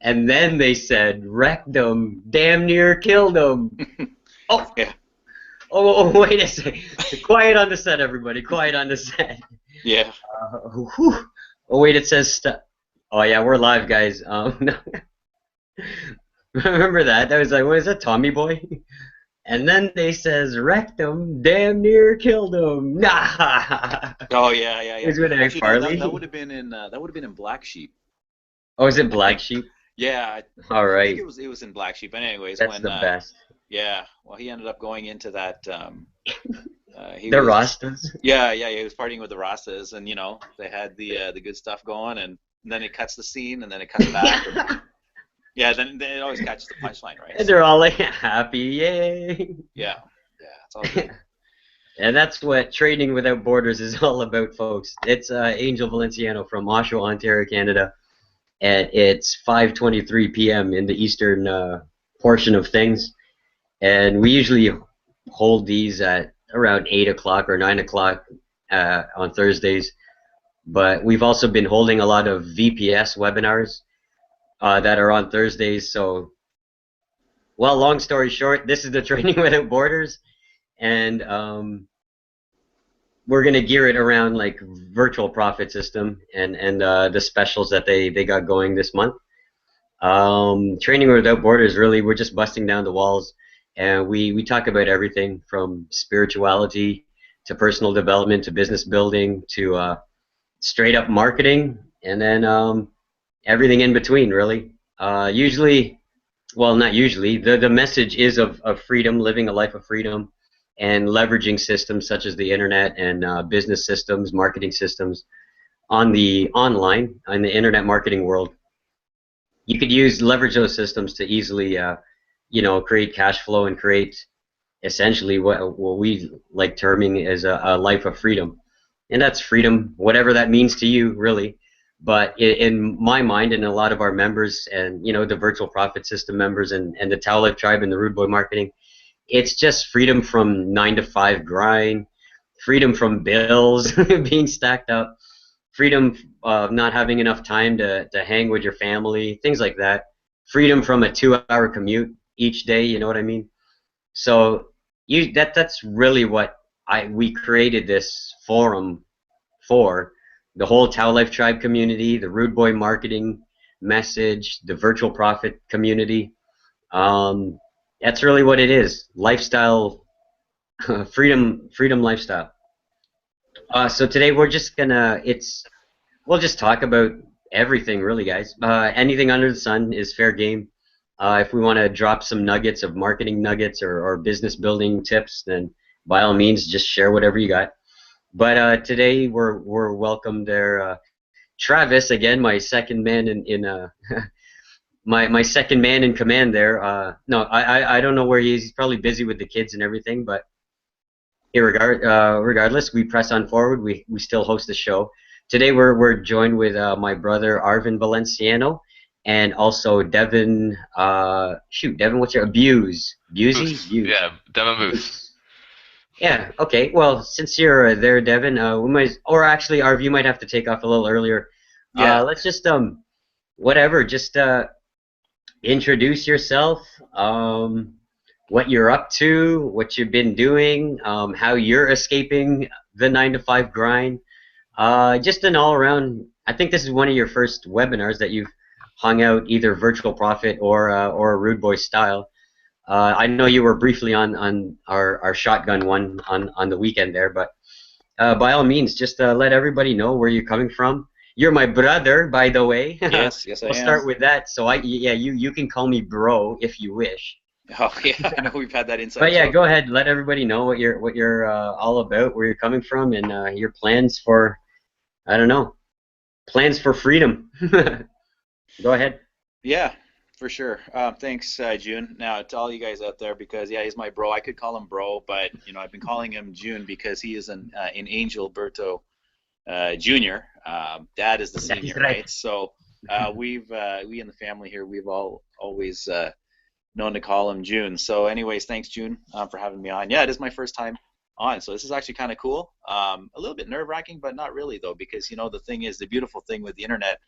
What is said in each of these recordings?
And then they said, wrecked them, damn near killed them. Oh, Yeah. wait a second. Quiet on the set, everybody. Quiet on the set. Yeah. Whew. Oh, wait, it says, oh, yeah, we're live, guys. Remember that? That was like, what is that, Tommy Boy? And then they says, wrecked him, damn near killed him. Nah. Oh yeah, yeah, It yeah. was with Eric Actually, no, that would Farley. have been in Black Sheep, Oh, is it I Black think. Sheep? Yeah, All I think right. it was in Black Sheep. But anyways, That's when the best. yeah, well, he ended up going into that. He The was Rastas. yeah, yeah, he was partying with the Rastas, and they had the good stuff going, and then it cuts the scene, and then it cuts back, and yeah, then it always catches the punchline, right? And they're So all like happy, yay. yeah, yeah, it's all good. And that's what Trading Without Borders is all about, folks. It's Angel Valenciano from Oshawa, Ontario, Canada, and it's 5:23 p.m. in the eastern portion of things. And we usually hold these at around 8 o'clock or 9 o'clock on Thursdays. But we've also been holding a lot of VPS webinars that are on Thursdays. So, well, long story short, this is the Training Without Borders, and we're gonna gear it around like virtual profit system and the specials that they got going this month. Training Without Borders, really, we're just busting down the walls, and we talk about everything from spirituality to personal development to business building to straight up marketing, and then everything in between, really. Usually, well, not usually, the message is of freedom, living a life of freedom, and leveraging systems such as the internet and business systems, marketing systems on the online, on the internet marketing world. You could leverage those systems to easily, create cash flow and create essentially what we like terming as a life of freedom. And that's freedom, whatever that means to you, really. But in my mind, and a lot of our members, and the virtual profit system members, and the TAO Life Tribe and the Rude Boy Marketing, it's just freedom from 9 to 5 grind, freedom from bills being stacked up, freedom of not having enough time to hang with your family, things like that. Freedom from a 2-hour commute each day. You know what I mean? So that's really what we created this forum for. The whole Tau Life Tribe community, the Rude Boy marketing message, the virtual profit community. Um, that's really what it is. Lifestyle, freedom lifestyle. So today we're just gonna, we'll just talk about everything, really, guys. Anything under the sun is fair game. If we want to drop some nuggets of marketing nuggets or business building tips, then by all means, just share whatever you got. But today we're welcome there. Travis, again, my second man in my second man in command there. No, I don't know where he is. He's probably busy with the kids and everything. But regardless, we press on forward. We still host the show. Today we're joined with my brother Arvin Valenciano and also Devin. Devin, what's your Moose. Buse? Yeah, Demo Moose. Yeah. Okay. Well, since you're there, Devin, we might, or actually, Arv, you might have to take off a little earlier. Yeah. Let's just whatever, just introduce yourself. What you're up to, what you've been doing, how you're escaping the 9 to 5 grind. Just an all-around. I think this is one of your first webinars that you've hung out, either virtual profit or a rude boy style. I know you were briefly on our shotgun one on the weekend there, but by all means, just let everybody know where you're coming from. You're my brother, by the way. Yes, yes, I We'll am. start with that. So yeah, you can call me bro if you wish. Oh yeah, I know we've had that inside But yeah, joke. go ahead. Let everybody know what you're all about, where you're coming from, and your plans for, I don't know, plans for freedom. Go ahead. Yeah, for sure. Thanks, June. Now to all you guys out there, because yeah, he's my bro. I could call him bro, but I've been calling him June because he is an Angel Berto Junior. Dad is the That is senior, right. right? So we in the family here, we've all always known to call him June. So anyways, thanks June for having me on. Yeah, it is my first time on, so this is actually kind of cool. A little bit nerve-wracking, but not really though, because the thing is, the beautiful thing with the internet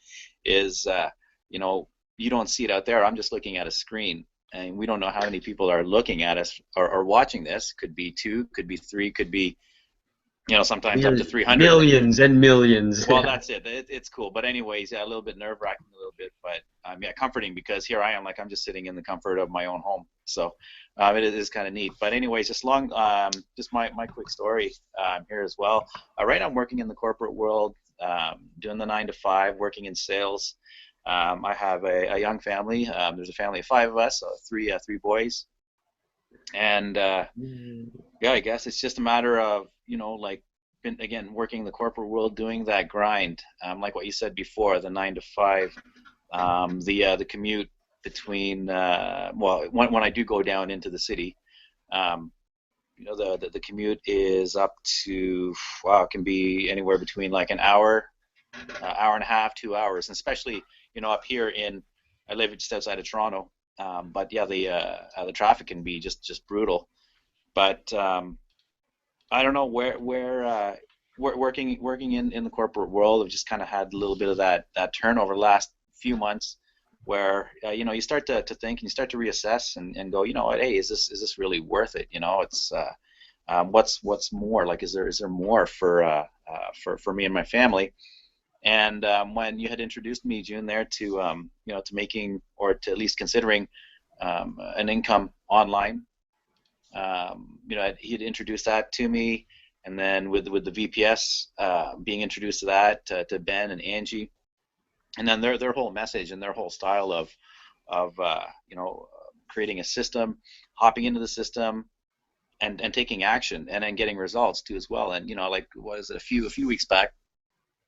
is you know, you don't see it out there. I'm just looking at a screen, and we don't know how many people are looking at us or watching this. Could be 2, could be 3, could be, sometimes up to 300. Millions and millions. Well, that's it. It's cool. But anyways, yeah, a little bit nerve-wracking a little bit, but yeah, comforting, because here I am, like I'm just sitting in the comfort of my own home. So it is kind of neat. But anyways, just my quick story here as well. Right now I'm working in the corporate world, doing the 9 to 5, working in sales. I have a young family. There's a family of 5 of us, so three boys. And yeah, I guess it's just a matter of, like, again, working in the corporate world, doing that grind, like what you said before, the 9 to 5, the commute between, well, when I do go down into the city, the commute is up to, wow, it can be anywhere between like an hour, hour and a half, 2 hours, and especially, up here I live just outside of Toronto, but yeah, the traffic can be just brutal. But I don't know where working in the corporate world, I've just kind of had a little bit of that turnover the last few months, where you start to think, and you start to reassess and go, what, hey, is this really worth it? It's what's more, like, is there more for me and my family? And when you had introduced me, June, there to to making, or to at least considering, an income online, he had introduced that to me, and then with the VPS, being introduced to that, to Ben and Angie, and then their whole message and their whole style of creating a system, hopping into the system, and taking action, and then getting results too as well. And like, what is it, a few weeks back,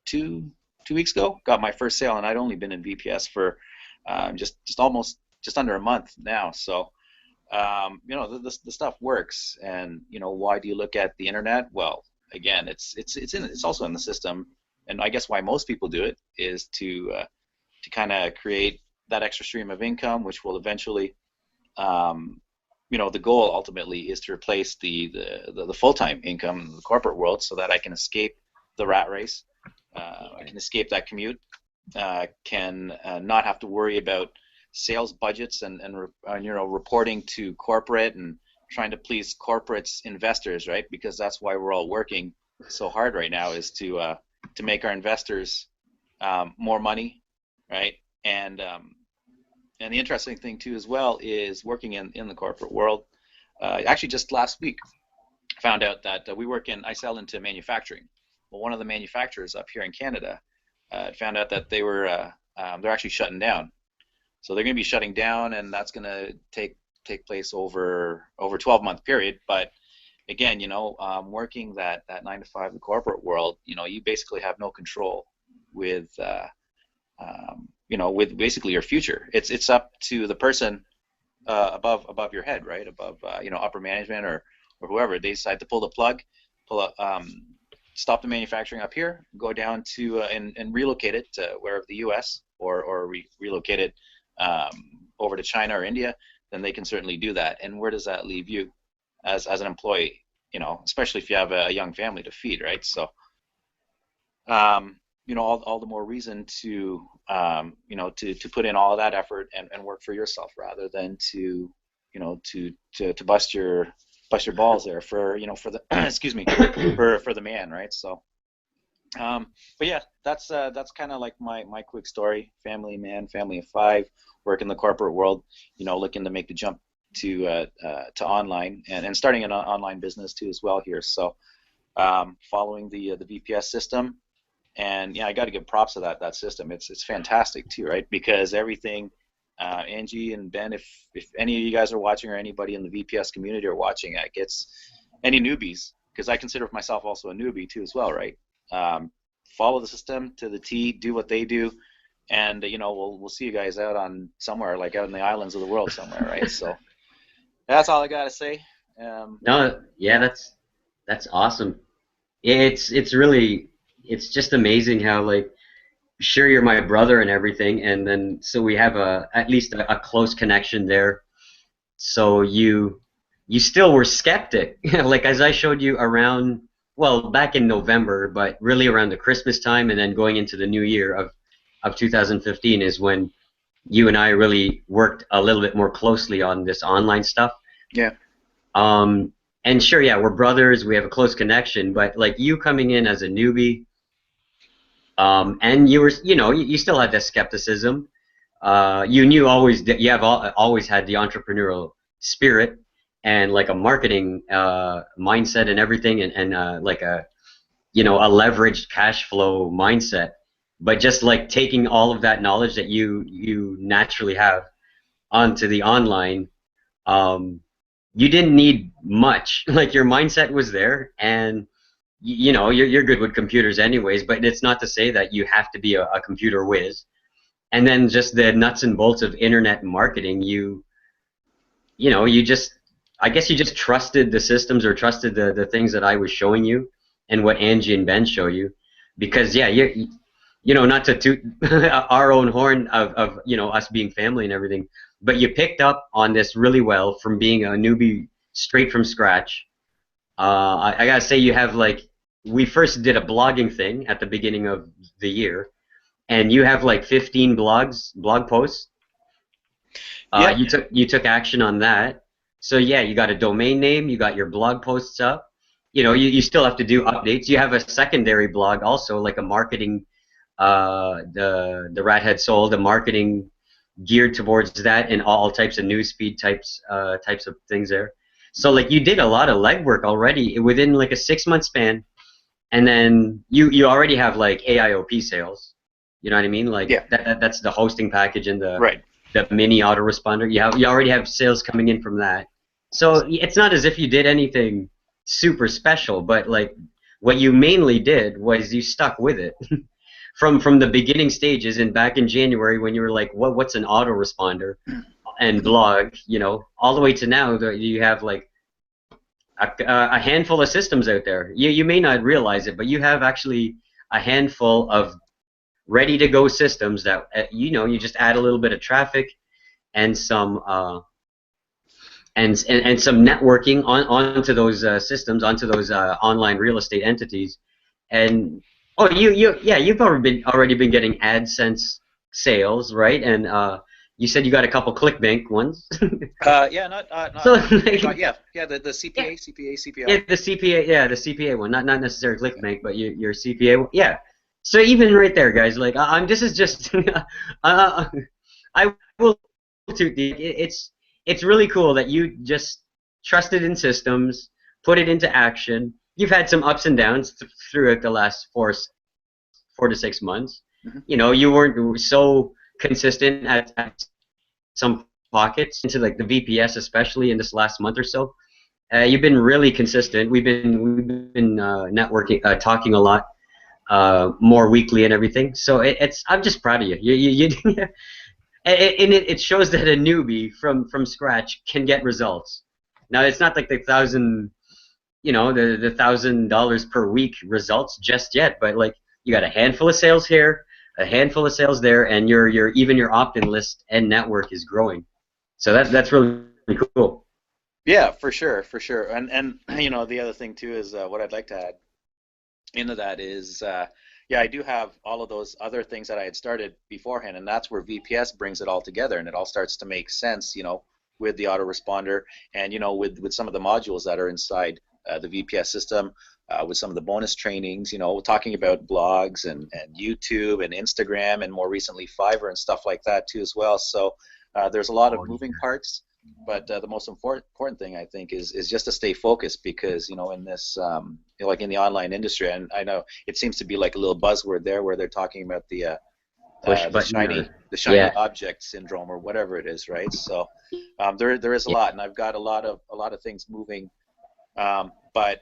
two weeks ago, got my first sale, and I'd only been in VPS for just under a month now. So the stuff works. And why do you look at the internet? Well, again, it's also in the system, and I guess why most people do it is to kind of create that extra stream of income, which will eventually, the goal ultimately is to replace the full-time income in the corporate world, so that I can escape the rat race. I can escape that commute, can not have to worry about sales budgets and reporting to corporate and trying to please corporate's investors, right? Because that's why we're all working so hard right now, is to make our investors more money, right? And the interesting thing too as well is working in the corporate world. Actually, just last week, found out that I sell into manufacturing. Well, one of the manufacturers up here in Canada found out that they're actually shutting down. So they're going to be shutting down, and that's going to take place over 12-month period. But again, working that 9 to 5 in the corporate world, you basically have no control with with basically your future. It's up to the person above your head, right? Above upper management or whoever. They decide to pull the plug, stop the manufacturing up here, go down to and relocate it to wherever, the U.S. or relocate it over to China or India. Then they can certainly do that. And where does that leave you as an employee? Especially if you have a young family to feed, right? So all the more reason to to put in all of that effort and work for yourself, rather than to bust your balls there for for the excuse me, for the man, right? So but yeah, that's kind of like my quick story. Family man, family of 5, work in the corporate world, looking to make the jump to online, and starting an online business too as well here. So following the VPS system. And yeah, I got to give props to that system. It's fantastic too, right? Because everything, Angie and Ben, if any of you guys are watching, or anybody in the VPS community are watching, gets any newbies, because I consider myself also a newbie too as well, right? Follow the system to the T, do what they do, and we'll see you guys out on somewhere, like out in the islands of the world somewhere, right? So that's all I got to say. No, yeah, that's awesome. It's really, it's just amazing how, like, sure, you're my brother and everything, and then so we have at least a close connection there. So you still were skeptic, like, as I showed you around, well, back in November, but really around the Christmas time, and then going into the new year of 2015 is when you and I really worked a little bit more closely on this online stuff. Yeah. Um, and sure, yeah, we're brothers. We have a close connection. But like you coming in as a newbie, and you were, you still had that skepticism. You knew always that you have always had the entrepreneurial spirit and like a marketing mindset and everything, and like a leveraged cash flow mindset. But just like taking all of that knowledge that you naturally have onto the online, um, you didn't need much. Like your mindset was there, and you're good with computers anyways. But it's not to say that you have to be a computer whiz. And then just the nuts and bolts of internet marketing, you just, I guess you just trusted the systems or trusted the things that I was showing you and what Angie and Ben show you, because yeah, not to toot our own horn of us being family and everything, but you picked up on this really well from being a newbie straight from scratch. I gotta say, you have like, we first did a blogging thing at the beginning of the year, and you have like 15 blog posts. Yeah. You took action on that. So yeah, you got a domain name, you got your blog posts up. You still have to do updates. You have a secondary blog also, like a marketing, the Rat Head Soul, the marketing geared towards that, and all types of newsfeed types of things there. So like you did a lot of legwork already within like a 6 month span, and then you already have like AIOP sales. You know what I mean? Like Yeah. that's the hosting package and the Right. the mini autoresponder. You already have sales coming in from that. So it's not as if you did anything super special, but like what you mainly did was you stuck with it from the beginning stages and back in January when you were like, what's an autoresponder and blog, all the way to now that you have like a handful of systems out there. You may not realize it, but you have actually a handful of ready to go systems that you just add a little bit of traffic and some and some networking onto those systems, onto those online real estate entities. And oh, you've already been getting AdSense sales, right? And you said you got a couple ClickBank ones. Yeah, not So but like, yeah, the yeah, CPA. yeah, the CPA one, not necessarily ClickBank, but your CPA one. Yeah. So even right there, guys, like this is just I will to it's really cool that you just trusted in systems, put it into action. You've had some ups and downs throughout the last 4 to 6 months. Mm-hmm. You weren't so consistent at some pockets into like the VPS, especially in this last month or so. You've been really consistent. We've been networking, talking a lot more weekly and everything. So I'm just proud of you. And it shows that a newbie from scratch can get results. Now it's not like the $1,000 per week results just yet, but like you got a handful of sales here, a handful of sales there, and your opt-in list and network is growing. So that's really cool. Yeah, for sure, for sure. And the other thing too is what I'd like to add into that is yeah, I do have all of those other things that I had started beforehand, and that's where VPS brings it all together, and it all starts to make sense, with the autoresponder and with some of the modules that are inside the VPS system, with some of the bonus trainings, talking about blogs and YouTube and Instagram and more recently Fiverr and stuff like that too as well. So there's a lot of Oh, moving parts. But the most important thing I think is just to stay focused because in this like in the online industry, and I know it seems to be like a little buzzword there where they're talking about push the button shiny or the shiny yeah. object syndrome or whatever it is, right? So there is a Yeah. lot, and I've got a lot of things moving, but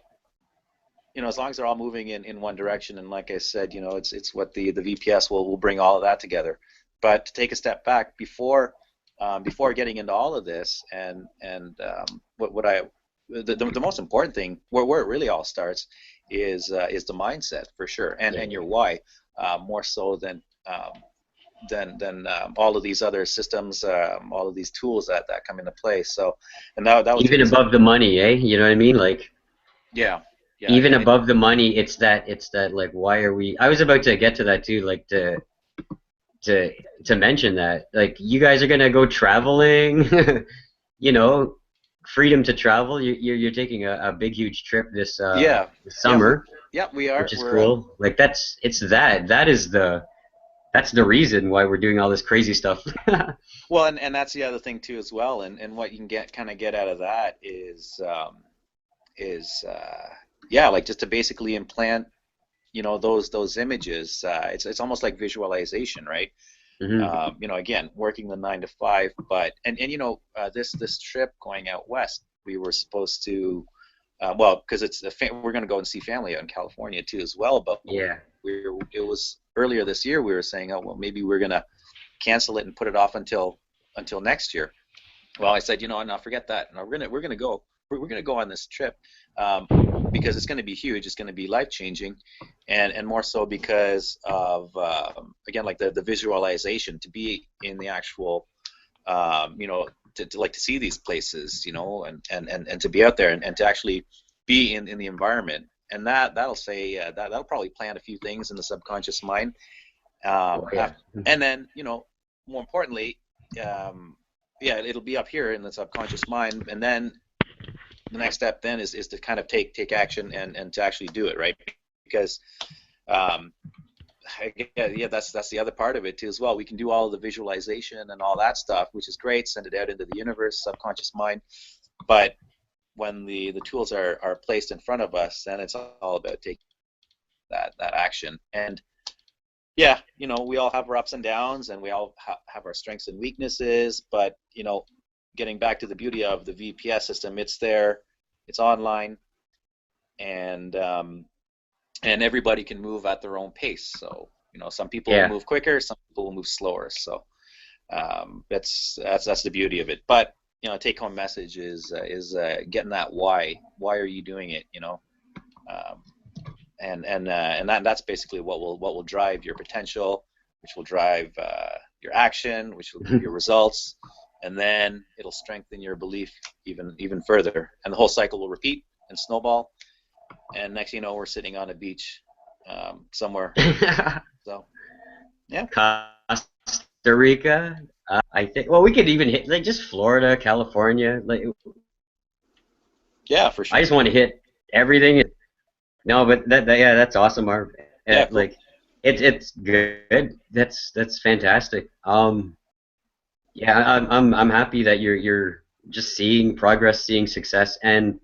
as long as they're all moving in one direction, and like I said, it's what the VPS will bring all of that together. But to take a step back before getting into all of this, and what I the most important thing where it really all starts is the mindset for sure, and your why, more so than all of these other systems, all of these tools that come into play. So, and that was Even really above something. the money, eh? You know what I mean? Like Yeah, yeah, even and above the money, it's that like why are we? I was about to get to that too, like to to mention that like you guys are gonna go traveling, you know, freedom to travel. You're taking a big huge trip Yeah, this yeah, summer, we are. which is We're cool. Like that's the reason why we're doing all this crazy stuff. well, and that's the other thing too as well. And what you can get out of that is yeah, like just to basically implant, those images. It's almost like visualization, right? Hmm. Again, working the 9 to 5, but this trip going out west, we were supposed to, well, because we're going to go and see family out in California too as well. But Yeah. it was earlier this year we were saying, oh well, maybe we're going to cancel it and put it off until next year. Well, I said, no, forget that. No, we're gonna go. We're gonna go on this trip, because it's going to be huge. It's going to be life changing, and more so because of again, like the visualization, to be in the actual, to see these places, and to be out there, and to actually be in the environment. And that'll probably plant a few things in the subconscious mind, Oh yeah. and then more importantly, um, yeah, it'll be up here in the subconscious mind, and then the next step then is to kind of take action, and to actually do it, right? Because um, yeah, that's the other part of it too as well. We can do all of the visualization and all that stuff, which is great, send it out into the universe, subconscious mind, but when the tools are placed in front of us, then it's all about taking that action. And yeah, we all have our ups and downs, and we all have our strengths and weaknesses, but getting back to the beauty of the VPS system, it's there, it's online, and everybody can move at their own pace. So some people will Yeah. move quicker, some people will move slower. So that's the beauty of it. But take home message is getting that why. Why are you doing it? Um, and that's basically what will drive your potential, which will drive your action, which will give you results, and then it'll strengthen your belief even further, and the whole cycle will repeat and snowball, and next thing you know, we're sitting on a beach somewhere. So yeah, Costa Rica. I think. Well, we could even hit like just Florida, California. Like yeah, for I sure. just want to hit everything. No, but yeah, that's awesome, Marv. Yeah, cool. Like it's good. That's fantastic. Yeah, I'm happy that you're just seeing progress, seeing success, and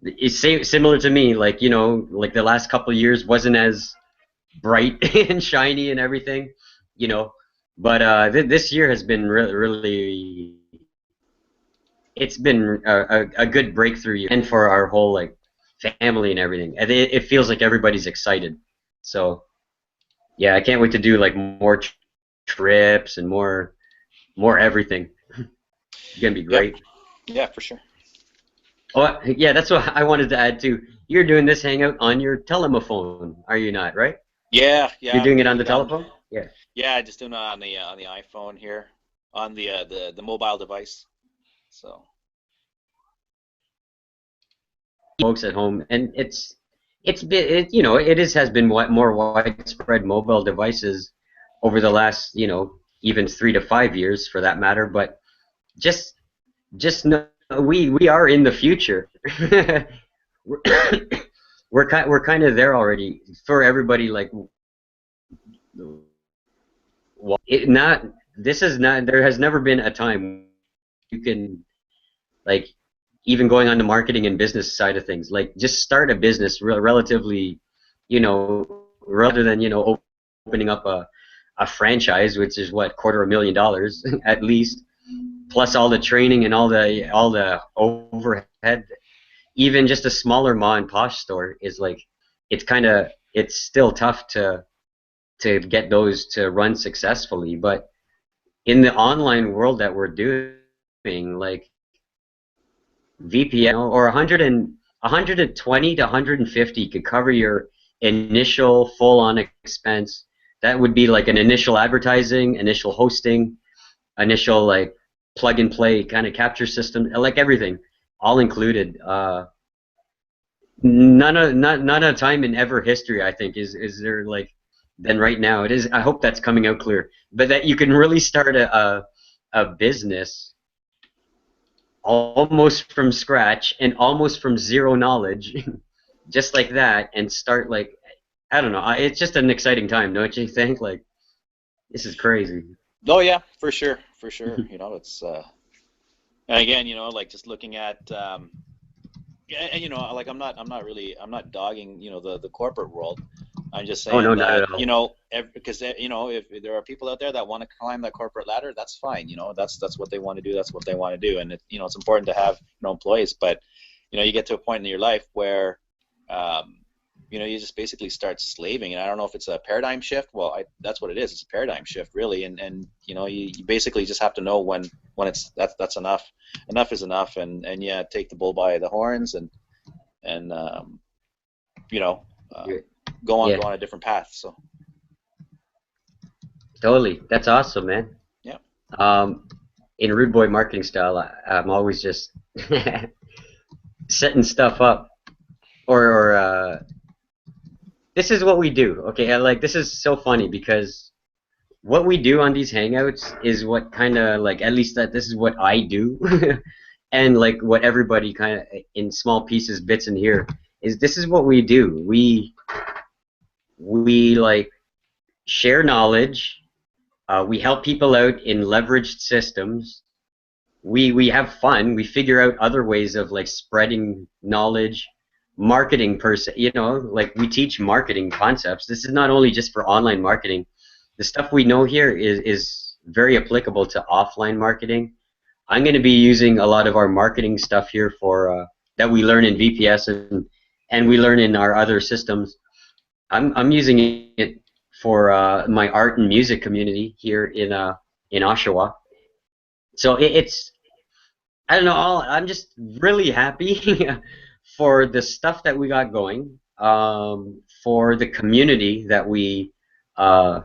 it's similar to me. Like like the last couple of years wasn't as bright and shiny and everything, you know. But this year has been really, it's been a good breakthrough year, and for our whole like family and everything. And it feels like everybody's excited. So yeah, I can't wait to do like more trips and more everything. It's gonna be Yep. great. Yeah, for sure. Oh yeah, that's what I wanted to add too. You're doing this hangout on your telephone, are you not? Right? Yeah, You're yeah, I'm doing it doing on the it on. telephone? Yeah. Yeah, just doing it on the iPhone here, on the mobile device. So Folks at home, and it's been it is has been more widespread mobile devices over the last even 3 to 5 years for that matter. But just know we are in the future. we're we're kind of there already for everybody. Like it not this is not there has never been a time you can like even going on the marketing and business side of things, like just start a business relatively, rather than opening up a franchise, which is what $250,000 at least, plus all the training and all the overhead. Even just a smaller ma and pop store is like it's still tough to get those to run successfully. But in the online world that we're doing, like VPN or 120 to 150 could cover your initial full-on expense. That would be like an initial advertising, initial hosting, initial like plug and play kind of capture system, like everything, all included. None of time in ever history, I think, is there like than right now. It is. I hope that's coming out clear, but that you can really start a business almost from scratch and almost from zero knowledge, just like that, and start like I don't know. It's just an exciting time, don't you think? Like this is crazy. Oh yeah, for sure, for sure. You know, it's and again, you know, like just looking at and you know, like I'm not dogging, you know, the corporate world. I'm just Oh no, saying not that, at you all. know, because you know, if there are people out there that want to climb that corporate ladder, that's fine. You know, that's what they want to do. That's what they want to do, and you know, it's important to have, you know, employees. But you know, you get to a point in your life where, um, you know, you just basically start slaving. And I don't know if it's a paradigm shift. Well, that's what it is. It's a paradigm shift, really. And you know, you basically just have to know when it's that's enough. Enough is enough, and yeah, take the bull by the horns and you know, uh, Yeah, go on a different path. So totally. That's awesome, man. yeah, Um, in Rude Boy marketing style, I'm always just setting stuff up, or this is what we do. Okay, like this is so funny because what we do on these hangouts is what kind of like at least that this is what I do, and like what everybody kind of in small pieces, bits in here is this is what we do. We like share knowledge. We help people out in leveraged systems. We have fun. We figure out other ways of like spreading knowledge, marketing per se. You know, like we teach marketing concepts. This is not only just for online marketing. The stuff we know here is very applicable to offline marketing. I'm going to be using a lot of our marketing stuff here for that we learn in VPS and we learn in our other systems. I'm using it for my art and music community here in Oshawa. So it's I don't know. I'm just really happy for the stuff that we got going, for the community that we uh,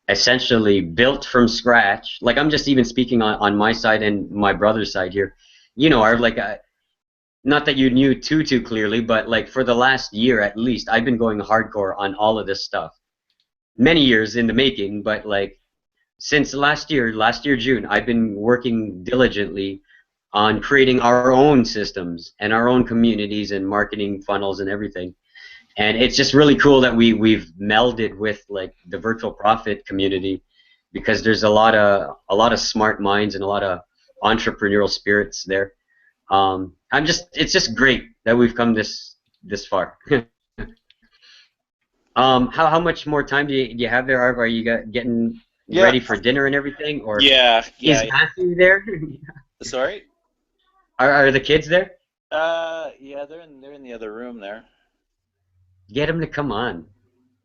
essentially built from scratch. Like I'm just even speaking on my side and my brother's side here. You know, our like not that you knew too clearly, but like for the last year at least, I've been going hardcore on all of this stuff. Many years in the making, but like since last year June, I've been working diligently on creating our own systems and our own communities and marketing funnels and everything. And it's just really cool that we've melded with like the virtual profit community because there's a lot of smart minds and a lot of entrepreneurial spirits there. I'm just it's just great that we've come this far. How much more time do you have there, Arv? Are you getting yeah, ready for dinner and everything, or yeah, is yeah. Matthew there? Sorry. Are the kids there? Yeah, they're in the other room there. Get them to come on.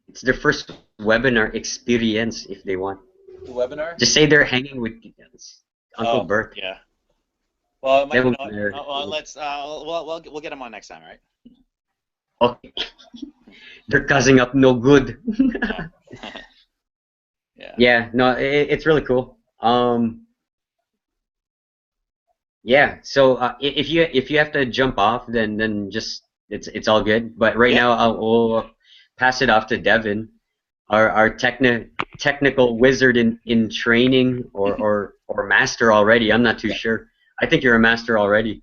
It's their first webinar experience if they want. The webinar. Just say they're hanging with Uncle Oh, Bert. yeah. Well, it might, you Then know what? Well, let's we'll get them on next time, right? okay, they're causing up no good. Yeah. Yeah. Yeah, no, it's really cool. Yeah, so if you have to jump off, then just it's all good. But right Yeah. now, we'll pass it off to Devin, our technical wizard in training or master already. I'm not too Yeah. sure. I think you're a master already.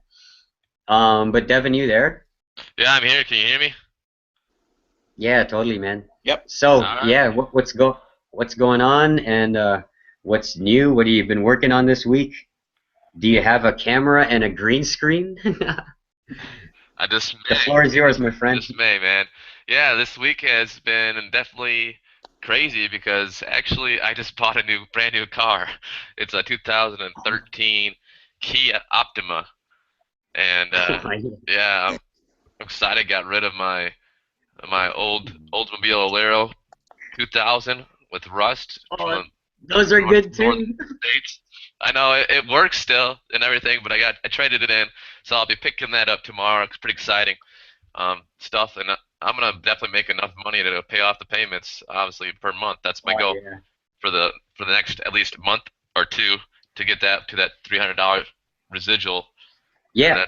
But Devin, you there? Yeah, I'm here. Can you hear me? Yeah, totally, man. Yep. So All right. yeah, what's going on and what's new? What have you been working on this week? Do you have a camera and a green screen? I just The may. floor is yours, my friend. Just may, man. Yeah, this week has been definitely crazy because actually I just bought a brand new car. It's a 2013 Kia Optima, and yeah, I'm excited. Got rid of my old Oldsmobile Alero 2000 with rust from Oh, the those are good northern too. states. I know it works still and everything, but I traded it in, so I'll be picking that up tomorrow. It's pretty exciting stuff, and I'm gonna definitely make enough money to pay off the payments, obviously per month. That's my Oh goal yeah. for the next at least month or two to get that to that $300 residual, and Yeah.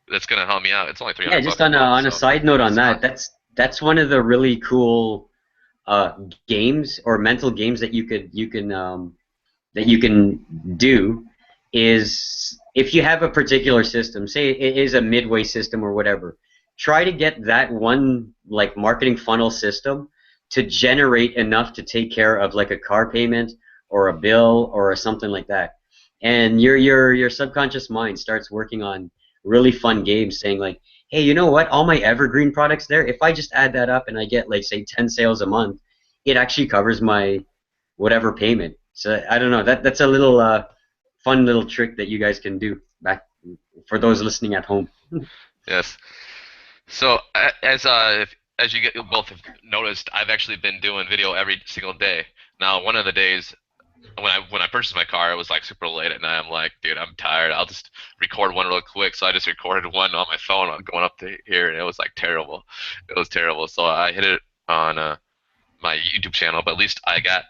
that's gonna help me out. It's only Yeah, 300 just bucks a month, on a so side note on it's not. that, that's one of the really cool games or mental games that you can do is if you have a particular system, say it is a midway system or whatever, try to get that one like marketing funnel system to generate enough to take care of like a car payment or a bill or something like that. And your subconscious mind starts working on really fun games saying like, hey, you know what? All my evergreen products there, if I just add that up and I get like say 10 sales a month, it actually covers my whatever payment. So I don't know. That's a little fun little trick that you guys can do back for those listening at home. Yes. So as you both have noticed, I've actually been doing video every single day. Now, one of the days when I purchased my car, it was like super late at night. I'm like, dude, I'm tired. I'll just record one real quick. So I just recorded one on my phone going up to here, and it was like terrible. It was terrible. So I hit it on my YouTube channel, but at least I got,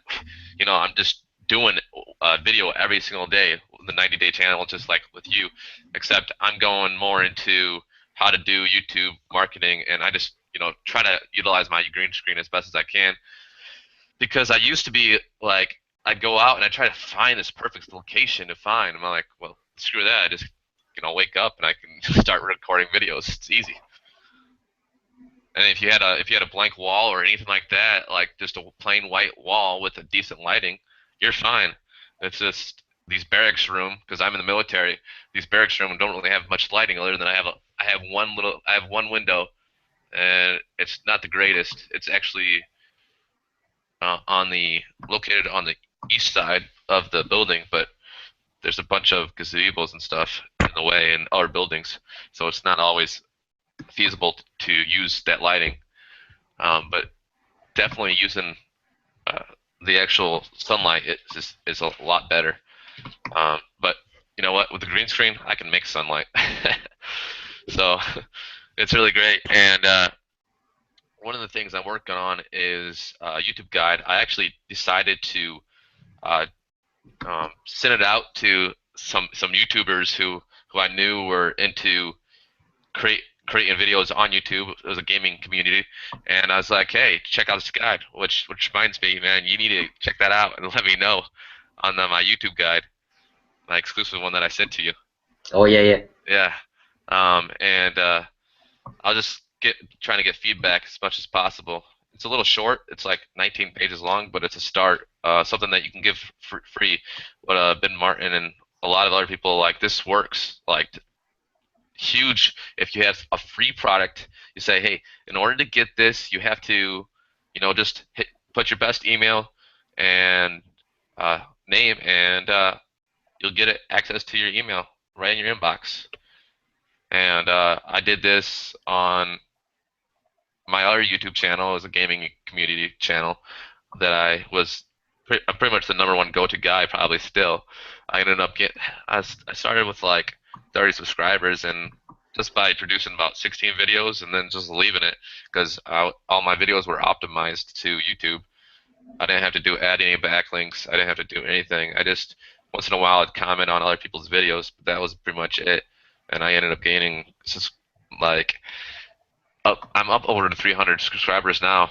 I'm just doing a video every single day. The 90-day channel, just like with you, except I'm going more into how to do YouTube marketing, and I just, try to utilize my green screen as best as I can, because I used to be like, I'd go out and I try to find this perfect location to find. I'm like, well, screw that. I just, wake up and I can start recording videos. It's easy. And if you had a blank wall or anything like that, like just a plain white wall with a decent lighting, you're fine. It's just these barracks room, because I'm in the military. These barracks room don't really have much lighting other than I have one window, and it's not the greatest. It's actually located on the east side of the building, but there's a bunch of gazebos and stuff in the way in other buildings, so it's not always feasible to use that lighting. But definitely using uh, the actual sunlight is a lot better. But you know what? With the green screen, I can make sunlight, so it's really great. And one of the things I'm working on is YouTube guide. I actually decided to uh, send it out to some YouTubers who I knew were into creating videos on YouTube. It was a gaming community, and I was like, hey, check out this guide. Which reminds me, man, you need to check that out and let me know on my YouTube guide, my exclusive one that I sent to you. Oh yeah, yeah. Yeah, and I'll just trying to get feedback as much as possible. It's a little short. It's like 19 pages long, but it's a start. Something that you can give free. But Ben Martin and a lot of other people like this works. Like huge. If you have a free product, you say, hey, in order to get this, you have to, just put your best email and name, and you'll get access to your email right in your inbox. And I did this on my other YouTube channel. Is a gaming community channel that I'm pretty much the #1 go-to guy probably still. I ended up I started with like 30 subscribers, and just by producing about 16 videos and then just leaving it, because all my videos were optimized to YouTube. I didn't have to add any backlinks. I didn't have to do anything. I just once in a while I'd comment on other people's videos, but that was pretty much it. And I ended up gaining like I'm up over to 300 subscribers now,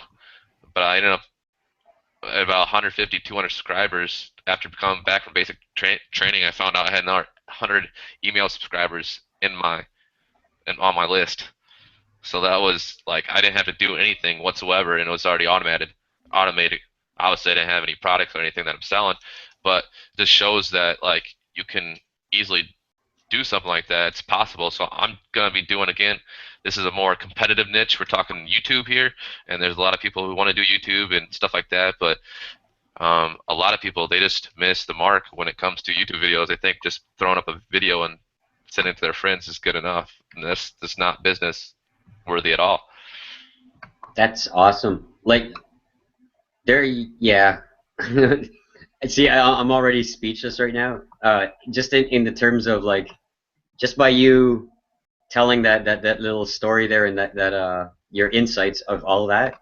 but I ended up at about 150, 200 subscribers. After coming back from basic training, I found out I had another 100 email subscribers on my list. So that was like I didn't have to do anything whatsoever, and it was already automated. Obviously, I didn't have any products or anything that I'm selling, but this shows that like you can easily do something like that. It's possible. So I'm gonna be doing again. This is a more competitive niche. We're talking YouTube here, and there's a lot of people who want to do YouTube and stuff like that, but a lot of people, they just miss the mark when it comes to YouTube videos. They think just throwing up a video and sending it to their friends is good enough, and that's not business worthy at all. That's awesome. Like yeah. See, I'm already speechless right now. Just in the terms of like, just by you telling that little story there and that your insights of all that,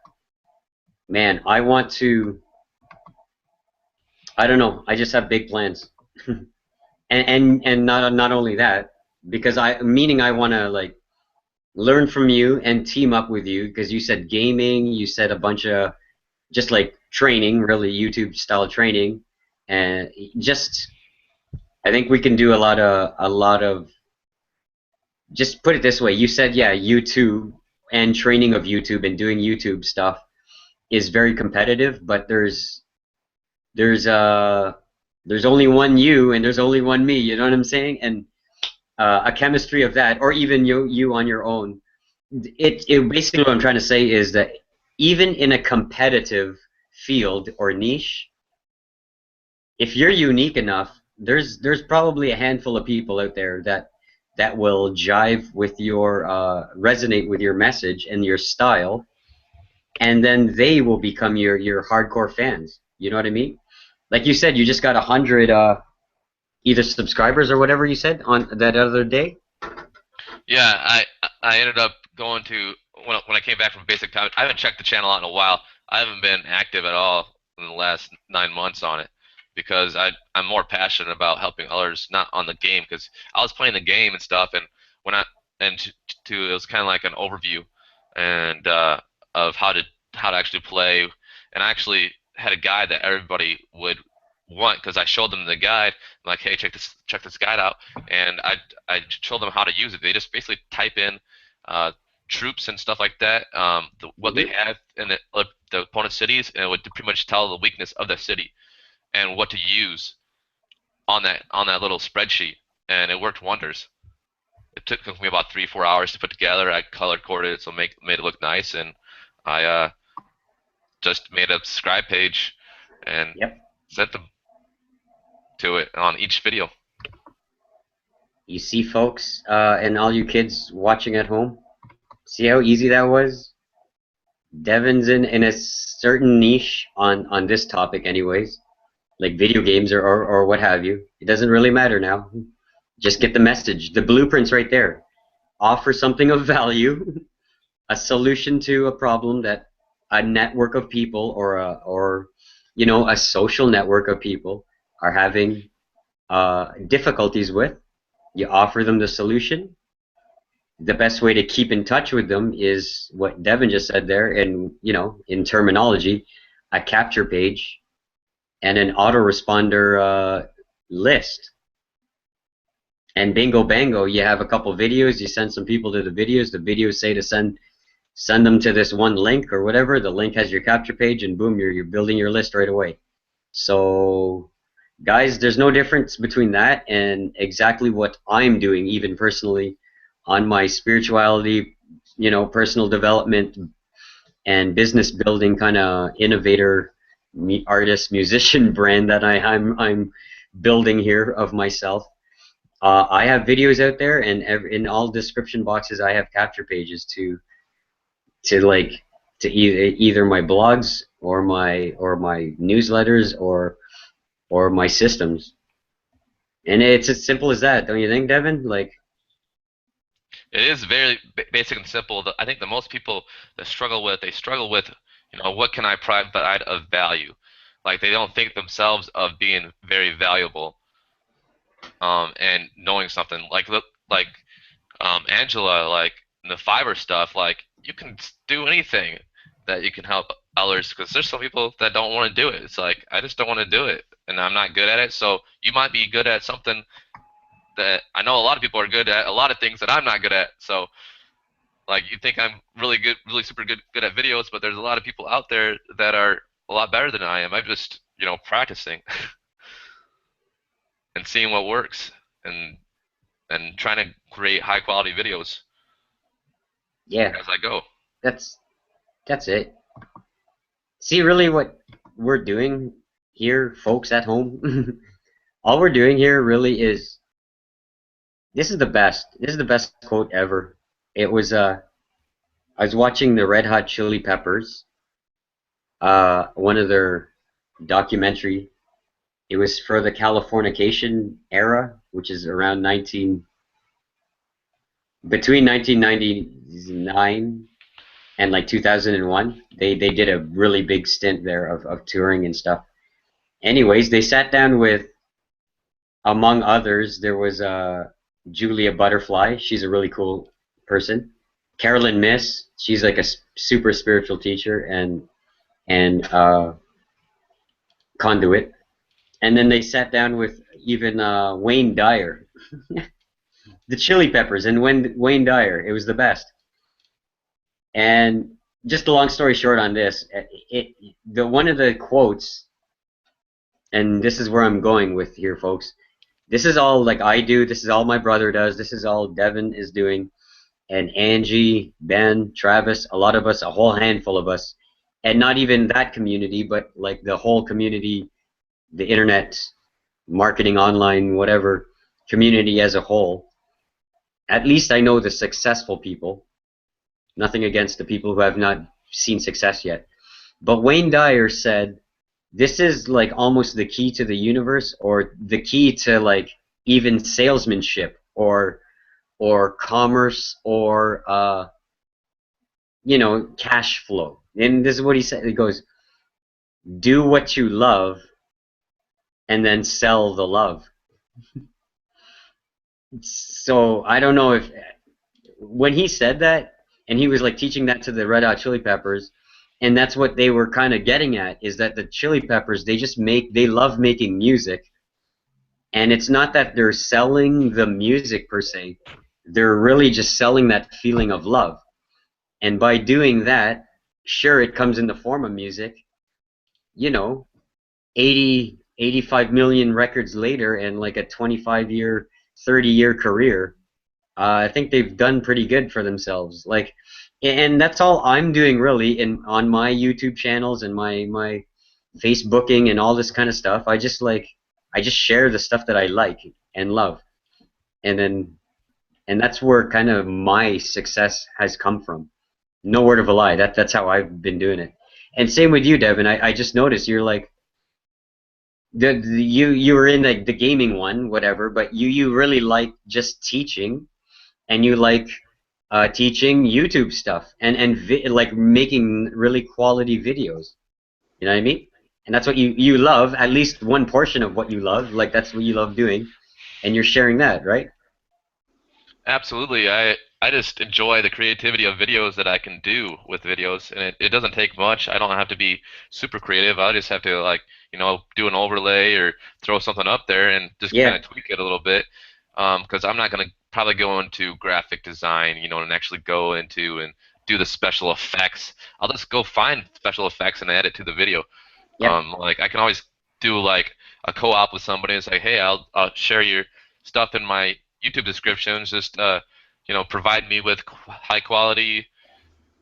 man, I want to. I don't know. I just have big plans, and not only that, because I want to like learn from you and team up with you, because you said gaming, you said a bunch of just like training, really YouTube style training, and just I think we can do a lot of just put it this way. You said yeah, YouTube and training of YouTube and doing YouTube stuff is very competitive, but there's there's only one you and there's only one me. You know what I'm saying? And a chemistry of that, or even you on your own. It basically what I'm trying to say is that even in a competitive field or niche, if you're unique enough, there's probably a handful of people out there that will jive with your resonate with your message and your style, and then they will become your hardcore fans. You know what I mean? Like you said, you just got 100 either subscribers or whatever you said on that other day. Yeah, I ended up going to when I came back from basic time. I haven't checked the channel out in a while. I haven't been active at all in the last 9 months on it because I'm more passionate about helping others, not on the game. Because I was playing the game and stuff, and when I and to it was kind of like an overview and of how to actually play. And I actually had a guide that everybody would want because I showed them the guide. I'm like, hey, check this guide out, and I showed them how to use it. They just basically type in uh, troops and stuff like that, what they Hmm. have in the opponent's cities, and it would pretty much tell the weakness of the city and what to use on that little spreadsheet, and it worked wonders. It took me about 3-4 hours to put together. I color coded it so made it look nice, and I just made a subscribe page and Yep. sent them to it on each video. You see, folks, and all you kids watching at home, see how easy that was? Devin's in a certain niche on this topic, anyways, like video games or what have you. It doesn't really matter now. Just get the message. The blueprint's right there. Offer something of value, a solution to a problem that a network of people or a social network of people are having difficulties with. You offer them the solution. The best way to keep in touch with them is what Devin just said there, and in terminology, a capture page and an autoresponder list. And bingo bango, you have a couple videos. You send some people to the videos. The videos say to send them to this one link or whatever. The link has your capture page, and boom, you're building your list right away. So, guys, there's no difference between that and exactly what I'm doing, even personally, on my spirituality, personal development and business building kind of innovator, artist, musician brand that I'm building here of myself. I have videos out there, and in all description boxes, I have capture pages to like to either my blogs or my newsletters or my systems. And it's as simple as that, don't you think, Devin? Like, It is very basic and simple. I think the most people that struggle with, what can I provide of value? Like they don't think themselves of being very valuable, and knowing something. Like Angela, like in the fiber stuff, like you can do anything that you can help others because there's some people that don't want to do it. It's like I just don't want to do it, and I'm not good at it. So you might be good at something that I know a lot of people are good at, a lot of things that I'm not good at. So like you think I'm really good, really super good at videos, but there's a lot of people out there that are a lot better than I am. I'm just practicing and seeing what works and trying to create high quality videos yeah, as I go. that's that's it. See, really, what we're doing here, folks at home, all we're doing here really is this is the best. This is the best quote ever. It was I was watching the Red Hot Chili Peppers, one of their documentary. It was for the Californication era, which is around 19 between 1999 and like 2001. They did a really big stint there of touring and stuff. Anyways, they sat down with, among others, there was Julia Butterfly. She's a really cool person. Carolyn Miss, she's like a super spiritual teacher, and and Conduit, and then they sat down with even Wayne Dyer, the Chili Peppers, and when Wayne Dyer, it was the best. And just a long story short on this, the one of the quotes, and this is where I'm going with here, folks. This is all like I do. This is all my brother does. This is all Devin is doing, and Angie, Ben, Travis, a lot of us, a whole handful of us, and not even that community, but like the whole community, the internet, marketing, online, whatever community as a whole. At least I know the successful people. Nothing against the people who have not seen success yet. But Wayne Dyer said this is like almost the key to the universe, or the key to like even salesmanship, or commerce, or cash flow. And this is what he said. He goes, "Do what you love, and then sell the love." So I don't know if when he said that, and he was like teaching that to the Red Hot Chili Peppers, and that's what they were kind of getting at, is that the Chili Peppers, they love making music, and it's not that they're selling the music per se, they're really just selling that feeling of love. And by doing that, sure, it comes in the form of music, you know, 85 million records later, and like a 25-year, 30-year career. I think they've done pretty good for themselves. Like, and that's all I'm doing really in on my YouTube channels and my Facebooking and all this kind of stuff. I just share the stuff that I like and love, and then and that's where kind of my success has come from. No word of a lie. That's how I've been doing it. And same with you, Devin. I just noticed you're like you were in the gaming one, whatever, but you really like just teaching, and you like teaching YouTube stuff, and like making really quality videos. You know what I mean? And that's what you love. At least one portion of what you love, like that's what you love doing, and you're sharing that, right? Absolutely. I just enjoy the creativity of videos that I can do with videos, and it doesn't take much. I don't have to be super creative. I just have to like, do an overlay or throw something up there and just kind Yeah. of tweak it a little bit. Because I'm not gonna probably go into graphic design, and actually go into and do the special effects. I'll just go find special effects and add it to the video. Yep. Like I can always do like a co-op with somebody and say, hey, I'll share your stuff in my YouTube descriptions. Just provide me with high quality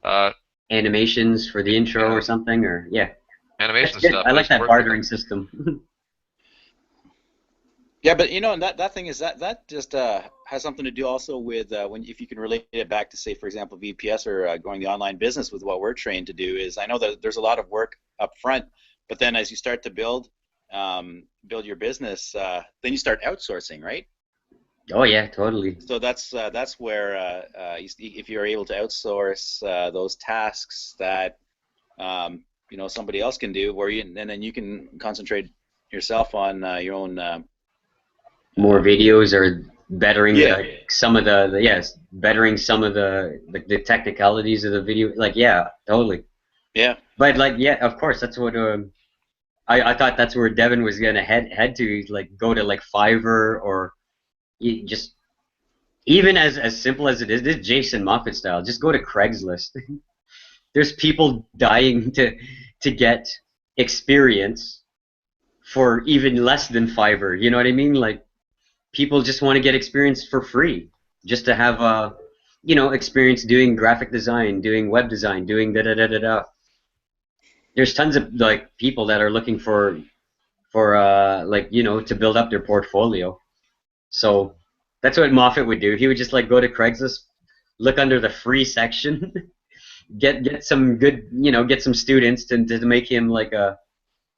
uh, Animations for the intro or yeah, something, or yeah. That's animation good. stuff I and like just that work with bartering them. system. Yeah, but and that thing is that just has something to do also with when if you can relate it back to say for example VPS or going the online business with what we're trained to do is I know that there's a lot of work up front, but then as you start to build your business, then you start outsourcing, right? Oh yeah, totally. So that's where if you're able to outsource those tasks that somebody else can do, where and then you can concentrate yourself on your own. More Um, videos, or bettering yeah, some of the yes, bettering some of the technicalities of the video. Like yeah, totally. yeah. But like yeah, of course that's what I thought that's where Devin was gonna head to, like go to like Fiverr, or just even as simple as it is, this Jason Moffat style. Just go to Craigslist. There's people dying to get experience for even less than Fiverr. You know what I mean? Like people just want to get experience for free, just to have experience doing graphic design, doing web design, doing da da da da da. There's tons of like people that are looking for like to build up their portfolio. So that's what Moffat would do. He would just like go to Craigslist, look under the free section, get some good, get some students to make him like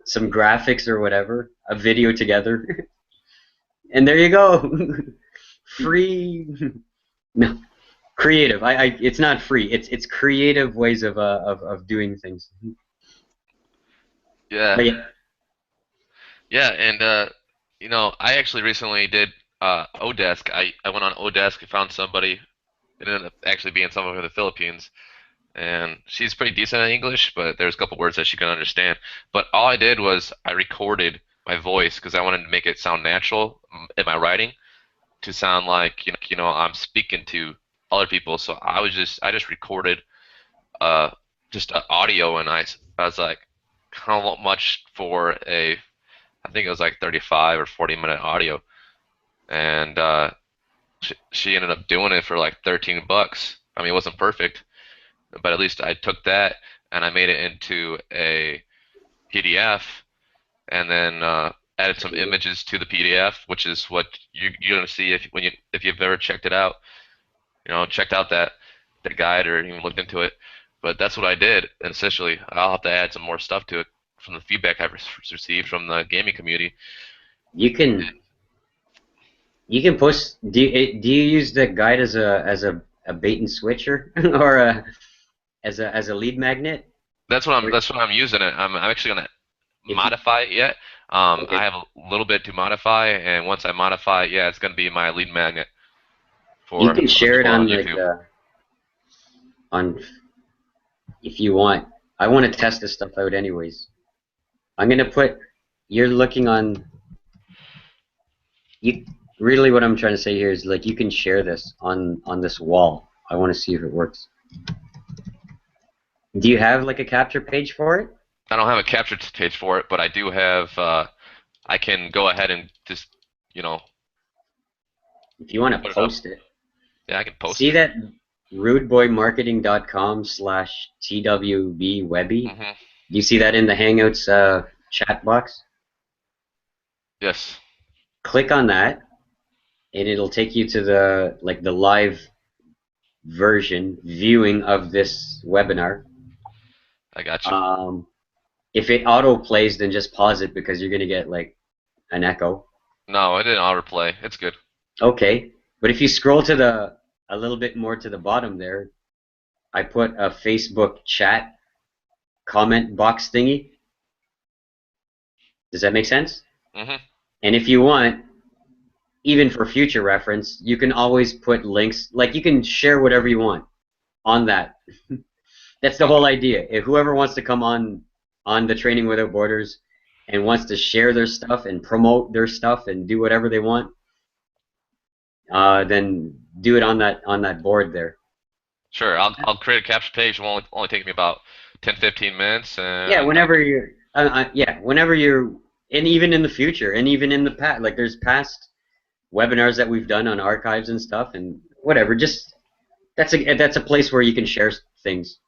some graphics or whatever, a video together, and there you go, free. No, creative. It's not free. It's creative ways of doing things. Yeah, But yeah, yeah, and I actually recently did Odesk. I went on Odesk, found somebody. It ended up actually being someone from the Philippines. and she's pretty decent at English, but there's a couple words that she can understand. But all I did was I recorded my voice because I wanted to make it sound natural in my writing to sound like I'm speaking to other people. So I just recorded uh just audio, and I was like, how much for a I think it was like 35 or 40-minute audio, and she ended up doing it for like $13. I mean, it wasn't perfect, but at least I took that and I made it into a PDF, and then added some Cool. images to the PDF, which is what you're gonna see if you've ever checked it out. Checked out that guide or even looked into it. But that's what I did, and essentially I'll have to add some more stuff to it from the feedback I've received from the gaming community. You can you can post. Do you use the guide as a bait and switcher or as a lead magnet? Or That's what I'm using it. I'm actually gonna if you modify it yet. okay, I have a little bit to modify, and once I modify it, yeah, it's gonna be my lead magnet you for can other share it people on on like YouTube. on if you want. I want to test this stuff out anyways. I'm gonna put. You're looking on you. Really, what I'm trying to say here is like you can share this on this wall. I want to see if it works. Do you have like a capture page for it? I don't have a capture page for it, but I do have. I can go ahead and just, you know, If you want put to it up. post it, Yeah, I can post see it. that rudeboymarketing.com/TWB Webby. Hmm. Do you see that in the Hangouts chat box? Yes, Click on that, and it'll take you to the like the live version viewing of this webinar. I got you. Um, if it auto plays, then just pause it because you're gonna get like an echo. No, it didn't autoplay. It's good. Okay, but if you scroll to the a little bit more to the bottom there, I put a Facebook chat comment box thingy. Does that make sense? Hmm. And if you want, even for future reference, you can always put links. Like you can share whatever you want on that. That's the whole Okay. idea. If whoever wants to come on the Training Without Borders and wants to share their stuff and promote their stuff and do whatever they want, then do it on that board there. Sure. I'll create a capture page. It will only take me about 10, 15 minutes, Yeah, and I whenever you're, yeah, whenever you're, and even in the future, and even in the past, like there's past webinars that we've done on archives and stuff, and whatever. Just that's a place where you can share things.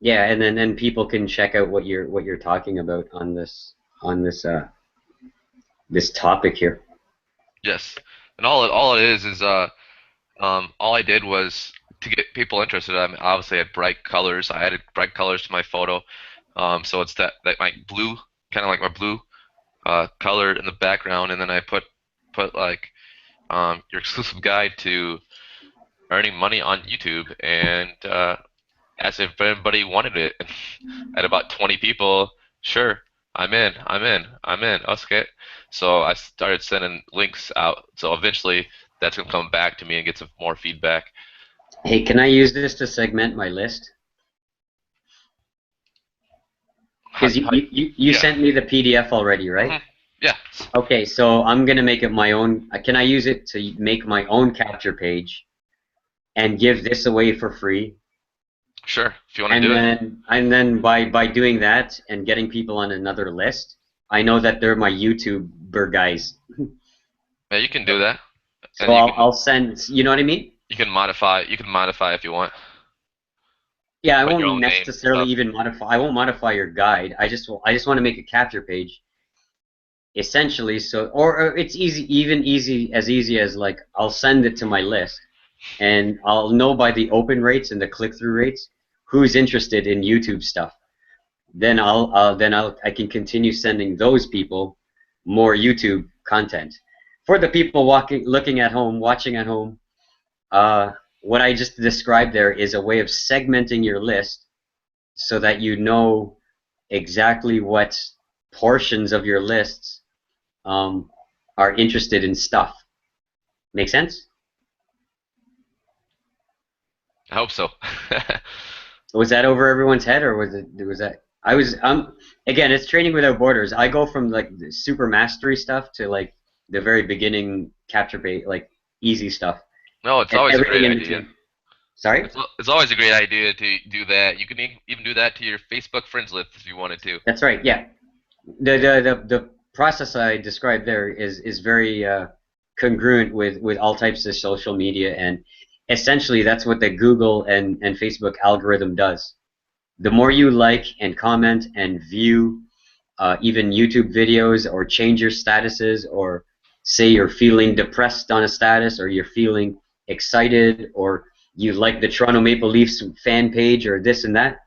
Yeah, and then people can check out what you're talking about on this topic here. yes. And all it is all I did was to get people interested. I mean, obviously I had bright colors. I added bright colors to my photo. So it's that my blue, kind of like my blue color in the background, and then I put like your exclusive guide to earning money on YouTube, and asked if anybody wanted it. And I had about 20 people. Sure, I'm in. I'm in. I'm in. Okay. So I started sending links out. So eventually, that's gonna come back to me and get some more feedback. Hey, can I use this to segment my list? Because How, you yeah. sent me the PDF already, right? Hmm. Yeah. Okay, so I'm gonna make it my own. Can I use it to make my own capture page and give this away for free? Sure. If you want to do it. And then by doing that and getting people on another list, I know that they're my YouTuber guys. Yeah, you can do that, So and I'll send. You know what I mean? you can modify if you want. Yeah, I Put your won't own names and necessarily stuff. even modify. I won't modify your guide. I just want to make a capture page, essentially. So, or it's easy as like I'll send it to my list, and I'll know by the open rates and the click-through rates who's interested in YouTube stuff. I can continue sending those people more YouTube content. For the people looking at home, watching at home, uh, what I just described there is a way of segmenting your list so that you know exactly what portions of your lists um, are interested in stuff. Make sense? I hope so. Was that over everyone's head, or was that? I was again, it's training without borders. I go from like the super mastery stuff to like the very beginning capture bait, like easy stuff, No, it's and always a everything great in idea. between. Sorry? It's always a great idea to do that. You can even do that to your Facebook friends list if you wanted to. That's right. Yeah. The process I described there is very congruent with all types of social media, and essentially that's what the Google and Facebook algorithm does. The more you like and comment and view even YouTube videos, or change your statuses, or say you're feeling depressed on a status, or you're feeling excited, or you like the Toronto Maple Leafs fan page, or this and that,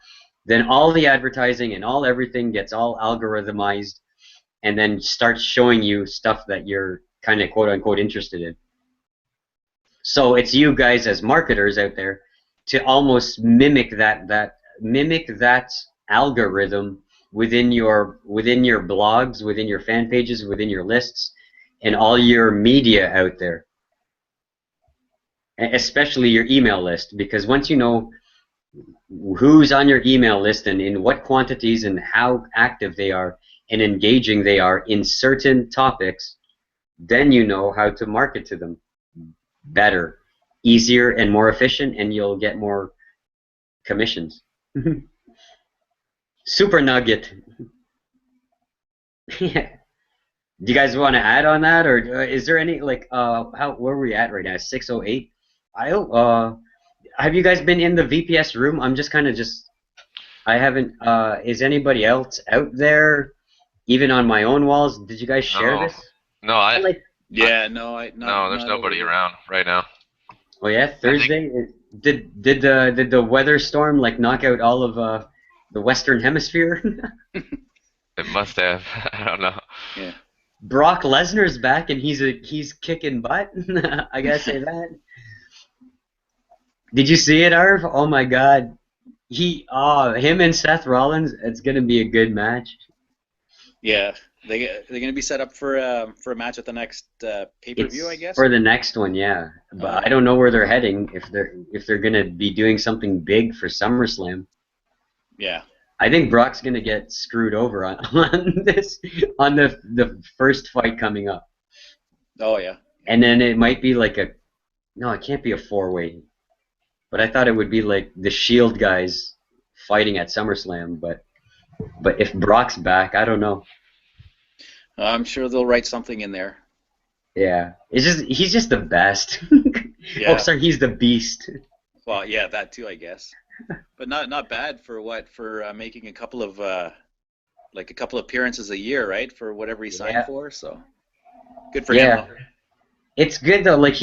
then all the advertising and all everything gets all algorithmized, and then starts showing you stuff that you're kind of quote unquote interested in. So it's you guys as marketers out there to almost mimic that algorithm within your blogs, within your fan pages, within your lists, and all your media out there, especially your email list, because once you know who's on your email list and in what quantities and how active they are and engaging they are in certain topics, then you know how to market to them better, easier, and more efficient, and you'll get more commissions. Super nugget. Yeah. Do you guys want to add on that, or is there any like how where are we at right now? 6:08. I have you guys been in the VPS room? I'm just kind of just I haven't. Is anybody else out there? Even on my own walls, did you guys share No, this? no, I like. Yeah, no, I no. There's not over nobody here. around right now. Oh yeah, I think Thursday. Did the weather storm like knock out all of the Western Hemisphere? it must have. I don't know. Yeah. Brock Lesnar's back and he's kicking butt. I gotta say that. Did you see it, Arv? Oh my God. Him and Seth Rollins. It's gonna be a good match. Yeah. They're going to be set up for a match at the next pay-per-view, I It's guess. for the next one, yeah. Oh But I yeah. don't know where they're heading if they're gonna be doing something big for SummerSlam. Yeah. I think Brock's gonna get screwed over on, on the first fight coming up, Oh yeah. and then it might be like a no, it can't be a four-way. But I thought it would be like the Shield guys fighting at SummerSlam. But if Brock's back, I don't know. I'm sure they'll write something in there. Yeah, it's just he's just the best. Oh, Yeah. sorry, he's the beast. Well, yeah, that too, I guess. But not bad for what for making a couple of like a couple appearances a year, right? For whatever he signed Yeah, for. So good for him yeah. though. It's good though. Like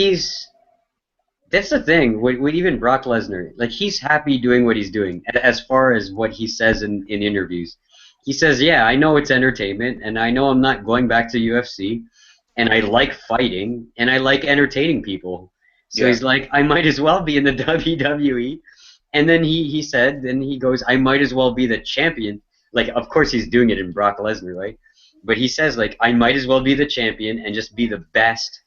that's the thing with even Brock Lesnar. Like he's happy doing what he's doing. As far as what he says in interviews, he says, "Yeah, I know it's entertainment, and I know I'm not going back to UFC, and I like fighting, and I like entertaining people." So Yeah. he's like, "I might as well be in the WWE." And then he goes, "I might as well be the champion." Like, of course he's doing it in Brock Lesnar, right? But he says like, "I might as well be the champion and just be the best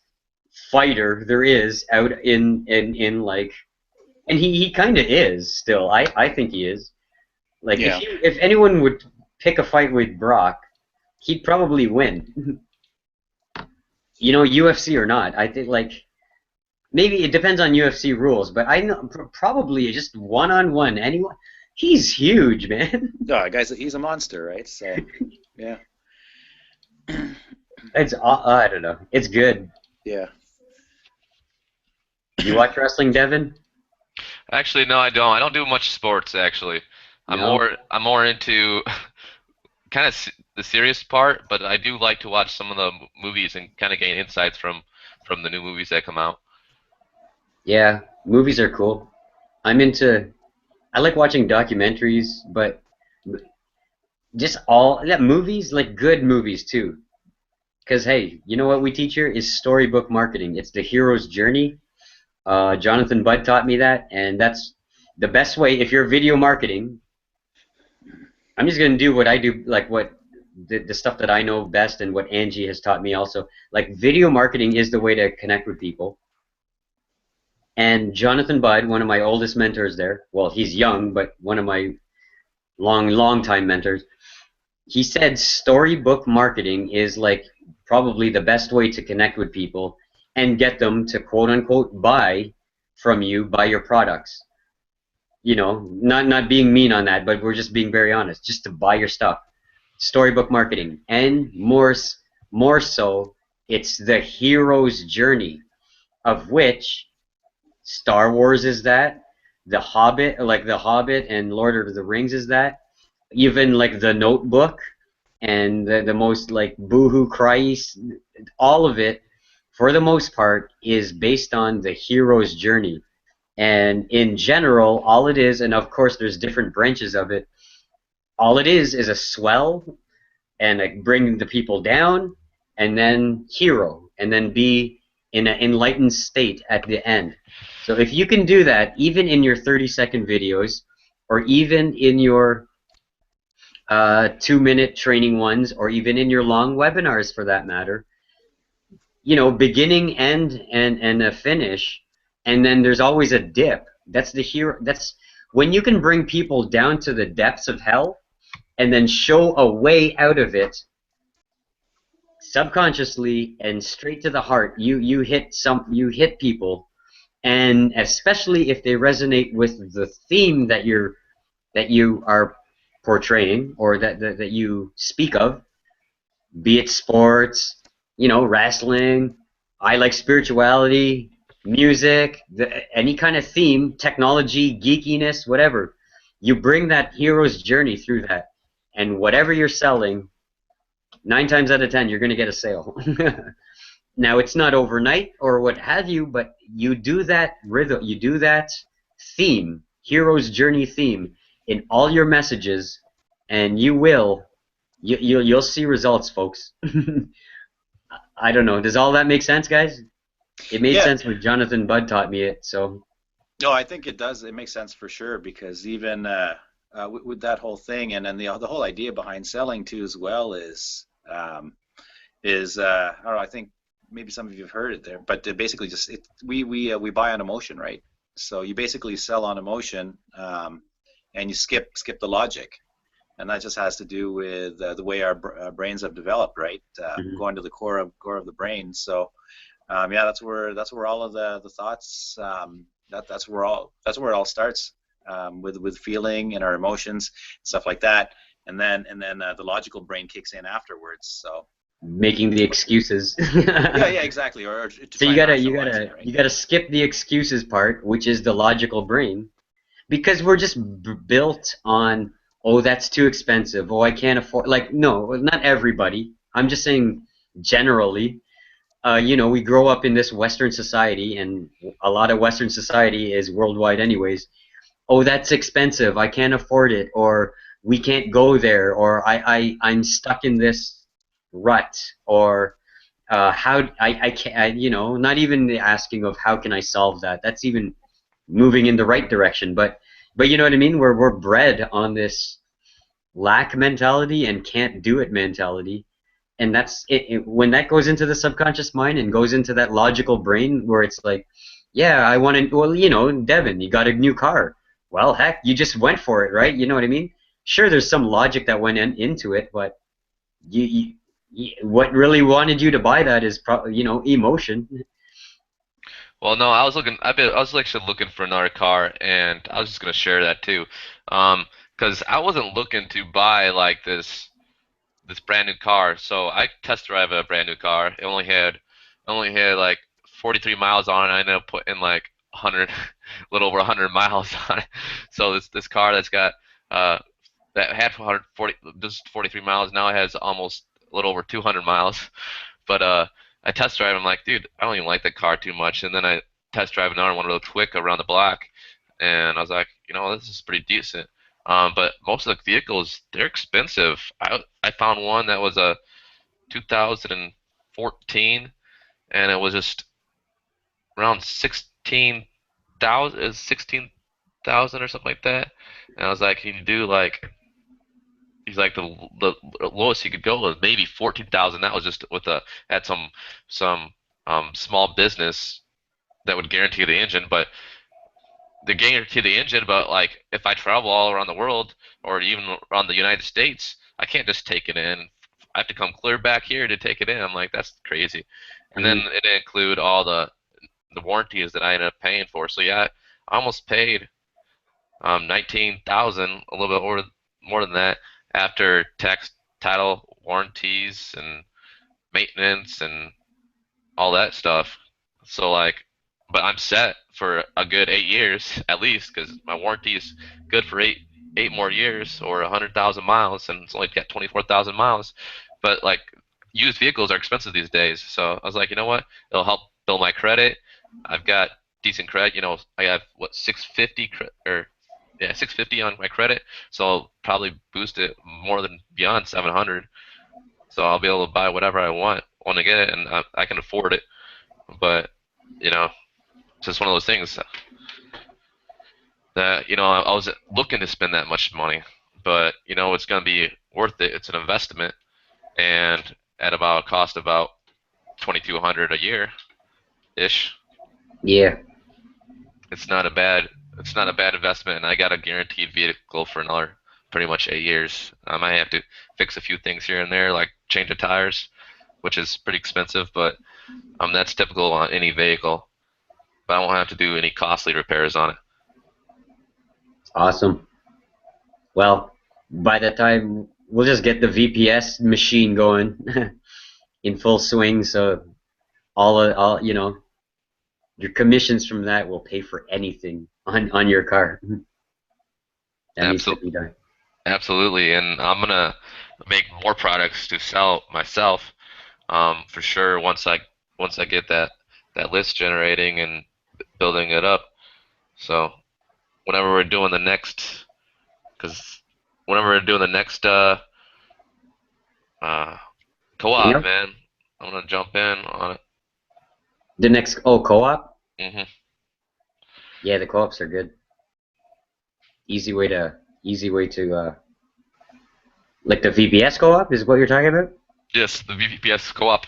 fighter there is out in like," and he kind of is still. I think he is. Like Yeah. if anyone would pick a fight with Brock, he'd probably win. UFC or not. I think like maybe it depends on UFC rules, but I know probably just one on one. Anyone, he's huge, man. Oh, guys, he's a monster, right? So yeah. It's I don't know. It's good. Yeah. You watch wrestling, Devin? Actually, no, I don't. I don't do much sports actually. I'm No. more I'm more into kind of the serious part, but I do like to watch some of the movies and kind of gain insights from the new movies that come out. Yeah, movies are cool. I'm into. I like watching documentaries, but just all yeah, movies, like good movies too. Because hey, you know what we teach here is storybook marketing. It's the hero's journey. Jonathan Budd taught me that, and that's the best way. If you're video marketing, I'm just gonna do what I do, like what the stuff that I know best, and what Angie has taught me also. Like video marketing is the way to connect with people, And Jonathan Budd, one of my oldest mentors there, well, he's young, but one of my long time mentors, he said storybook marketing is like probably the best way to connect with people and get them to quote unquote buy from you, buy your products. You know, not being mean on that, but we're just being very honest, just to buy your stuff. Storybook marketing, and more so, it's the hero's journey, of which Star Wars is that, The Hobbit, like The Hobbit and Lord of the Rings is that, even like The Notebook and the most like boohoo cry, all of it, for the most part, is based on the hero's journey. And in general, all it is, and of course there's different branches of it, all it is a swell and like bring the people down, and then hero, and then be in an enlightened state at the end. So if you can do that, even in your 30-second videos, or even in your 2-minute training ones, or even in your long webinars for that matter, you know, beginning, end, and a finish, and then there's always a dip. That's the hero. That's when you can bring people down to the depths of hell, and then show a way out of it subconsciously and straight to the heart. You hit people, and especially if they resonate with the theme that you are portraying, or that you speak of, be it sports, you know, wrestling, I like spirituality, music, any kind of theme, technology, geekiness, whatever. You bring that hero's journey through that, and whatever you're selling, 9 times out of 10, you're going to get a sale. Now, it's not overnight or what have you, but you do that rhythm, you do that theme, hero's journey theme, in all your messages, and you'll see results, folks. I don't know. Does all that make sense, guys? It made Yeah, sense when Jonathan Budd taught me it. So no, I think it does. It makes sense for sure because even with that whole thing, and then the whole idea behind selling too as well is I don't know. I think maybe some of you have heard it there, but basically just we buy on emotion, right? So you basically sell on emotion, and you skip the logic, and that just has to do with the way our brains have developed, right? mhm. Going to the core of the brain. So yeah, that's where all of the thoughts that's where it all starts, with feeling and our emotions, stuff like that, and then the logical brain kicks in afterwards. So Making the excuses. yeah, exactly, or to So try you and gotta you rationalize it, gotta right? you gotta skip the excuses part, which is the logical brain, because we're just built on, oh, that's too expensive, oh, I can't afford, like, no, not everybody, I'm just saying generally. You know, we grow up in this Western society, and a lot of Western society is worldwide anyways. Oh, that's expensive, I can't afford it, or we can't go there, or I'm stuck in this rut, or how I can't, you know, not even the asking of how can I solve that, that's even moving in the right direction, but you know what I mean, we're bred on this lack mentality and can't do it mentality, and that's it. When that goes into the subconscious mind and goes into that logical brain where it's like, yeah, I want to, well, you know, Devin, you got a new car, well, heck, you just went for it, right? You know what I mean? Sure, there's some logic that went into it, but what really wanted you to buy that is probably, you know, emotion. Well, no, I was actually looking for another car, and I was just gonna share that too, because I wasn't looking to buy like this brand new car. So I test drive a brand new car. Only had like 43 miles on it. I ended up putting like 100, a little over 100 miles on it. So this car that's got uh that had 140, just 43 miles, now it has almost a little over 200 miles. But I test drive. I'm like, dude, I don't even like the car too much. And then I test drive another one real quick around the block, and I was like, you know, this is pretty decent. But most of the vehicles, they're expensive. I found one that was a 2014, and it was just around 16,000 or something like that. And I was like, can you do like he's like the lowest he could go was maybe 14,000. That was just with a had some small business that would guarantee the engine, but they guarantee the engine. But like if I travel all around the world or even around the United States, I can't just take it in. I have to come clear back here to take it in. I'm like, that's crazy. And then Hmm. it include all the warranties that I ended up paying for. So yeah, I almost paid 19,000, a little bit more than that after tax, title, warranties, and maintenance and all that stuff. So like, but I'm set for a good 8 years at least because my warranty is good for eight more years or 100,000 miles, and it's only got 24,000 miles. But like, used vehicles are expensive these days, so I was like, you know what? It'll help build my credit. I've got decent credit. You know, I have what 650 or yeah 650 on my credit, so I'll probably boost it more than beyond 700. So I'll be able to buy whatever I want to get it, and I can afford it. But you know, it's just one of those things that I was looking to spend that much money, but it's going to be worth it. It's an investment, and at about a cost about 2,200 a year ish. Yeah, It's not a bad investment, and I got a guaranteed vehicle for another pretty much 8 years. I might have to fix a few things here and there, like change the tires, which is pretty expensive, but that's typical on any vehicle. But I won't have to do any costly repairs on it. awesome. Well, by the time we'll just get the VPS machine going in full swing, so all your commissions from that will pay for anything on your car that needs to Absolutely. be done. Absolutely, and I'm gonna make more products to sell myself, for sure. Once I get that list generating and building it up. So whenever we're doing the next, because whenever we're doing the next uh, co-op, Hangout? man, I'm gonna jump in on it. The next co-op? Hmm. Yeah, the co-ops are good. Easy way to like the VPS co-op is what you're talking about? Yes, the VPS co-op.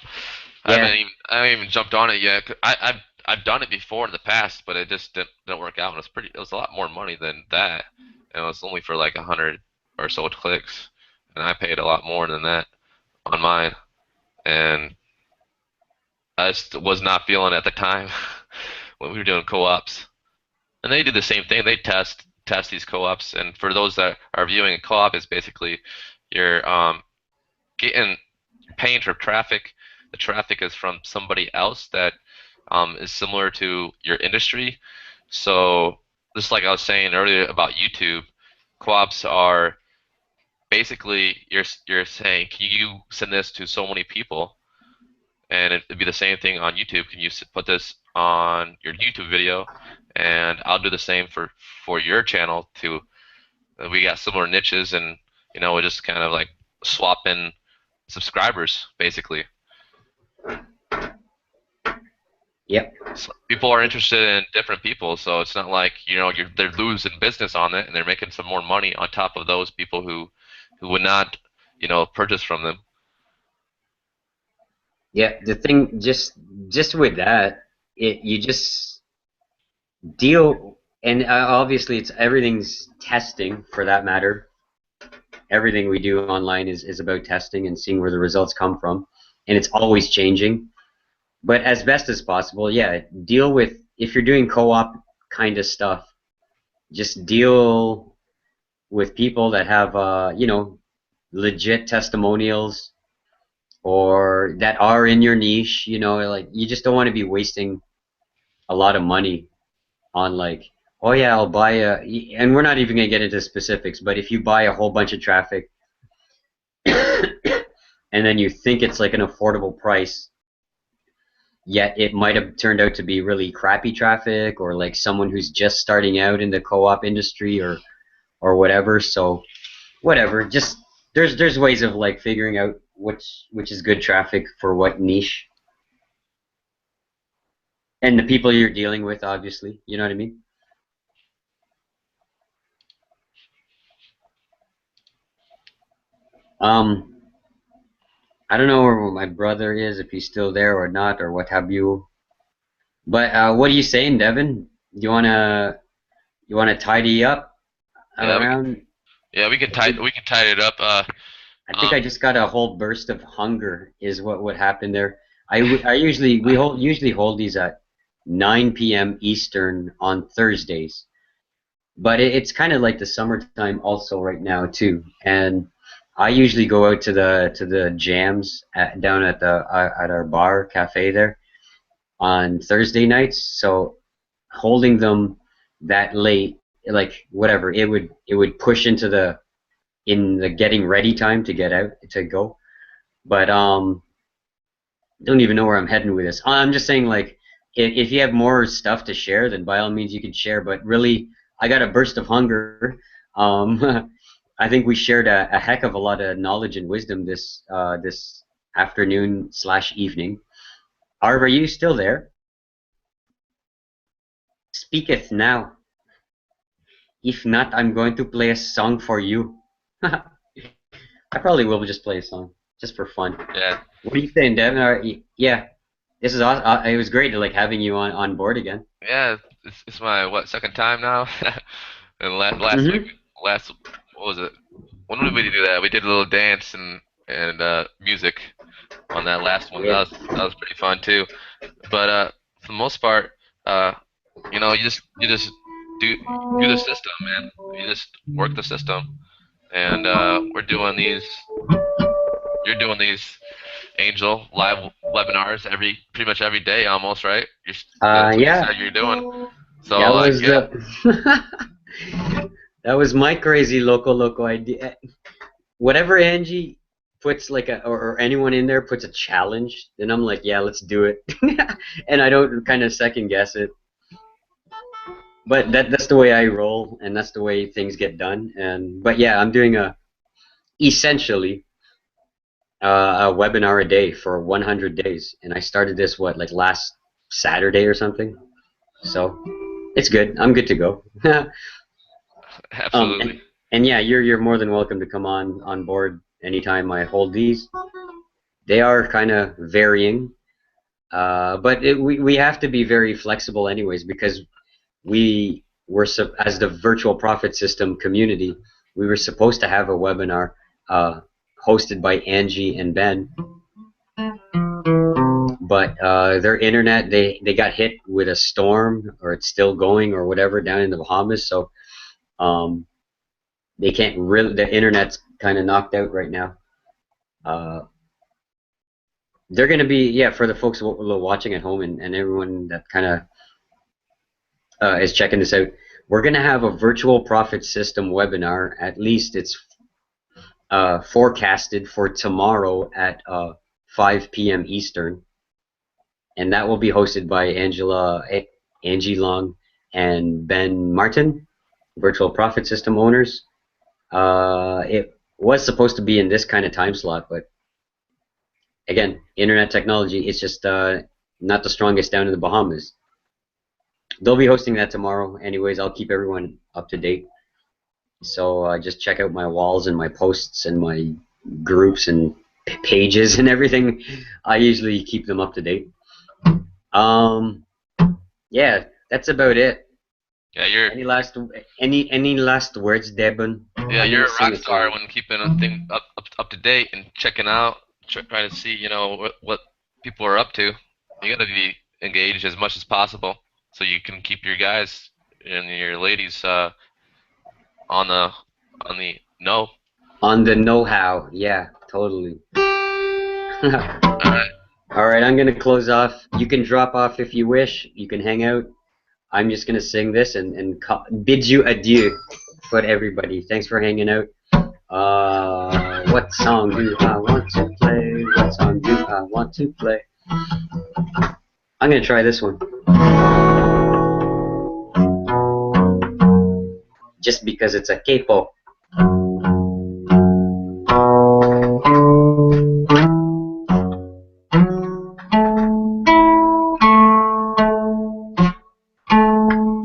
Yeah. I haven't even jumped on it yet. I've done it before in the past, but it just didn't work out. And it was a lot more money than that, and it was only for like 100 or so clicks, and I paid a lot more than that on mine, and I just was not feeling it at the time when we were doing co-ops. And they do the same thing. They test these co-ops, and for those that are viewing, a co-op is basically you're getting paying for traffic. The traffic is from somebody else that is similar to your industry. So just like I was saying earlier about YouTube, co-ops are basically you're saying, can you send this to so many people? And it'd be the same thing on YouTube. Can you put this on your YouTube video? And I'll do the same for your channel too. We got similar niches, and we just kind of like swapping subscribers basically. Yep. So people are interested in different people, so it's not like they're losing business on it, and they're making some more money on top of those people who would not purchase from them. Yeah, the thing just with that, you just deal and obviously it's everything's testing for that matter. Everything we do online is about testing and seeing where the results come from, and it's always changing. But as best as possible, yeah, deal with if you're doing co-op kind of stuff, just deal with people that have legit testimonials or that are in your niche, like you just don't want to be wasting a lot of money on like, oh yeah, I'll buy and we're not even going to get into specifics, but if you buy a whole bunch of traffic and then you think it's like an affordable price, yet it might have turned out to be really crappy traffic or like someone who's just starting out in the co-op industry or whatever. So whatever, just there's ways of like figuring out which is good traffic for what niche and the people you're dealing with, obviously. You know what I mean? Um, I don't know where my brother is, if he's still there or not, or what have you. But what are you saying, Devin? You wanna tidy up Yeah, we can. around? Yeah, we can tie it up. I think Um, I just got a whole burst of hunger is what happened there. I usually usually hold these at 9 p.m. Eastern on Thursdays, but it's kind of like the summertime also right now too. And I usually go out to the jams down at our bar cafe there on Thursday nights. So holding them that late, like whatever, it would push into the in the getting ready time to get out to go. But don't even know where I'm heading with this. I'm just saying, like, if you have more stuff to share, then by all means you can share. But really, I got a burst of hunger. I think we shared a heck of a lot of knowledge and wisdom this afternoon slash evening. Arv, are you still there? Speaketh now. If not, I'm going to play a song for you. I probably will just play a song just for fun. yeah, What are you saying, Devin? Yeah, this is awesome. It was great like having you on board again. yeah. It's my what second time now, and last week, Mm-hmm. last what was it? When did we do that? We did a little dance and music on that last one. Yeah. That was pretty fun too. But for the most part, uh, you just do do the system, man. You just work the system, and we're doing these. You're doing these Angel live webinars every pretty much every day almost, right? That's what you Yeah. said you're doing. So That like, was yeah, the that was my crazy loco idea. Whatever Angie puts like or anyone in there puts a challenge, then I'm like, yeah, let's do it, and I don't kind of second guess it. But that's the way I roll, and that's the way things get done. And but yeah, I'm doing a essentially a webinar a day for 100 days, and I started this what like last Saturday or something. So it's good. I'm good to go. um, absolutely. and, and yeah, you're more than welcome to come on board anytime I hold these. They are kind of varying, but we have to be very flexible anyways because as the virtual profit system community, we were supposed to have a webinar uh, hosted by Angie and Ben, but their internet they got hit with a storm or it's still going or whatever down in the Bahamas, so um, they can't really the internet's kind of knocked out right now. uh, they're going to be yeah for the folks watching at home and everyone that kind of is checking this out, we're going to have a virtual profit system webinar. At least it's forecasted for tomorrow at 5 p.m. Eastern, and that will be hosted by Angie Long, and Ben Martin, virtual profit system owners. It was supposed to be in this kind of time slot, but again, internet technology is just not the strongest down in the Bahamas. They'll be hosting that tomorrow. Anyways, I'll keep everyone up to date. So just check out my walls and my posts and my groups and pages and everything. I usually keep them up to date. Um, yeah, that's about it. Yeah, you're Any last words, Devon? yeah I'm you're gonna a rock sing a star song. when keeping a thing up to date and checking out, trying to see what people are up to. You gotta be engaged as much as possible so you can keep your guys and your ladies on the on the no. On the know-how, yeah, totally. All right. All right, I'm gonna close off. You can drop off if you wish. You can hang out. I'm just gonna sing this and bid you adieu for everybody. Thanks for hanging out. What song do I want to play? What song do I want to play? I'm gonna try this one. Just because it's a capo.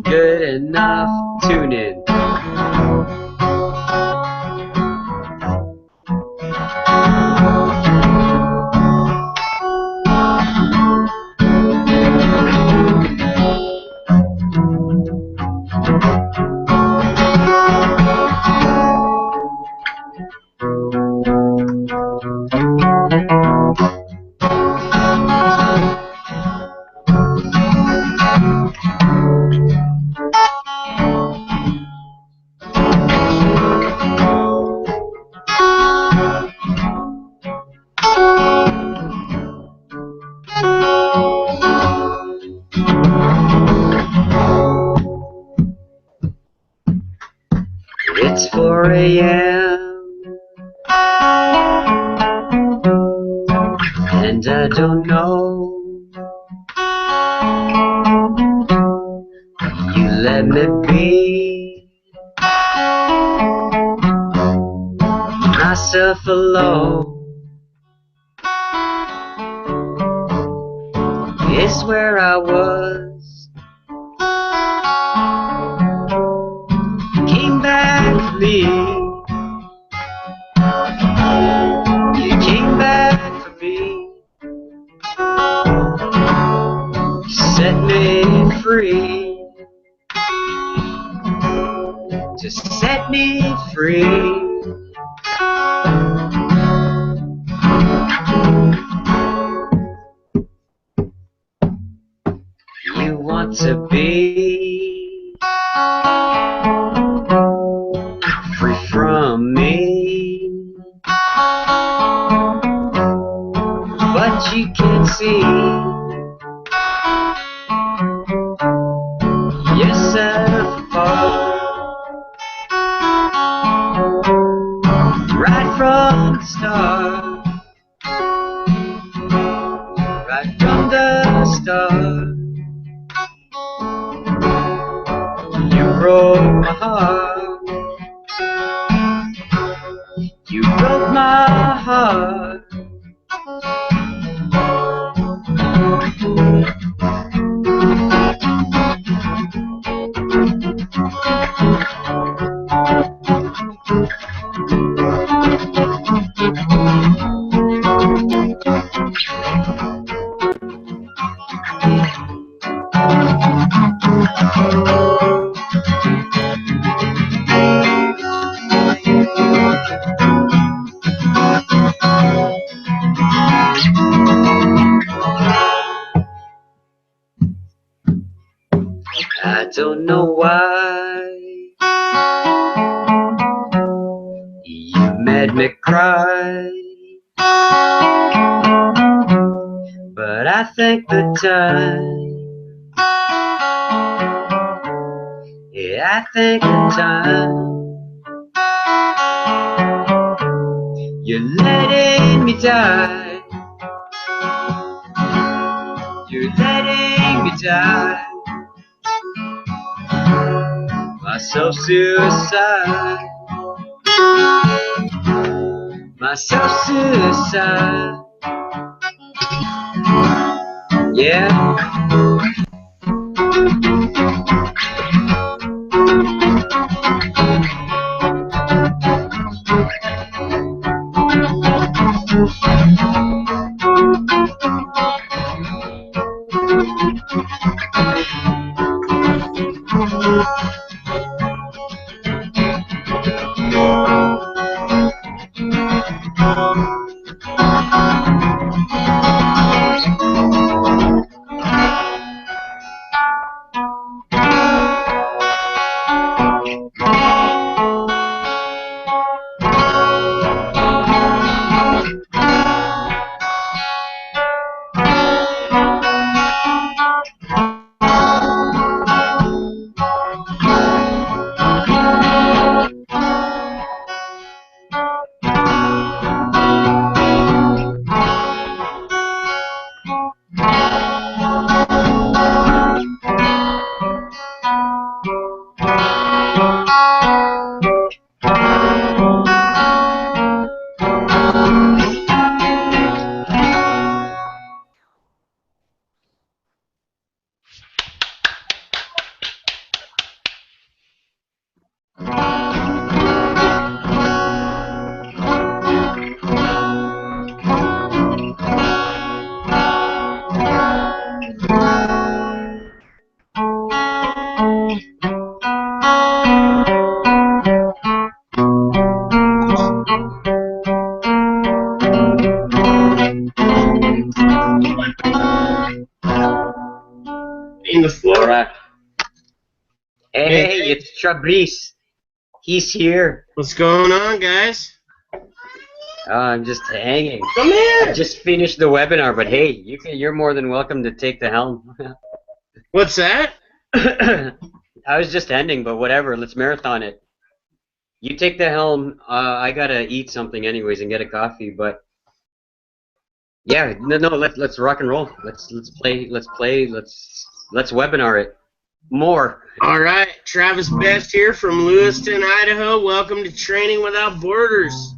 Good enough. Tune in. 4 a.m. And I don't know. You let me be myself alone. It's where I was. Came back for me. You came back for me. Set me free. Just set me free. You want to be free from me, but you can't see yourself apart. Right from the start, right from the start, you broke my heart. You broke my heart. I don't know why you made me cry, but I think the time, yeah, I think the time you're letting me die, you're letting me die. My self-suicide, my self-suicide, yeah. In the floor. Alright. Hey, it's Fabrice. He's here. What's going on, guys? I'm just hanging. Come I here. just finished the webinar, but hey, you're more than welcome to take the helm. What's that? I was just ending, but whatever. Let's marathon it. You take the helm. I gotta eat something anyways and get a coffee. But yeah, no, let's rock and roll. Let's webinar it more. All right, Travis Best here from Lewiston, Idaho. Welcome to Training Without Borders.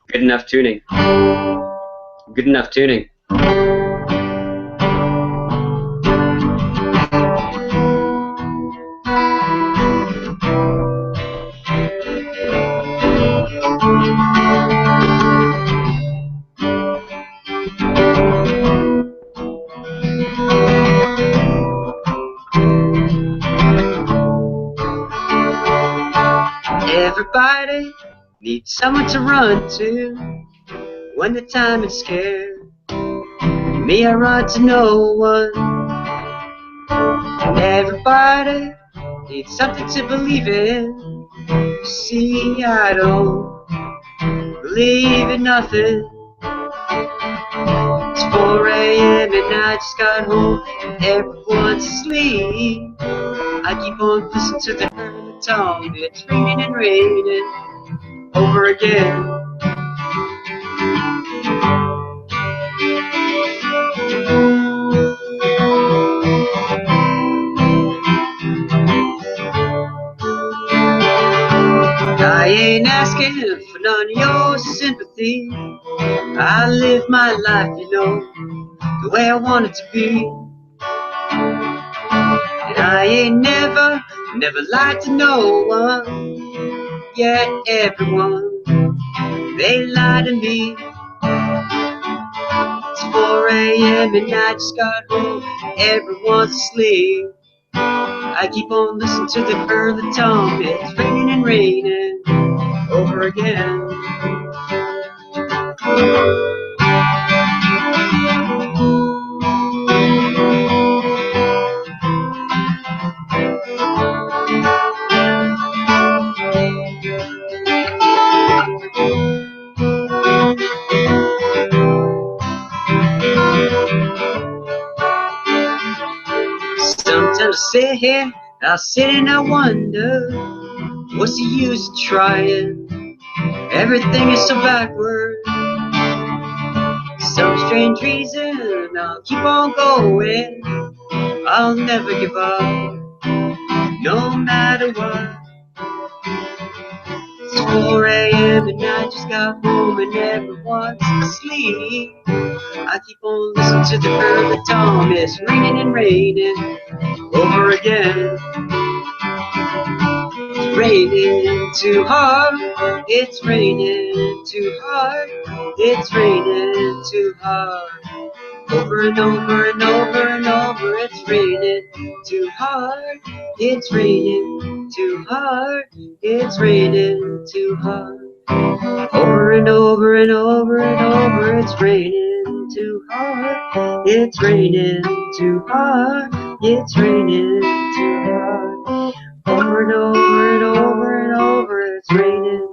Good enough tuning. Good enough tuning. Everybody needs someone to run to when the time is scared. Me, I run to no one. And everybody needs something to believe in. You see, I don't believe in nothing. It's 4 a.m. and I just got home and everyone's asleep. I keep on listening to the early tone. It's raining and raining over again. I ain't asking for none of your sympathy. I live my life, you know, the way I want it to be. And I ain't never lied to no one. Yet everyone, they lie to me. It's 4 a.m. and I just got home. Everyone's asleep. I keep on listening to the early tone. It's raining and raining over again. Sometimes I sit here, I sit and I wonder, what's the use of trying? Everything is so backward. Some strange reason, I'll keep on going. I'll never give up, no matter what. It's 4 a.m. and I just got home and everyone's asleep. I keep on listening to the early tone. It's raining and raining over again. It's raining too hard. It's raining too hard. It's raining too hard. Over and over and over and over. It's raining too hard. It's raining too hard. It's raining too hard. Over and over and over and over. It's raining too hard. It's raining too hard. It's raining too hard. Over and over and over and over. It's raining.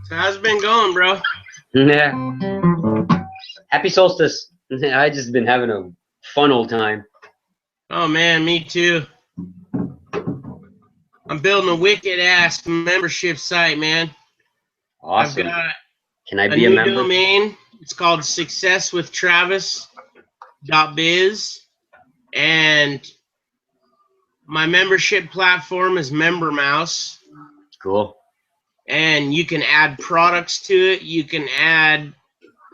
So how's it been going, bro? Yeah. Happy solstice. I just been having a fun old time. Oh man, me too. I'm building a wicked ass membership site, man. Awesome. I've got Can I a be a new member? domain. It's called successwithtravis.biz, and my membership platform is MemberMouse. Cool. and you can add products to it. You can add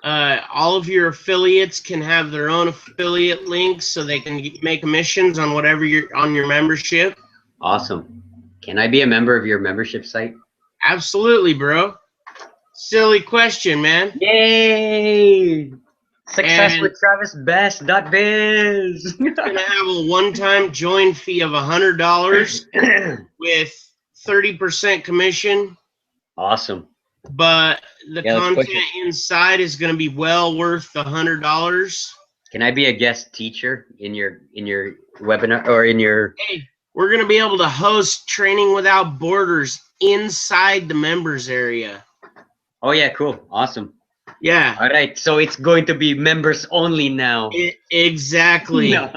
all of your affiliates can have their own affiliate links, so they can make commissions on whatever you're on your membership. Awesome. Can I be a member of your membership site? Absolutely, bro. Silly question, man. Yay! Success And with TravisBest.biz. it's gonna have a one-time join fee of $100 with 30% commission. Awesome. But the Yeah, let's push content it. inside is going to be well worth the $100. Can I be a guest teacher in your webinar or in your? Hey, we're going to be able to host Training Without Borders inside the members area. Oh yeah, cool, awesome. Yeah. All right, so it's going to be members only now. Exactly. No.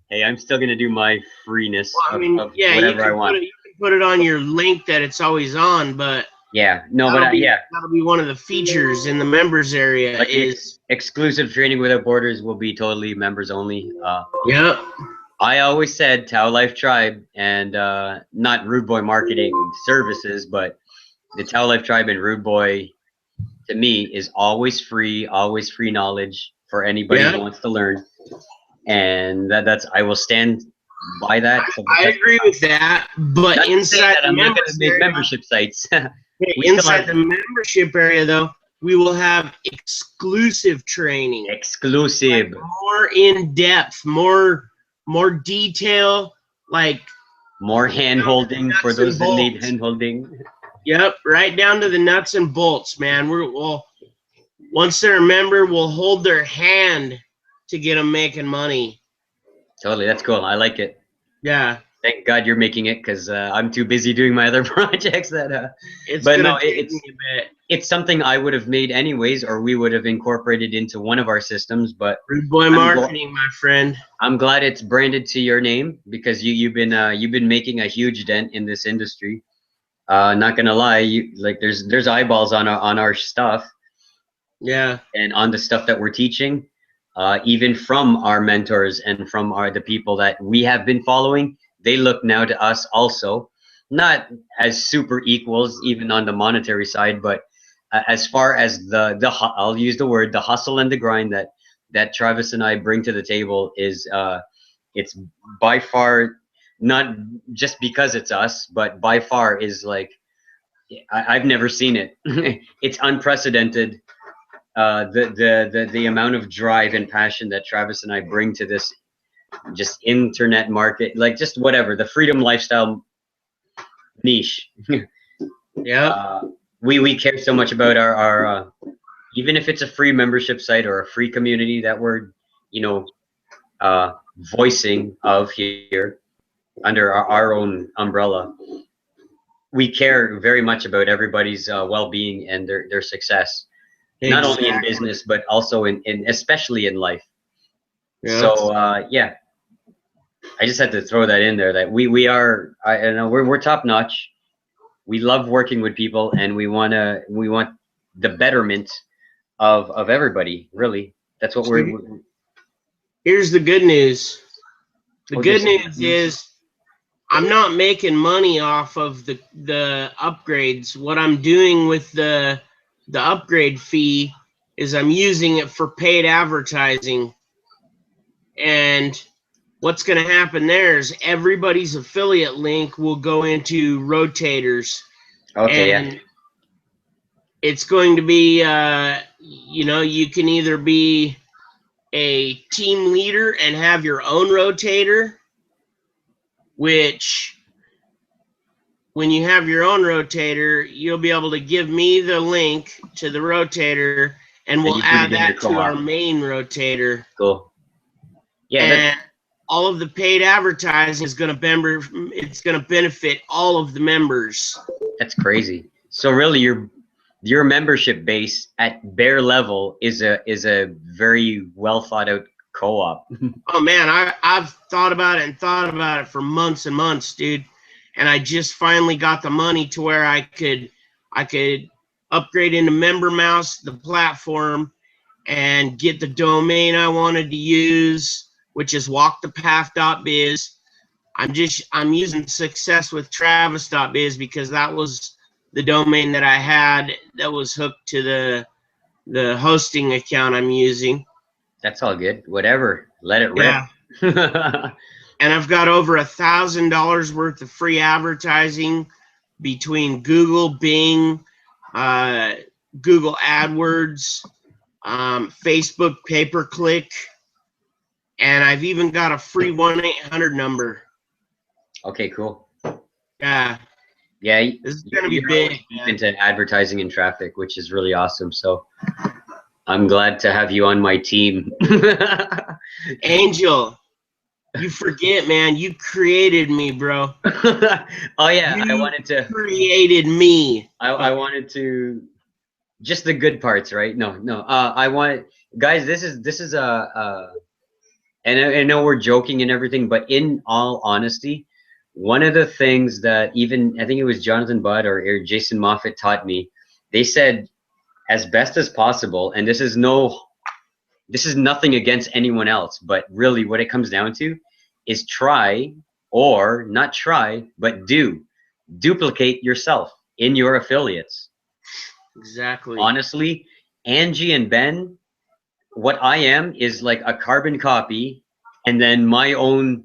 Hey, I'm still gonna do my freeness Well, I mean, of yeah, whatever I want. you can put it on your link that it's always on, but Yeah, no, but yeah, that'll be one of the features in the members area. like Is exclusive Training Without Borders will be totally members only. Yep. I always said TAO Life Tribe and not Rude Boy Marketing Services, but the TAO Life Tribe and Rude Boy to me is always free knowledge for anybody who wants to learn, and that's I will stand by that. I agree with that, but Not inside that the I'm not going to members make area, membership sites. inside the membership area, though, we will have exclusive training, exclusive, like more in depth, more detail, like more hand holding for those that need hand holding. Yep, right down to the nuts and bolts, man. Once they're a member, we'll hold their hand to get them making money. Totally, that's cool. I like it. Yeah. Thank God you're making it, because I'm too busy doing my other projects. It's something I would have made anyways, or we would have incorporated into one of our systems. But Rude Boy Marketing, my friend. I'm glad it's branded to your name, because you've been making a huge dent in this industry. Not gonna lie, there's eyeballs on our stuff. Yeah. And on the stuff that we're teaching, even from our mentors and from the people that we have been following, they look now to us also, not as super equals, even on the monetary side, but as far as I'll use the word, the hustle and the grind that Travis and I bring to the table is, it's by far, not just because it's us, but by far is like, I've never seen it. It's unprecedented. The amount of drive and passion that Travis and I bring to this just internet market, like just whatever, the freedom lifestyle niche. Yeah. We care so much about our even if it's a free membership site or a free community that we're voicing of here under our own umbrella. We care very much about everybody's well-being and their success. Not only in business, but also in especially in life. Yeah. So yeah, I just had to throw that in there, that we are, I know we're top notch. We love working with people, and we want the betterment of everybody. Really, that's what we're. Here's the good news. The good news is I'm not making money off of the upgrades. What I'm doing with the upgrade fee is I'm using it for paid advertising. And what's going to happen there is everybody's affiliate link will go into rotators. Okay, and yeah. It's going to be, you can either be a team leader and have your own rotator, which when you have your own rotator, you'll be able to give me the link to the rotator, and we'll add that to our main rotator. Cool. Yeah. And all of the paid advertising is going to benefit all of the members. That's crazy. So really, your membership base at bare level is a very well thought out co-op. Oh man, I've thought about it for months and months, dude. And I just finally got the money to where I could upgrade into MemberMouse, the platform, and get the domain I wanted to use, which is walkthepath.biz. I'm using success with Travis.biz because that was the domain that I had that was hooked to the hosting account I'm using. That's all good. Whatever. Let it rip. Yeah. And I've got over $1,000 worth of free advertising between Google, Bing, Google AdWords, Facebook pay-per-click, and I've even got a free 1-800 number. Okay, cool. Yeah. Yeah, This is gonna be you're big, always deep man. into advertising and traffic, which is really awesome. So I'm glad to have you on my team. Angel, you forget, man. You created me, bro. Oh yeah, I You wanted to. created me. I wanted to just the good parts, right? No, no. I want guys. This is and I know we're joking and everything, but in all honesty, one of the things that even I think it was Jonathan Budd or Jason Moffat taught me, they said as best as possible, and this is nothing against anyone else, but really what it comes down to is try or not try, but duplicate yourself in your affiliates. Exactly. Honestly, Angie and Ben, what I am is like a carbon copy and then my own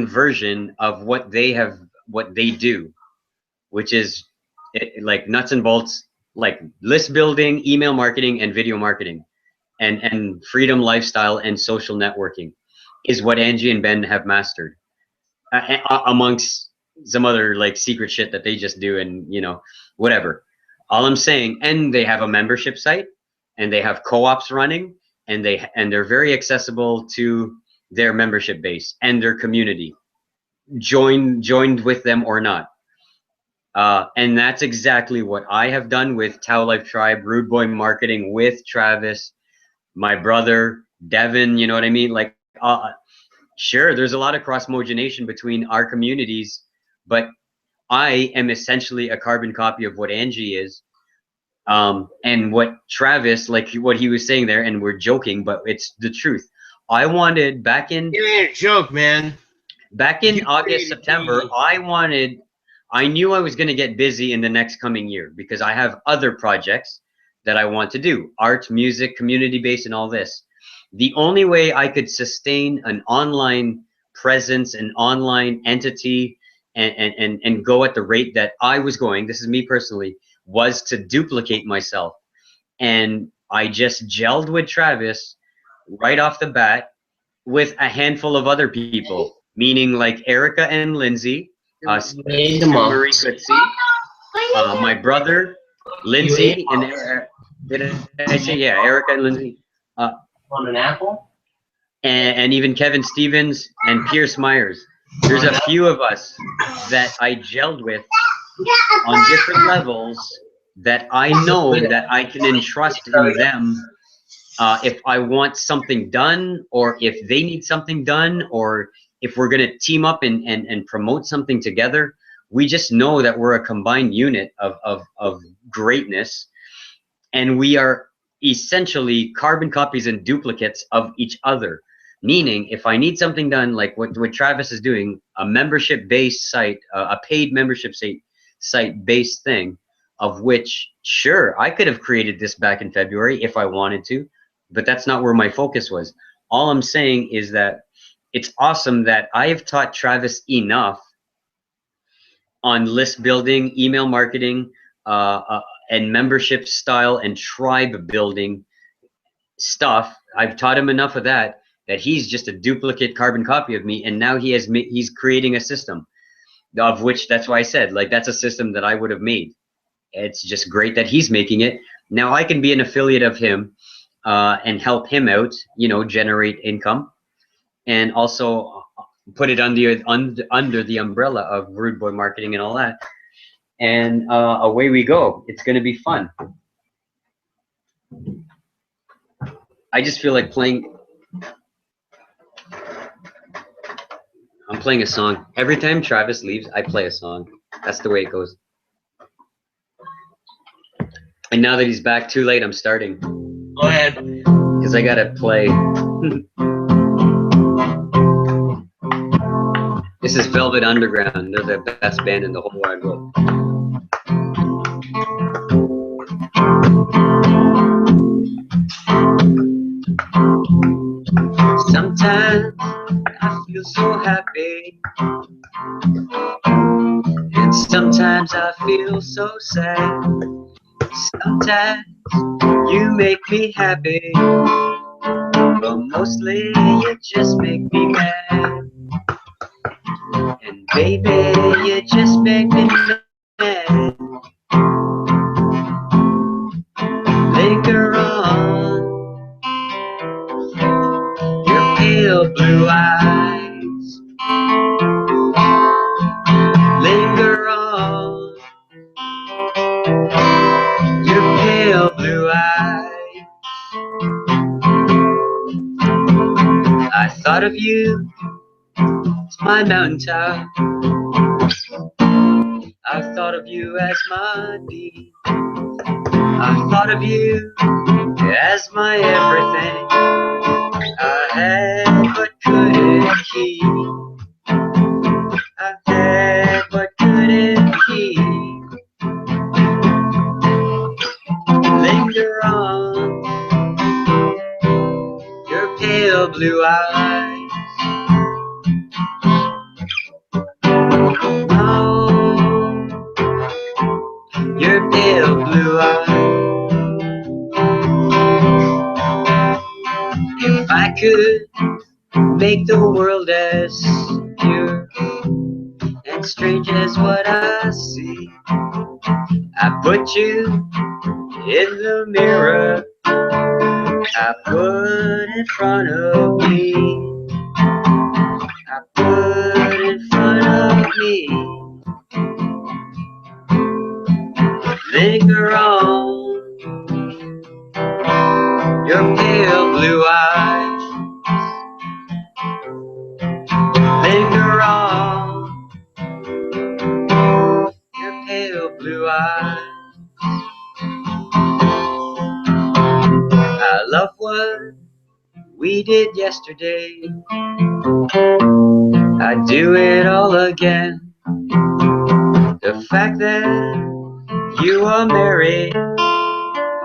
version of what they do, which is like nuts and bolts, like list building, email marketing, and video marketing, and freedom lifestyle and social networking is what Angie and Ben have mastered, amongst some other like secret shit that they just do, and whatever. All I'm saying, and they have a membership site, and they have co-ops running, and they're very accessible to their membership base and their community, joined with them or not. And that's exactly what I have done with TAO Life Tribe, Rude Boy Marketing with Travis, my brother, Devin, you know what I mean? Like, sure, there's a lot of cross-mogenation between our communities, but I am essentially a carbon copy of what Angie is. And what Travis, like what he was saying there, and we're joking, but it's the truth. I wanted back in It ain't a joke, man. August, September, I knew I was going to get busy in the next coming year because I have other projects that I want to do, art, music, community-based, and all this. The only way I could sustain an online presence, an online entity, and go at the rate that I was going, this is me personally, was to duplicate myself. And I just gelled with Travis right off the bat with a handful of other people, meaning like Erica and Lindsay, Marie Coetzee, my brother, Lindsay, and did I say, yeah, Erica and Lindsay? Want an apple? And even Kevin Stevens and Pierce Myers. There's a few of us that I gelled with on different levels that I know that I can entrust in them if I want something done, or if they need something done, or if we're going to team up and promote something together. We just know that we're a combined unit of greatness, and we are essentially carbon copies and duplicates of each other. Meaning, if I need something done, like what Travis is doing, a membership-based site, a paid membership site-based thing, of which, sure, I could have created this back in February if I wanted to, but that's not where my focus was. All I'm saying is that it's awesome that I have taught Travis enough on list building, email marketing, and membership style and tribe building stuff. I've taught him enough of that he's just a duplicate carbon copy of me, and now he's creating a system of which, that's why I said, like, that's a system that I would have made. It's just great that he's making it. Now I can be an affiliate of him and help him out, generate income, and also put it under the umbrella of Rude Boy Marketing and all that. And away we go. It's going to be fun. I just feel like I'm playing a song. Every time Travis leaves, I play a song. That's the way it goes. And now that he's back, too late, I'm starting. Go ahead. Because I got to play. This is Velvet Underground. They're the best band in the whole wide world. Sometimes I feel so happy, and sometimes I feel so sad. Sometimes you make me happy, but mostly you just make me mad. And baby, you just make me mad. Linger on your pale blue eyes. Linger on your pale blue eyes. I thought of you as my mountaintop. I thought of you as my bee. I thought of you as my everything. I had but couldn't keep. I had but couldn't keep. Linger on your pale blue eyes. Oh, your pale blue eyes. If I could make the world as pure and strange as what I see, I put you in the mirror I put in front of me. I put in front of me. Linger on your pale blue eyes. Linger on your pale blue eyes. I love what we did yesterday. I'd do it all again. The fact that you are married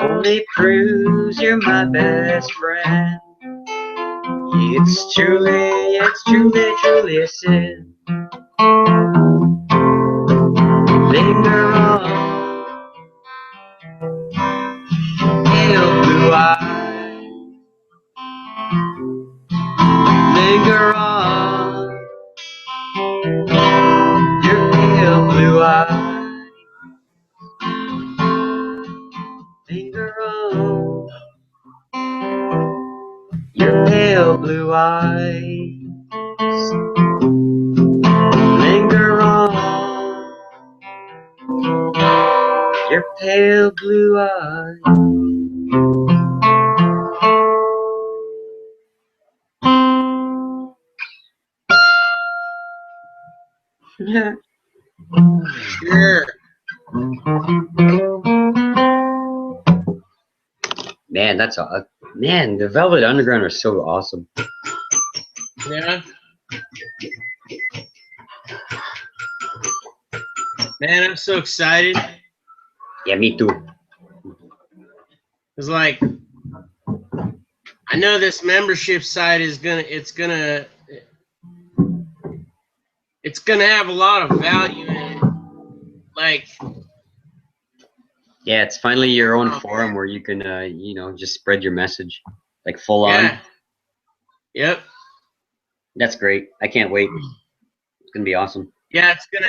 only proves you're my best friend. It's truly a sin. Linger on, pale blue eyes. Linger on, your pale blue eyes. Linger on, your pale blue eyes. Linger on, your pale blue eyes. Yeah. Sure. Man, that's a man. The Velvet Underground are so awesome. Yeah. Man, I'm so excited. Yeah, me too. It's like, I know this membership site is it's gonna have a lot of value in it. Like, Yeah, it's finally your own oh, forum where you can, you know, just spread your message, like full on. yeah. Yep. That's great. I can't wait. It's gonna be awesome. Yeah, it's gonna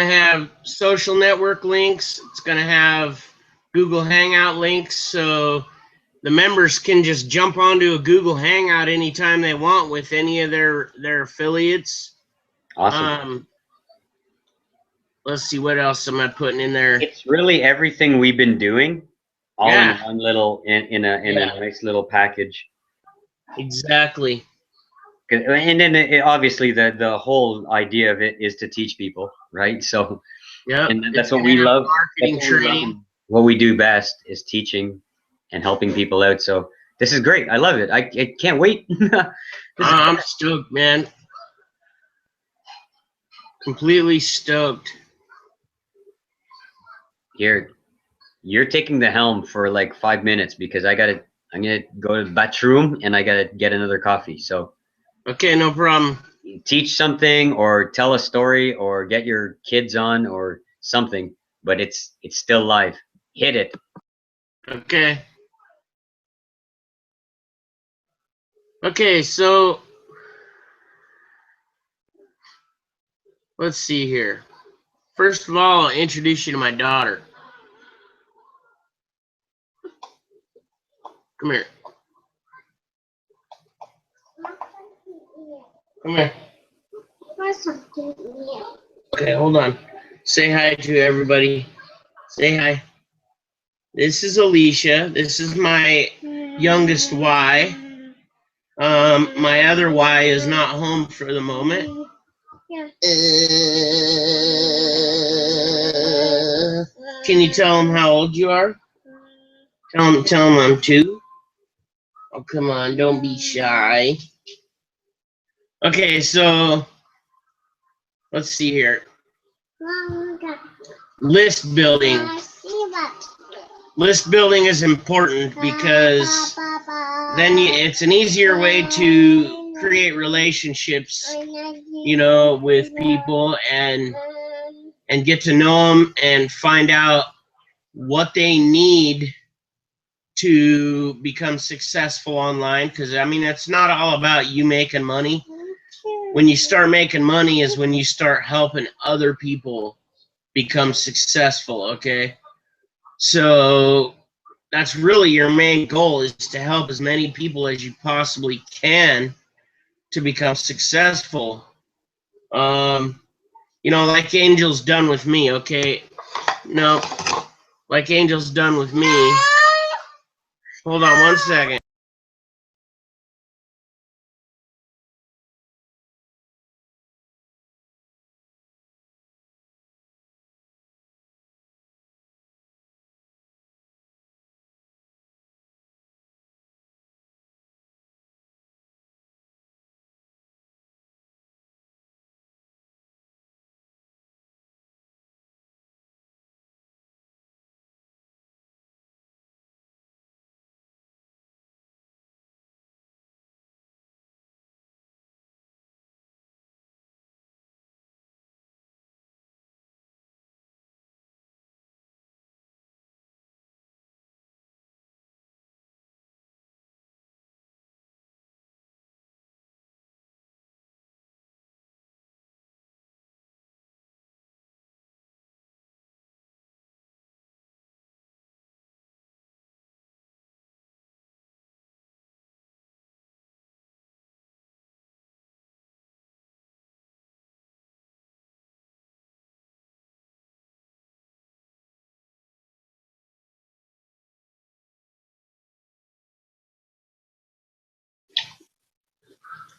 have social network links. It's gonna have Google Hangout links, so the members can just jump onto a Google Hangout anytime they want with any of their affiliates. Awesome. Let's see, what else am I putting in there? It's really everything we've been doing, all in one little in a nice little package. Exactly. And then obviously the whole idea of it is to teach people, right? So, and that's what we love. Marketing training. What we do best is teaching and helping people out. So this is great. I love it. I can't wait. I'm stoked, man. Completely stoked. Here, you're taking the helm for like 5 minutes because I'm gonna go to the bathroom and I gotta get another coffee. So Okay, no problem. teach something or tell a story or get your kids on or something, but it's still live. Hit it. Okay. Okay, so let's see here. First of all, I'll introduce you to my daughter. Come here. Come here. Okay, hold on. Say hi to everybody. Say hi. This is Alicia. This is my youngest Y. My other Y is not home for the moment. Can you tell him how old you are? Tell him I'm 2. Oh, come on, don't be shy. Okay, so let's see here. List building. List building is important because then it's an easier way to create relationships, with people and get to know them and find out what they need to become successful online. Because I mean, it's not all about you making money. When you start making money is when you start helping other people become successful. Okay, so that's really your main goal, is to help as many people as you possibly can to become successful. Like Angel's done with me. Okay, no, like Angel's done with me. Hold on one second.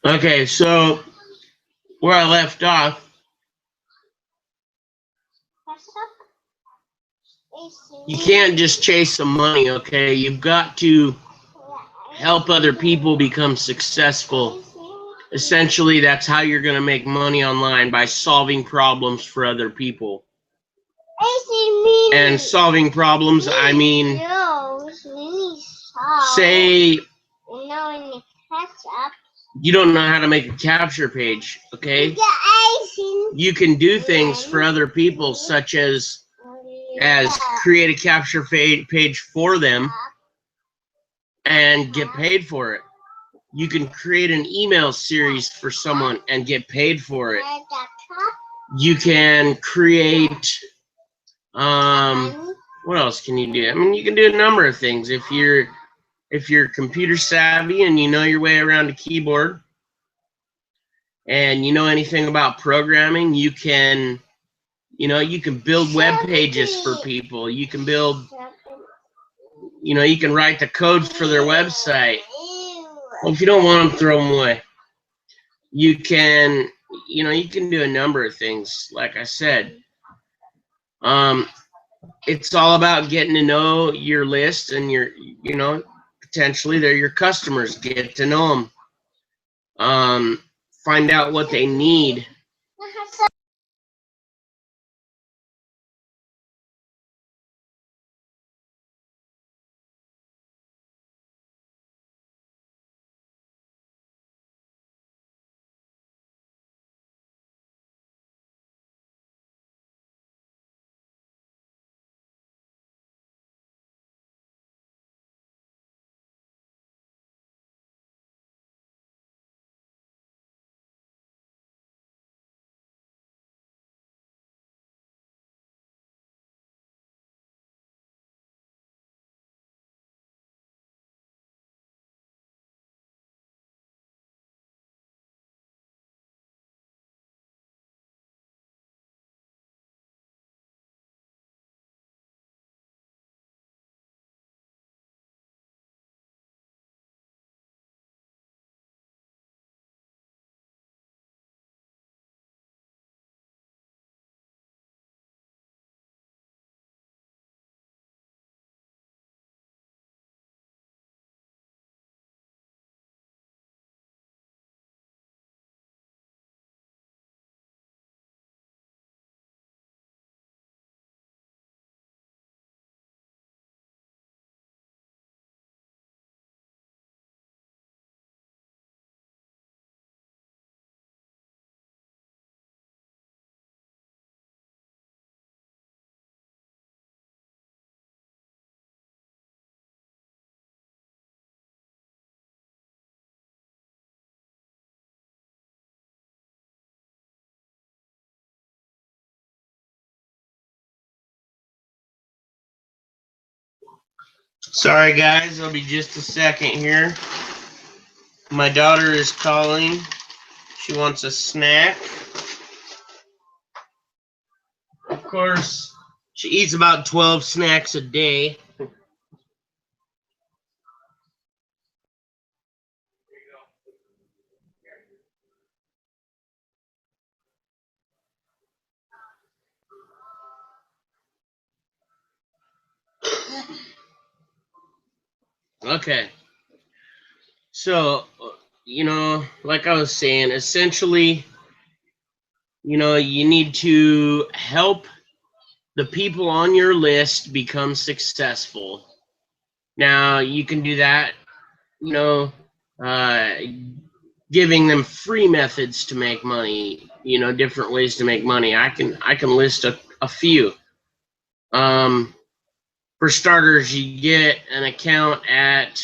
Okay, so where I left off, you can't just chase some money, okay? You've got to help other people become successful. Essentially, that's how you're going to make money online, by solving problems for other people. And solving problems, I mean, say you don't know how to make a capture page, okay? You can do things for other people, such as create a capture page for them and get paid for it. You can create an email series for someone and get paid for it. You can create, what else can you do? I mean, you can do a number of things. If you're computer savvy and you know your way around a keyboard and you know anything about programming, you can build web pages for people. You can build, you can write the code for their website. Well, if you don't want them, throw them away. You can do a number of things, like I said. It's all about getting to know your list and potentially they're your customers. Get to know them. Find out what they need. Sorry, guys. I'll be just a second here. My daughter is calling. She wants a snack. Of course, she eats about 12 snacks a day. Okay. So, like I was saying, essentially, you need to help the people on your list become successful. Now, you can do that, uh, giving them free methods to make money, different ways to make money. I can list a few. For starters, you get an account at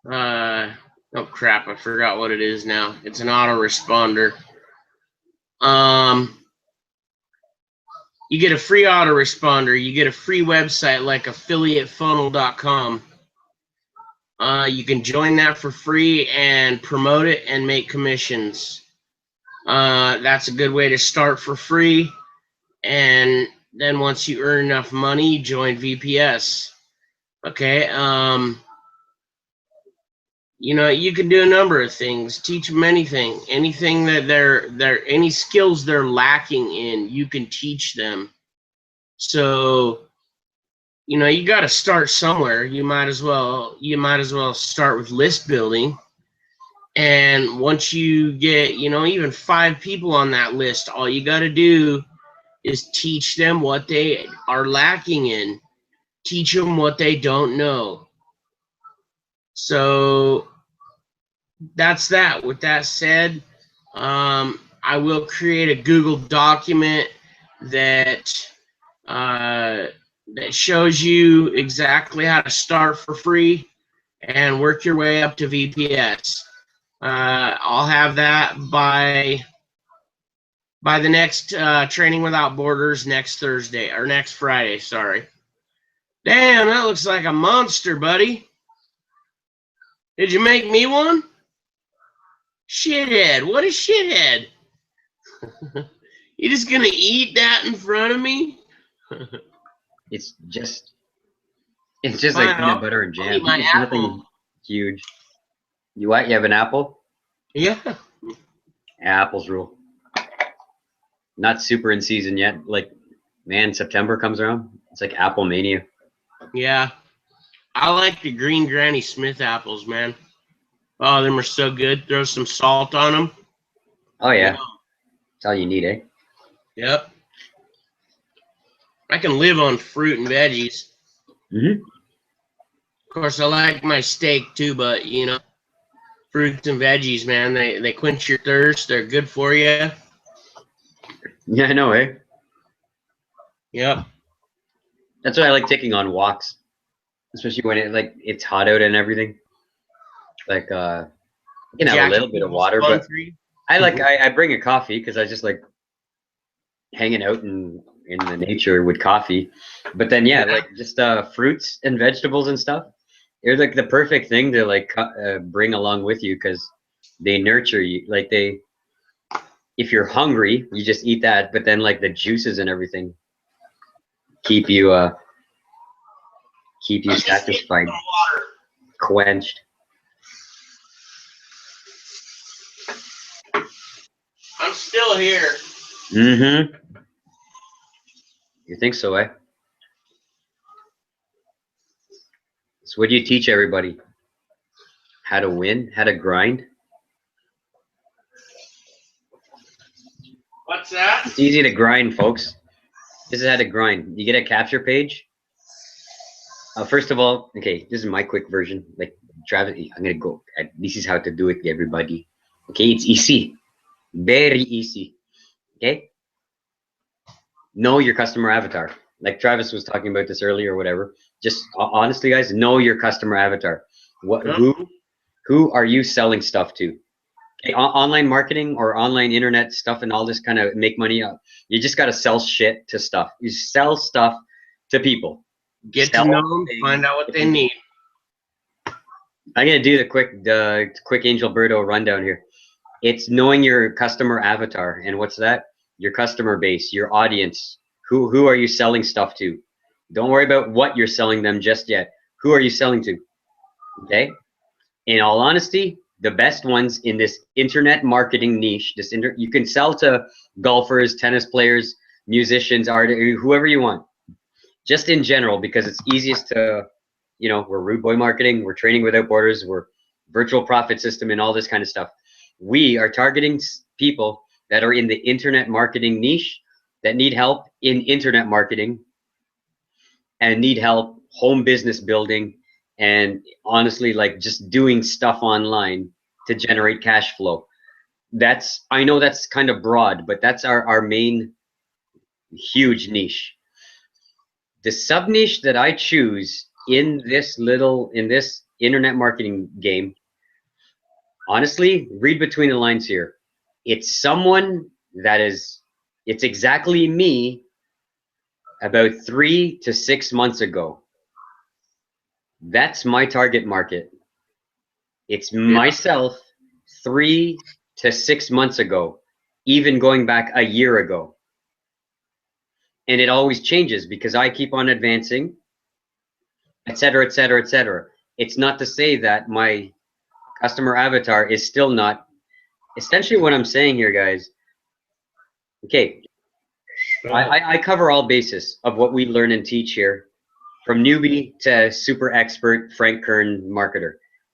oh crap, I forgot what it is now. It's an autoresponder. You get a free autoresponder. You get a free website like affiliatefunnel.com. You can join that for free and promote it and make commissions. That's a good way to start for free. And then once you earn enough money, join VPS. Okay. You can do a number of things. Teach them anything that any skills they're lacking in, you can teach them. So, you got to start somewhere. You might as well start with list building. And once you get, even 5 people on that list, all you got to do is teach them what they are lacking in. Teach them what they don't know. So that's that. With that said, I will create a Google document that that shows you exactly how to start for free and work your way up to VPS. I'll have that by the next Training Without Borders next Thursday or next Friday. Sorry. Damn, that looks like a monster, buddy. Did you make me one? Shithead. What a shithead. You just gonna eat that in front of me? It's just like peanut butter and jam. My It's apple. nothing huge. You what? You have an apple? Yeah. Apples rule. Not super in season yet. Like, man, September comes around. It's like apple mania. Yeah. I like the green Granny Smith apples, man. Oh, them are so good. Throw some salt on them. Oh yeah. That's all you need, eh? Yep. I can live on fruit and veggies. Mm-hmm. Of course, I like my steak too, but fruits and veggies, man, they quench your thirst. They're good for you. Yeah, I know, eh? Yep. That's why I like taking on walks, especially when it's hot out and everything. Like you can have a little bit of water, but I bring a coffee because I just like hanging out in the nature with coffee. But then like just fruits and vegetables and stuff. They're like the perfect thing to like bring along with you because they nurture you. Like if you're hungry, you just eat that. But then like the juices and everything keep you satisfied, quenched. I'm still here. Mm-hmm. You think so, eh? So what do you teach everybody? How to win? How to grind? What's that? It's easy to grind, folks. This is how to grind. You get a capture page. First of all, okay, this is my quick version. Like Travis, I'm gonna go. This is how to do it, everybody. Okay, it's easy, very easy. Okay, know your customer avatar. Like Travis was talking about this earlier, or whatever. Just honestly, guys, know your customer avatar. Who are you selling stuff to? Okay, online marketing or online internet stuff and all this kind of make money. You just gotta sell shit to stuff. You sell stuff to people. Get to sell know what them, they, find out what what they they need. I'm gonna do the quick Angel Birdo rundown here. It's knowing your customer avatar, and what's that? Your customer base, your audience. Who are you selling stuff to? Don't worry about what you're selling them just yet. Who are you selling to? Okay. In all honesty, the best ones in this internet marketing niche, you can sell to golfers, tennis players, musicians, artists, whoever you want. Just in general, because it's easiest to, we're rude boy marketing, we're training without borders, we're virtual profit system and all this kind of stuff. We are targeting people that are in the internet marketing niche that need help in internet marketing and need help home business building and honestly like just doing stuff online to generate cash flow. I know that's kind of broad, but that's our main huge niche. The sub niche that I choose in this internet marketing game, honestly, read between the lines here. It's someone it's exactly me about 3 to 6 months ago. That's my target market. It's myself 3 to 6 months ago, even going back a year ago. And it always changes because I keep on advancing, et cetera, et cetera, et cetera. It's not to say that my customer avatar is still not. Essentially, what I'm saying here, guys, okay, I cover all bases of what we learn and teach here, from newbie to super expert Frank Kern marketer.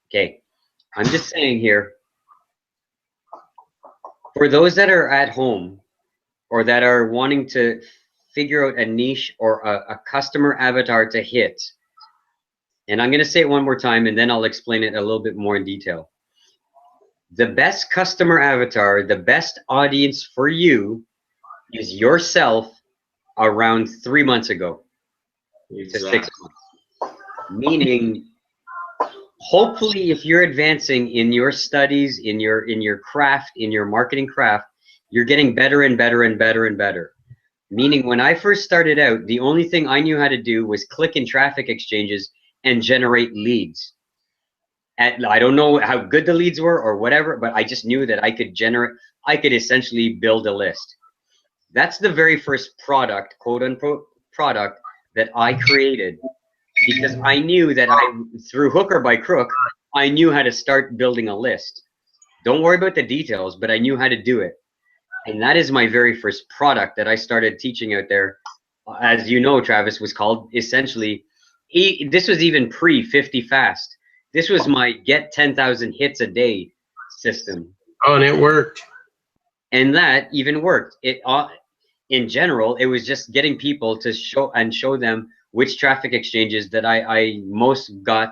Okay, I'm just saying here, for those that are at home or that are wanting to figure out a niche or a customer avatar to hit, and I'm going to say it one more time and then I'll explain it a little bit more in detail. The best customer avatar, the best audience for you is yourself around 3 months ago to 6 months. Meaning, hopefully, if you're advancing in your studies, in your craft, in your marketing craft, you're getting better and better and better and better. Meaning, when I first started out, the only thing I knew how to do was click in traffic exchanges and generate leads. And I don't know how good the leads were or whatever, but I just knew that I could essentially build a list. That's the very first product, quote unquote, product that I created because I knew that through hook or by crook, I knew how to start building a list. Don't worry about the details, but I knew how to do it. And that is my very first product that I started teaching out there. As you know, Travis, was called essentially, this was even pre 50 fast. This was my get 10,000 hits a day system. Oh, and it worked. And that even worked. In general, it was just getting people to show them which traffic exchanges that I most got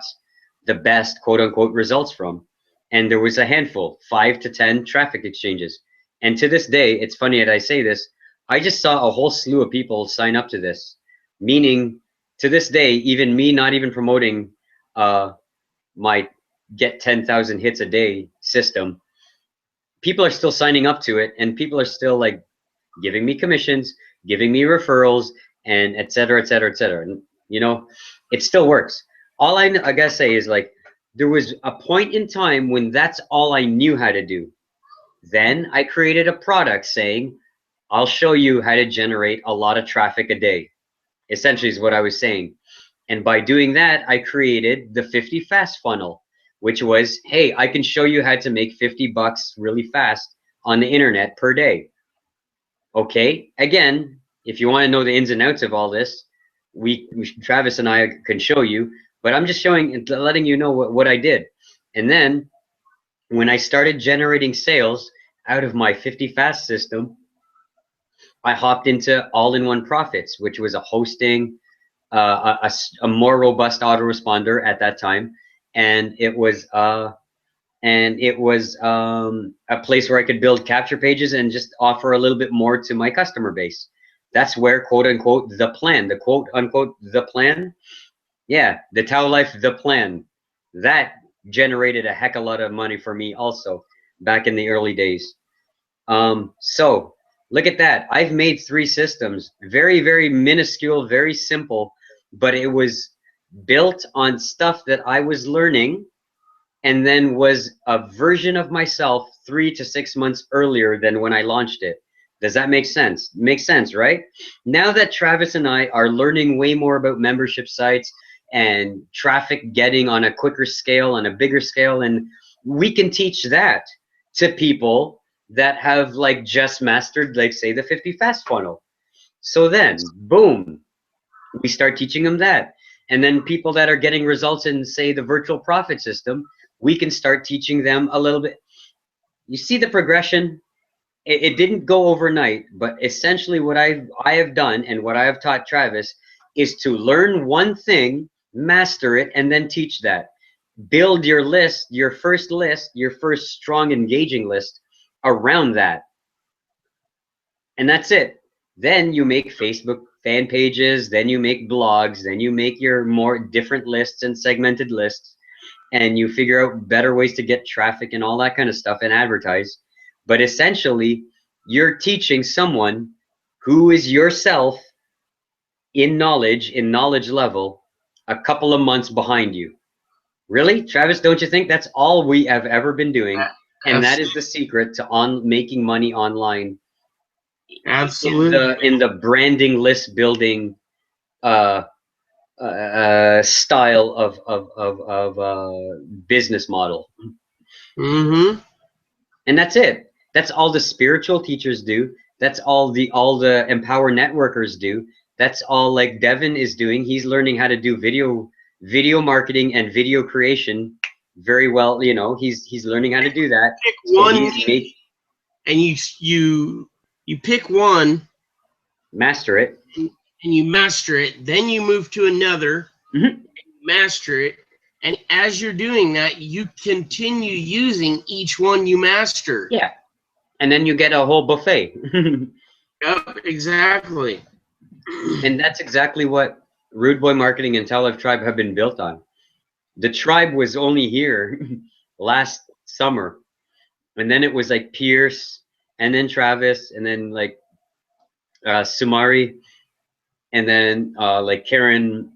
the best quote unquote results from. And there was a handful, 5 to 10 traffic exchanges. And to this day, it's funny that I say this, I just saw a whole slew of people sign up to this. Meaning, to this day, even me not even promoting my get 10,000 hits a day system, people are still signing up to it, and people are still like giving me commissions, giving me referrals, and et cetera, et cetera, et cetera. And, it still works. All I gotta say is like, there was a point in time when that's all I knew how to do. Then I created a product saying, I'll show you how to generate a lot of traffic a day. Essentially is what I was saying. And by doing that, I created the 50 fast funnel, which was, hey, I can show you how to make 50 bucks really fast on the internet per day. Okay, again, if you want to know the ins and outs of all this, Travis and I can show you, but I'm just showing and letting you know what I did. And then when I started generating sales out of my 50 fast system, I hopped into all-in-one profits, which was a hosting, a more robust autoresponder at that time, and it was a place where I could build capture pages and just offer a little bit more to my customer base. That's where quote unquote the quote unquote the plan, yeah, the TAO Life the plan, that generated a heck of a lot of money for me also back in the early days. So look at that. I've made 3 systems, very, very minuscule, very simple, but it was built on stuff that I was learning and then was a version of myself 3 to 6 months earlier than when I launched it. Does that make sense? Makes sense, right? Now that Travis and I are learning way more about membership sites and traffic getting on a quicker scale, on a bigger scale, and we can teach that to people that have like just mastered, like say, the 50 fast funnel. So then, boom, we start teaching them that. And then people that are getting results in, say, the virtual profit system, we can start teaching them a little bit. You see the progression? It didn't go overnight, but essentially what I have done and what I have taught Travis is to learn one thing, master it, and then teach that. Build your list, your first strong engaging list around that. And that's it. Then you make Facebook fan pages, then you make blogs, then you make your more different lists and segmented lists, and you figure out better ways to get traffic and all that kind of stuff and advertise. But essentially, you're teaching someone who is yourself in knowledge level, a couple of months behind you. Really, Travis, don't you think that's all we have ever been doing? And that is the secret to on making money online Absolutely. in the branding list building uh, style of business model. Mm-hmm. And that's it. That's all the spiritual teachers do. That's all the empower networkers do. That's all like Devin is doing. He's learning how to do video marketing and video creation very well. You know, he's learning how to do that. Pick So one he's niche, and you pick one master it. and you master it. Then you move to another, Mhm. master it, and as you're doing that, you continue using each one you master. Yeah, and then you get a whole buffet. Yep, exactly. And that's exactly what Rude Boy Marketing and Tell Life Tribe have been built on. The tribe was only here last summer, and then it was like Pierce, and then Travis, and then like Sumari, and then like Karen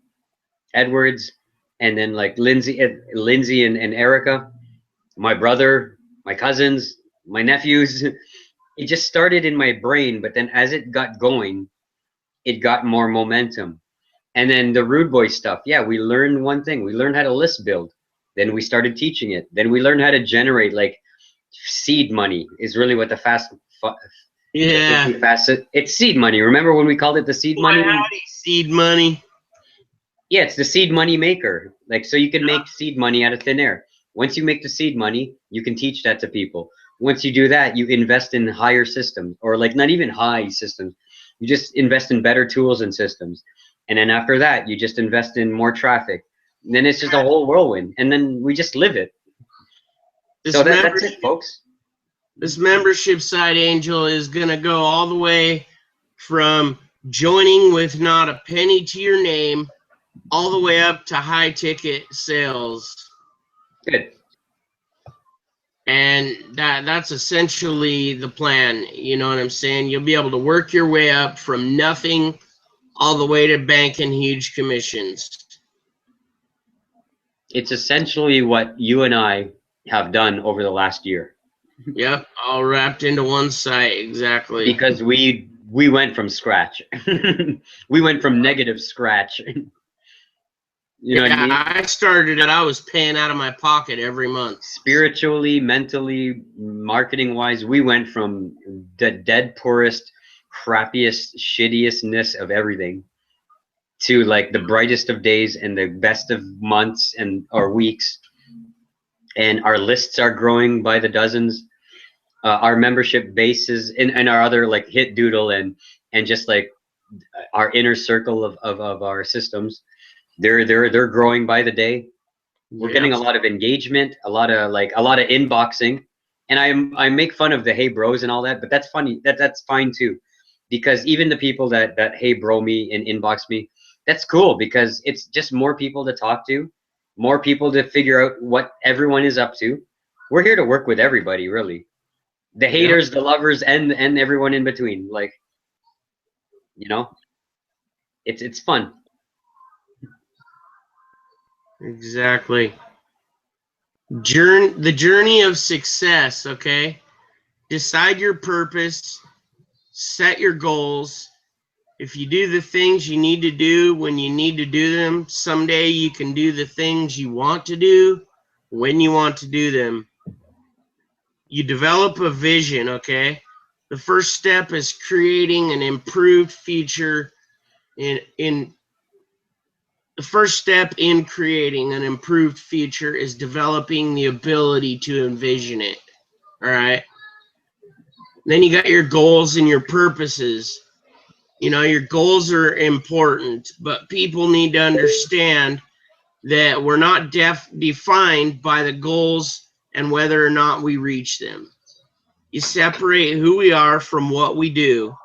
Edwards, and then like Lindsay and Erica, my brother, my cousins, my nephews. It just started in my brain, but then as it got going, it got more momentum. And then the Rude Boy stuff, yeah, we learned one thing. We learned how to list build. Then we started teaching it. Then we learned how to generate like seed money is really what the Yeah. it's seed money. Remember when we called it the seed money? Howdy, seed money. Yeah, it's the seed money maker. Like, so you can make seed money out of thin air. Once you make the seed money, you can teach that to people. Once you do that, you invest in higher systems, or like not even high systems. You just invest in better tools and systems. And then after that, you just invest in more traffic. And then it's just a whole whirlwind. And then we just live it. So that's it, folks. This membership site, Angel, is going to go all the way from joining with not a penny to your name all the way up to high ticket sales. Good. And that's essentially the plan. You know what I'm saying? You'll be able to work your way up from nothing all the way to banking huge commissions. It's essentially what you and I have done over the last year. Yep, all wrapped into one site, exactly. Because we went from scratch. We went from negative scratch. You know what I mean? I started it. I was paying out of my pocket every month. Spiritually, mentally, marketing wise, we went from the dead poorest, crappiest, shittiestness of everything to like the brightest of days and the best of months and or weeks. And our lists are growing by the dozens. Our membership bases and our other like hit doodle and just like our inner circle of our systems, they're growing by the day. We're getting a lot of engagement, a lot of inboxing, and I make fun of the hey bros and all that, but that's funny. That's fine too, because even the people that hey bro me and inbox me, that's cool because it's just more people to talk to, more people to figure out what everyone is up to. We're here to work with everybody, really. The haters, the lovers, and everyone in between. Like, you know, it's fun. Exactly. The journey of success, okay? Decide your purpose, set your goals. If you do the things you need to do when you need to do them, someday you can do the things you want to do when you want to do them. You develop a vision, okay? The first step is creating an improved future in the first step in creating an improved future is developing the ability to envision it. All right. Then you got your goals and your purposes. You know, your goals are important, but people need to understand that we're not defined by the goals and whether or not we reach them. You separate who we are from what we do.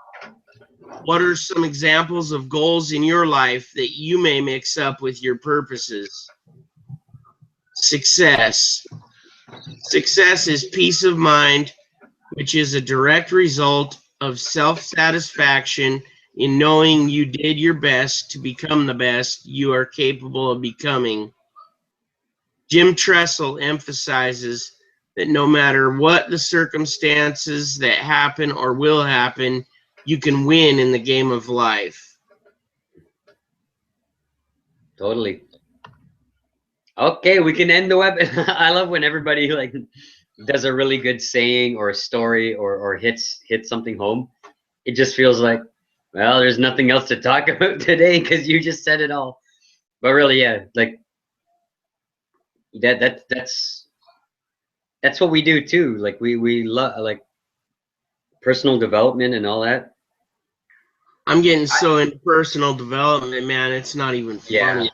What are some examples of goals in your life that you may mix up with your purposes? Success. Success is peace of mind, which is a direct result of self-satisfaction in knowing you did your best to become the best you are capable of becoming. Jim Tressel emphasizes that no matter what the circumstances that happen or will happen, you can win in the game of life. Totally. Okay, we can end the web. I love when everybody like does a really good saying or a story or hits something home. It just feels like, well, there's nothing else to talk about today because you just said it all. But really, yeah, like that's what we do too. Like we love like personal development and all that. I'm getting so into personal development, man. It's not even Yeah, funny.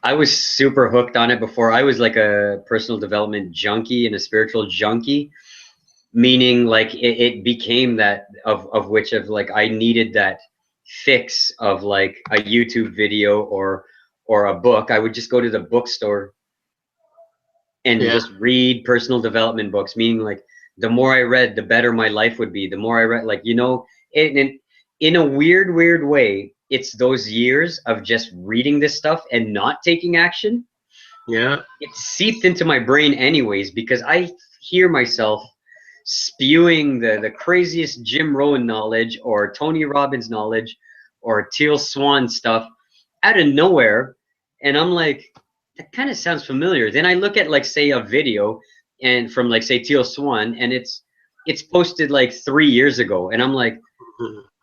I was super hooked on it before. I was like a personal development junkie and a spiritual junkie, meaning like it became that of which of like I needed that fix of like a YouTube video or a book. I would just go to the bookstore and Yeah. just read personal development books, meaning like the more I read, the better my life would be. The more I read, like in a weird way, it's those years of just reading this stuff and not taking action. Yeah. It seeped into my brain anyways because I hear myself spewing the craziest Jim Rohn knowledge or Tony Robbins knowledge or Teal Swan stuff out of nowhere, and I'm like, that kind of sounds familiar. Then I look at like say a video and from like say Teal Swan, and it's posted like 3 years ago, and I'm like,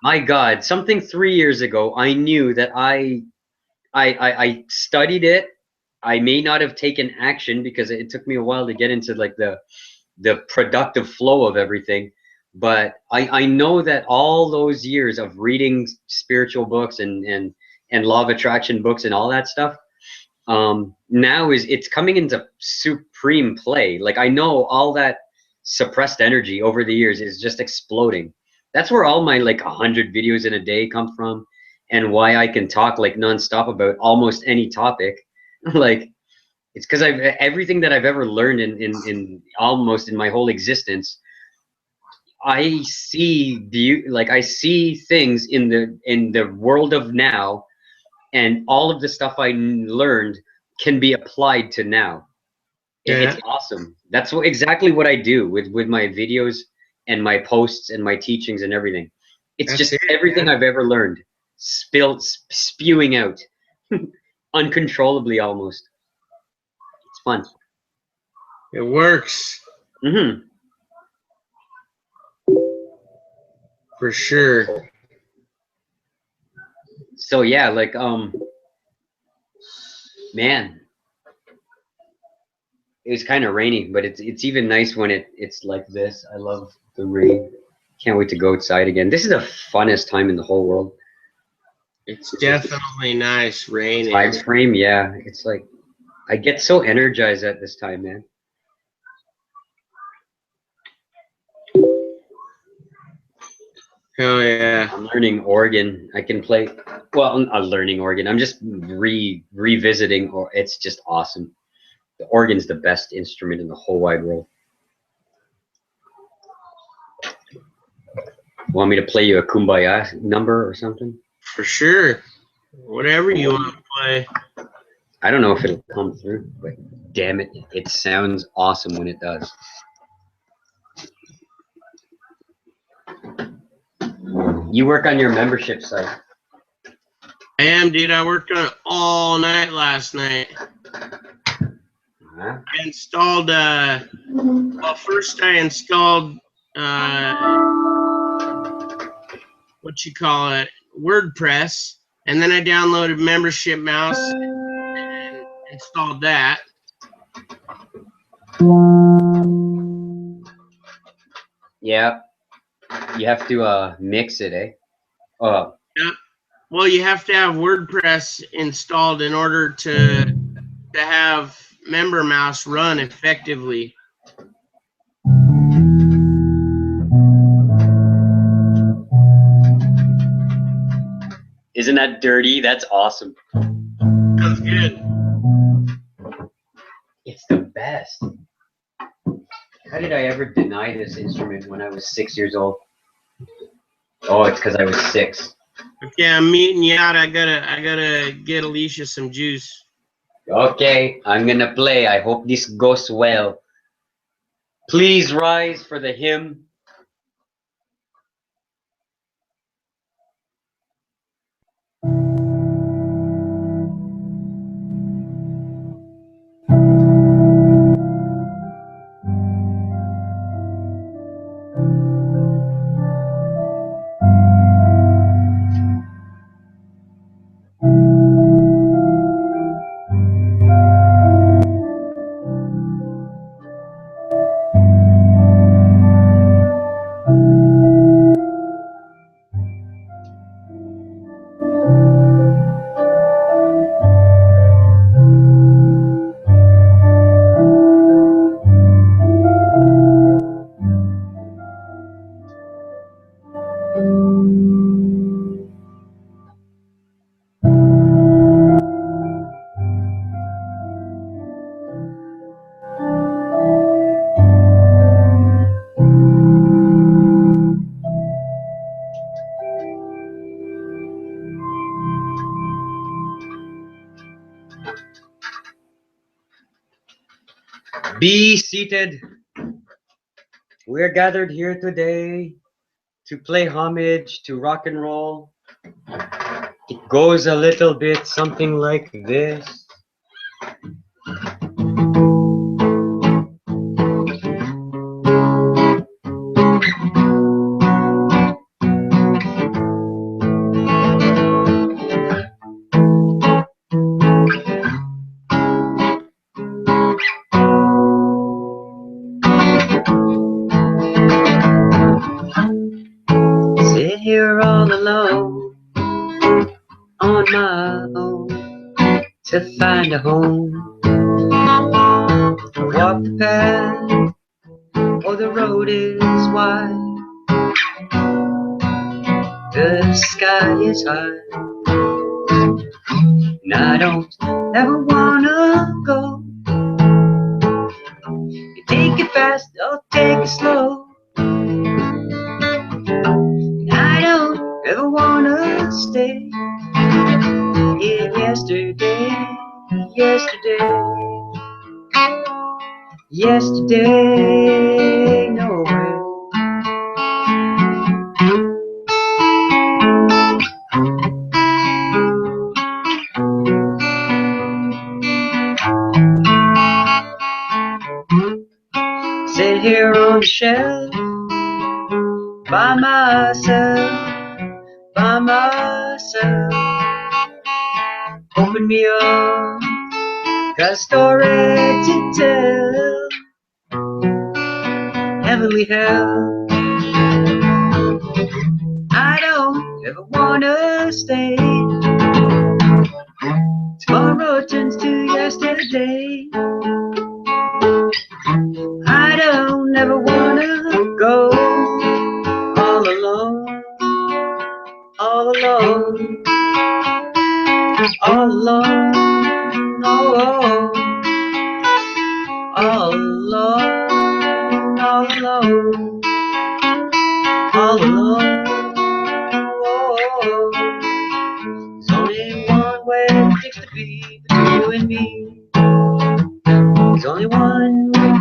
my God, something 3 years ago I knew that I studied it. I may not have taken action because it took me a while to get into like the productive flow of everything. But I know that all those years of reading spiritual books and law of attraction books and all that stuff, now it's coming into supreme play. Like I know all that suppressed energy over the years is just exploding. That's where all my like 100 videos in a day come from, and why I can talk like nonstop about almost any topic. Like it's because I've everything that I've ever learned in almost in my whole existence. I see like I see things in the world of now, and all of the stuff I learned can be applied to now. It's Yeah. awesome. That's exactly what I do with my videos and my posts and my teachings and everything. It's That's just it, everything man. I've ever learned spewing out uncontrollably almost. It's fun. It works Hmm. for sure. So yeah, like man, it was kind of rainy, but it's even nice when it's like this. I love the rain. Can't wait to go outside again. This is the funnest time in the whole world. It's It's just definitely nice raining. time frame, yeah. It's like I get so energized at this time, man. Hell yeah. I'm learning organ. I can play. Well, I'm not learning organ. I'm just revisiting, or it's just awesome. The organ's the best instrument in the whole wide world. Want me to play you a kumbaya number or something? For sure. Whatever you want to play. I don't know if it'll come through, but damn it, it sounds awesome when it does. You work on your membership site. I am, dude. I worked on it all night last night. Huh? I installed, well, first I installed, what you call it, WordPress, and then I downloaded Membership Mouse and installed that. Yeah, you have to mix it, eh? Yeah. Well, you have to have WordPress installed in order to have Member Mouse run effectively. Isn't that dirty? That's awesome. Sounds good. It's the best. How did I ever deny this instrument when I was 6 years old? Oh, it's because I was 6. Okay, I'm meeting you out. I gotta get Alicia some juice. Okay, I'm gonna play. I hope this goes well. Please rise for the hymn. Be seated. We're gathered here today to play homage to rock and roll. It goes a little bit something like this. Sit here all alone on my own to find a home. I walk the path, oh the road is wide, the sky is high, and I don't ever wanna go. You take it fast, I'll take it slow, and I don't ever wanna stay in yesterday, yesterday, no way. Sit here on the shelf by myself. Open me up, got a story to tell. Heavenly hell, I don't ever wanna stay. Tomorrow turns to yesterday. I don't ever wanna go all alone, all alone, all alone, oh, all alone, all alone, all alone, oh. There's only one way it takes to be between you and me.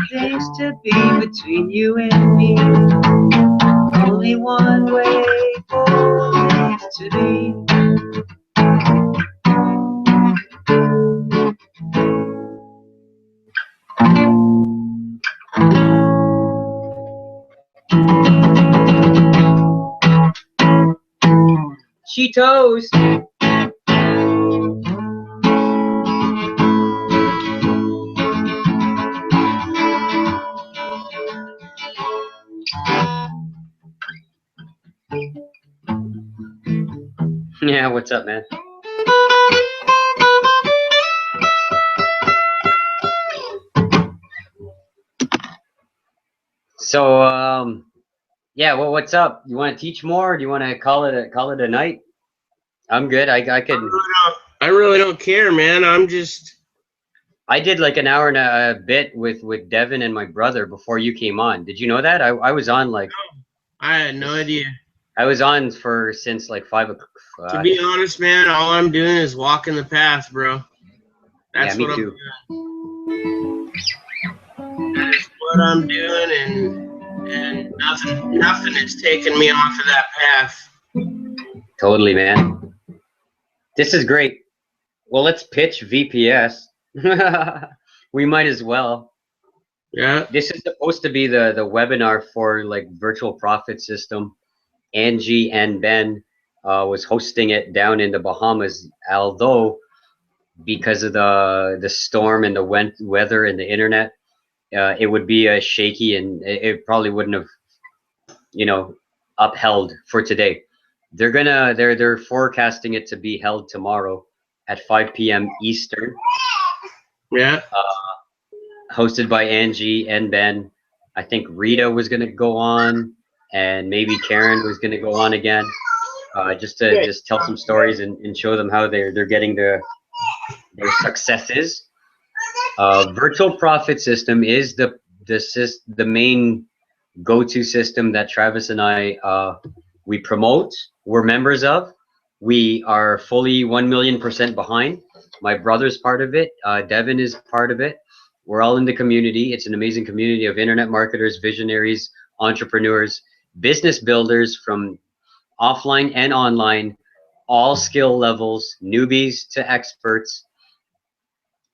seems to be between you and me. Only one way for it to be. Cheetos. Yeah, what's up, man? So, yeah, well, what's up? You want to teach more? Or do you want to call it a night? I'm good. I could. I really don't care, man. I'm just. I did like an hour and a bit with Devin and my brother before you came on. Did you know that? I was on like. I had no idea. I was on for since like 5 o'clock. To be honest, man, all I'm doing is walking the path, bro. That's yeah, me what too. I'm doing. That is what I'm doing, and nothing is taking me off of that path. Totally, man. This is great. Well, let's pitch VPS. We might as well. Yeah. This is supposed to be the webinar for like virtual profit system. Angie and Ben was hosting it down in the Bahamas, although because of the storm and the weather and the internet, it would be shaky and it probably wouldn't have, upheld for today. They're forecasting it to be held tomorrow at 5 p.m. Eastern. Yeah. Hosted by Angie and Ben. I think Rita was gonna go on, and maybe Karen was gonna go on again, just to tell some stories and show them how they're getting their successes. Virtual profit system is the main go-to system that Travis and I we promote. We're members of. We are fully 1,000,000% behind. My brother's part of it. Devin is part of it. We're all in the community. It's an amazing community of internet marketers, visionaries, entrepreneurs, business builders from offline and online, all skill levels, newbies to experts,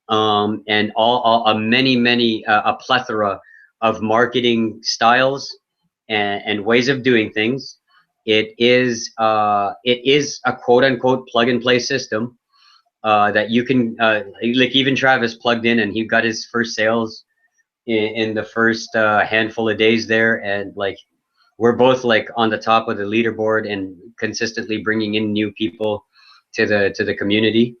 and all a many a plethora of marketing styles and ways of doing things. It is a quote unquote plug and play system that you can like even Travis plugged in and he got his first sales in the first handful of days there, and like we're both like on the top of the leaderboard and consistently bringing in new people to the community.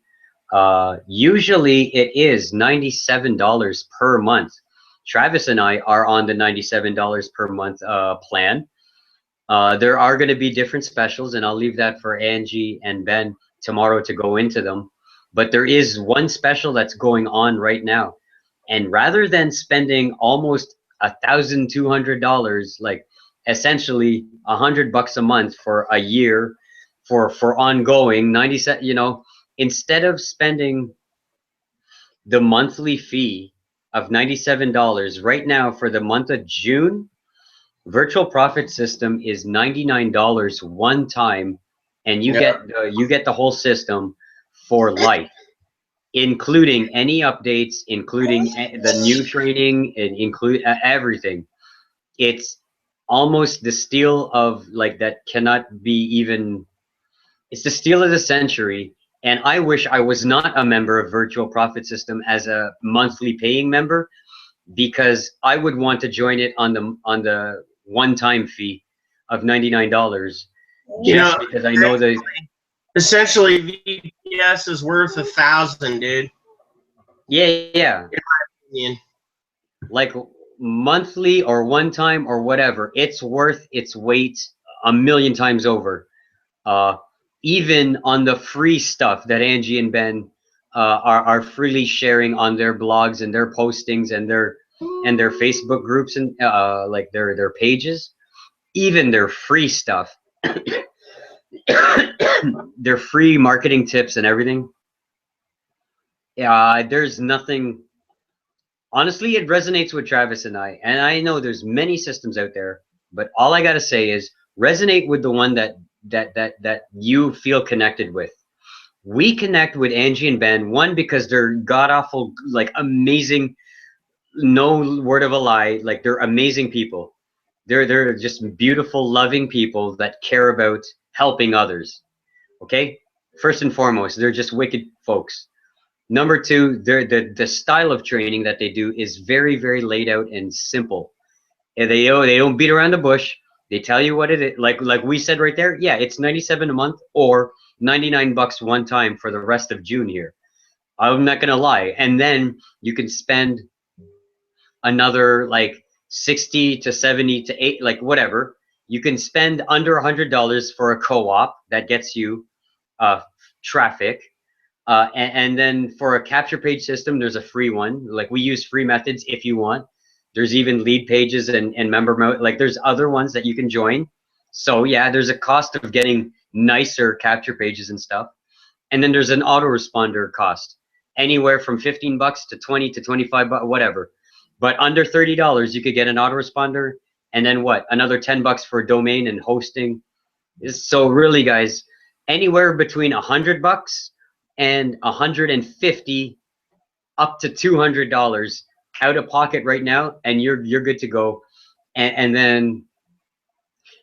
Usually it is $97 per month. Travis and I are on the $97 per month plan. There are going to be different specials, and I'll leave that for Angie and Ben tomorrow to go into them. But there is one special that's going on right now. And rather than spending almost $1,200, like essentially $100 a month for a year for ongoing 97, instead of spending the monthly fee of $97 right now for the month of June, virtual profit system is $99 one time, and you get the whole system for life, including any updates, including the new training, and include everything. It's almost the steal of like that cannot be even. It's the steal of the century. And I wish I was not a member of Virtual Profit System as a monthly paying member, because I would want to join it on the one-time fee of $99, just because I know the. Essentially, VPS is worth 1,000, dude. Yeah. In my opinion. Like monthly or one time or whatever, it's worth its weight a million times over. Even on the free stuff that Angie and Ben are freely sharing on their blogs and their postings and their Facebook groups and like their pages, even their free stuff, their free marketing tips and everything. There's nothing honestly, it resonates with Travis and I know there's many systems out there, but all I gotta say is resonate with the one that you feel connected with. We connect with Angie and Ben, one because they're god awful, like amazing, no word of a lie, like they're amazing people. They're just beautiful, loving people that care about helping others. Okay, first and foremost, they're just wicked folks. Number two, the style of training that they do is very, very laid out and simple. And they don't beat around the bush. They tell you what it is. Like we said right there. Yeah, it's 97 a month or 99 bucks one time for the rest of June here. I'm not gonna lie. And then you can spend another like 60 to 70 to 8, like whatever. You can spend under $100 for a co-op that gets you traffic. And then for a capture page system, there's a free one. Like we use free methods if you want. There's even lead pages and member mode. Like there's other ones that you can join. So yeah, there's a cost of getting nicer capture pages and stuff. And then there's an autoresponder cost, anywhere from 15 bucks to 20 to 25 bucks, whatever. But under $30, you could get an autoresponder, and then what? Another 10 bucks for domain and hosting. So really, guys, anywhere between 100 bucks and 150 up to $200 out of pocket right now, and you're good to go. And then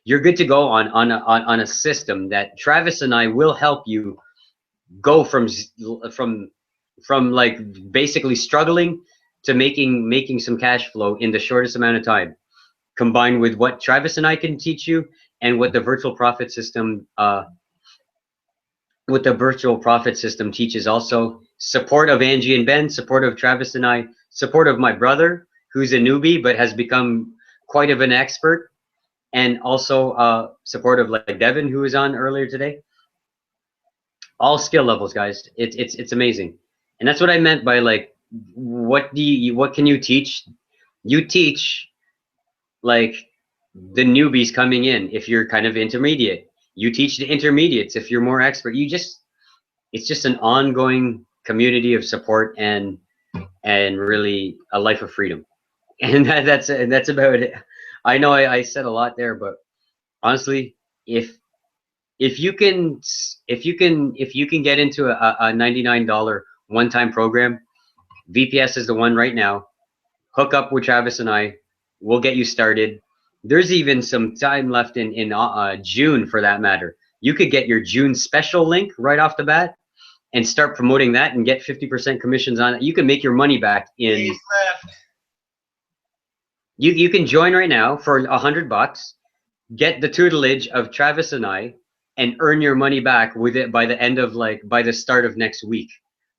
you're good to go on a system that Travis and I will help you go from like basically struggling to making some cash flow in the shortest amount of time, combined with what Travis and I can teach you and what the virtual profit system teaches. Also support of Angie and Ben, support of Travis and I, support of my brother who's a newbie but has become quite of an expert, and also support of like Devin who was on earlier today. All skill levels, guys. It's amazing, and that's what I meant by like, what can you teach? You teach like the newbies coming in if you're kind of intermediate. You teach the intermediates if you're more expert. It's just an ongoing community of support and really a life of freedom. And that's about it. I know I said a lot there, but honestly, if if you can if you can get into a $99 one-time program, VPS is the one right now. Hook up with Travis and I. We'll get you started. There's even some time left in June for that matter. You could get your June special link right off the bat and start promoting that and get 50% commissions on it. You can make your money back in. You can join right now for $100. Get the tutelage of Travis and I, and earn your money back with it by the end of like by the start of next week.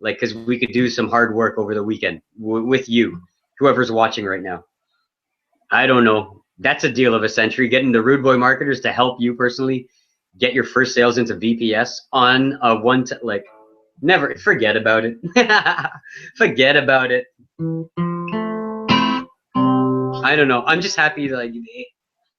Like, because we could do some hard work over the weekend with you, whoever's watching right now. I don't know. That's a deal of a century. Getting the Rude Boy marketers to help you personally get your first sales into VPS on a like, never forget about it. Forget about it. I don't know. I'm just happy that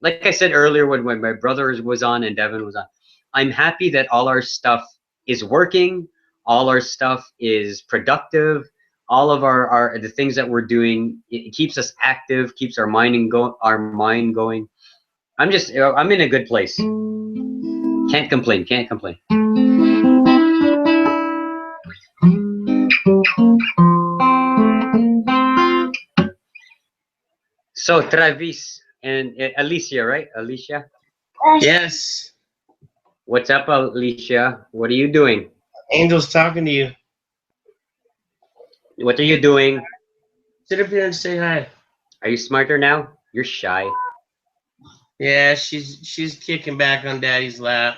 like I said earlier when my brother was on and Devin was on, I'm happy that all our stuff is working, all our stuff is productive, all of our the things that we're doing, it keeps us active, keeps our mind going. I'm in a good place. Can't complain, can't complain. So Travis and Alicia, right? Alicia? Yes. What's up, Alicia? What are you doing? Angel's talking to you. What are you doing? Sit up here and say hi. Are you smarter now? You're shy. Yeah, she's kicking back on Daddy's lap.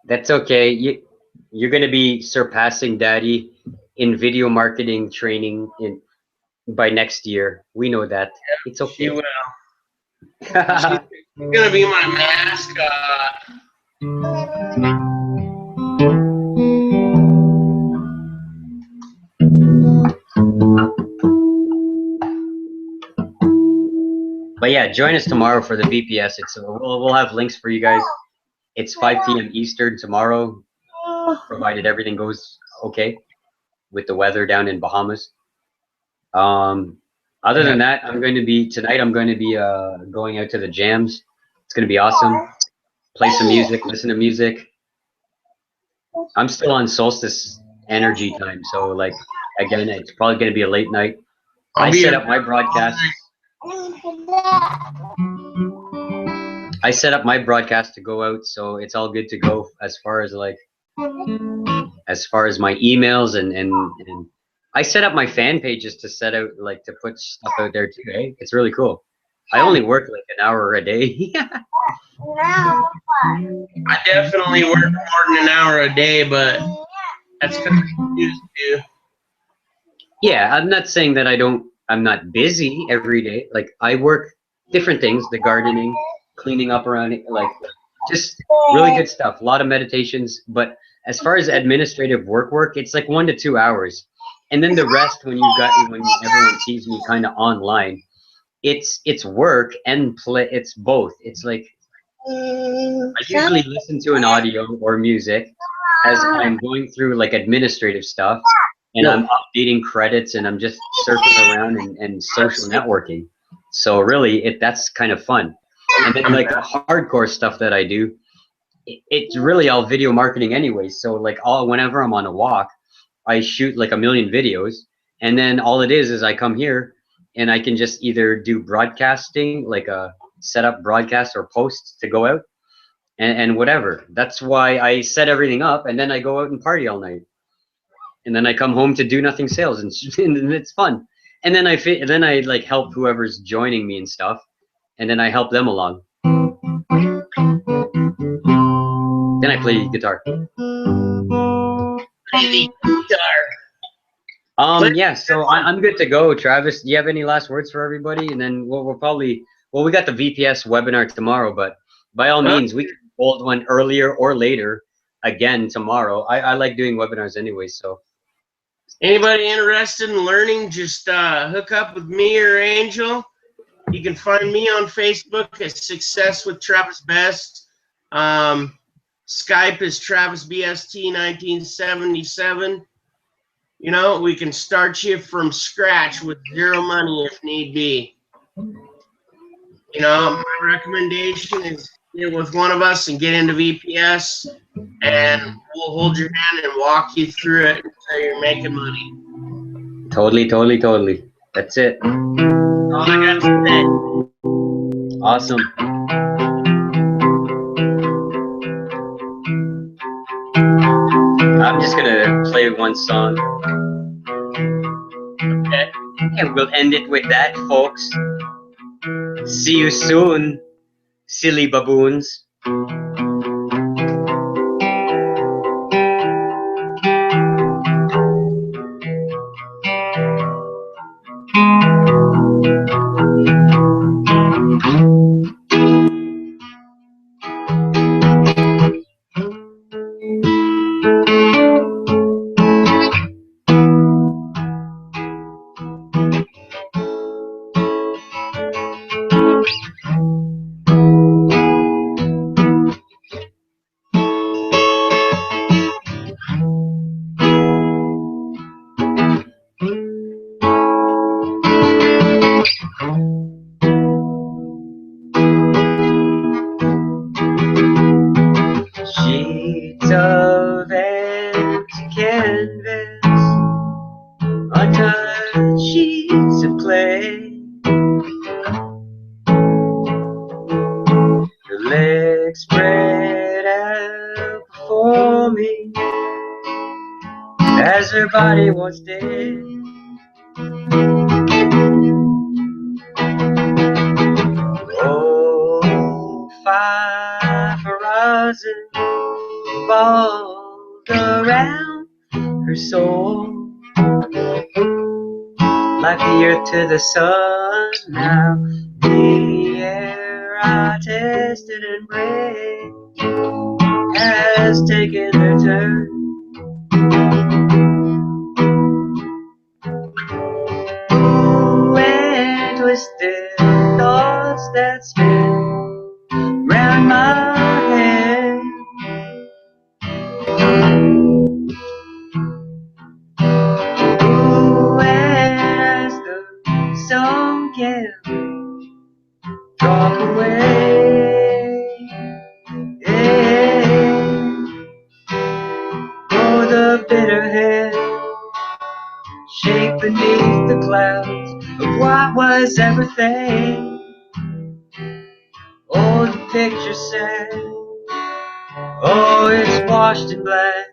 That's okay. You're gonna be surpassing Daddy in video marketing training by next year. We know that. It's okay. She will. She's gonna be my mascot. But yeah, join us tomorrow for the VPS. We'll have links for you guys. It's 5 p.m. Eastern tomorrow, provided everything goes okay with the weather down in Bahamas. Other than that, I'm going to be tonight. I'm going to be going out to the jams. It's going to be awesome. Play some music, listen to music. I'm still on solstice energy time, so like again, it's probably going to be a late night. I set up my broadcast. I set up my broadcast to go out, so it's all good to go as far as my emails and I set up my fan pages to set out like to put stuff out there too. Hey, it's really cool. I only work like an hour a day. I definitely work more than an hour a day, but that's because I'm used to. Yeah, I'm not saying that I'm not busy every day. Like I work different things, the gardening, cleaning up around it, like just really good stuff. A lot of meditations, but as far as administrative work, it's like 1 to 2 hours. And then the rest when everyone sees me kind of online, it's work and play. It's both. It's like I usually listen to an audio or music as I'm going through like administrative stuff and I'm updating credits and I'm just surfing around and social networking. So really that's kind of fun. And then like the hardcore stuff that I do, it's really all video marketing anyway. So like whenever I'm on a walk, I shoot like a million videos and then all it is I come here and I can just either do broadcasting, like a set up broadcast or posts to go out and whatever. That's why I set everything up and then I go out and party all night. And then I come home to do nothing sales and, and it's fun. And then I like help whoever's joining me and stuff. And then I help them along. Then I play guitar. Yeah, so I'm good to go. Travis, do you have any last words for everybody? And then we'll probably, we got the VPS webinar tomorrow, but by all means, we can hold one earlier or later again tomorrow. I like doing webinars anyway, so. Anybody interested in learning, just hook up with me or Angel. You can find me on Facebook at Success with Travis Best. Skype is TravisBST1977. You know, we can start you from scratch with zero money if need be. You know, my recommendation is get with one of us and get into VPS, and we'll hold your hand and walk you through it until you're making money. Totally. That's it. All I got to say. Awesome. I'm just gonna play one song. Okay. And we'll end it with that, folks. See you soon, silly baboons. Sheets of empty canvas, untouched sheets of clay. Her legs spread out before me as her body was dead. Oh, five horizons revolved around her soul, like the earth to the sun. Now the air I tasted and breathed has taken her turn. Ooh, and twisted thoughts that spin round my head. Ooh, and as the sun drop away. Yeah. Oh, the bitter hand shake beneath the clouds of what was everything. Oh, the picture sad. Oh, it's washed in black,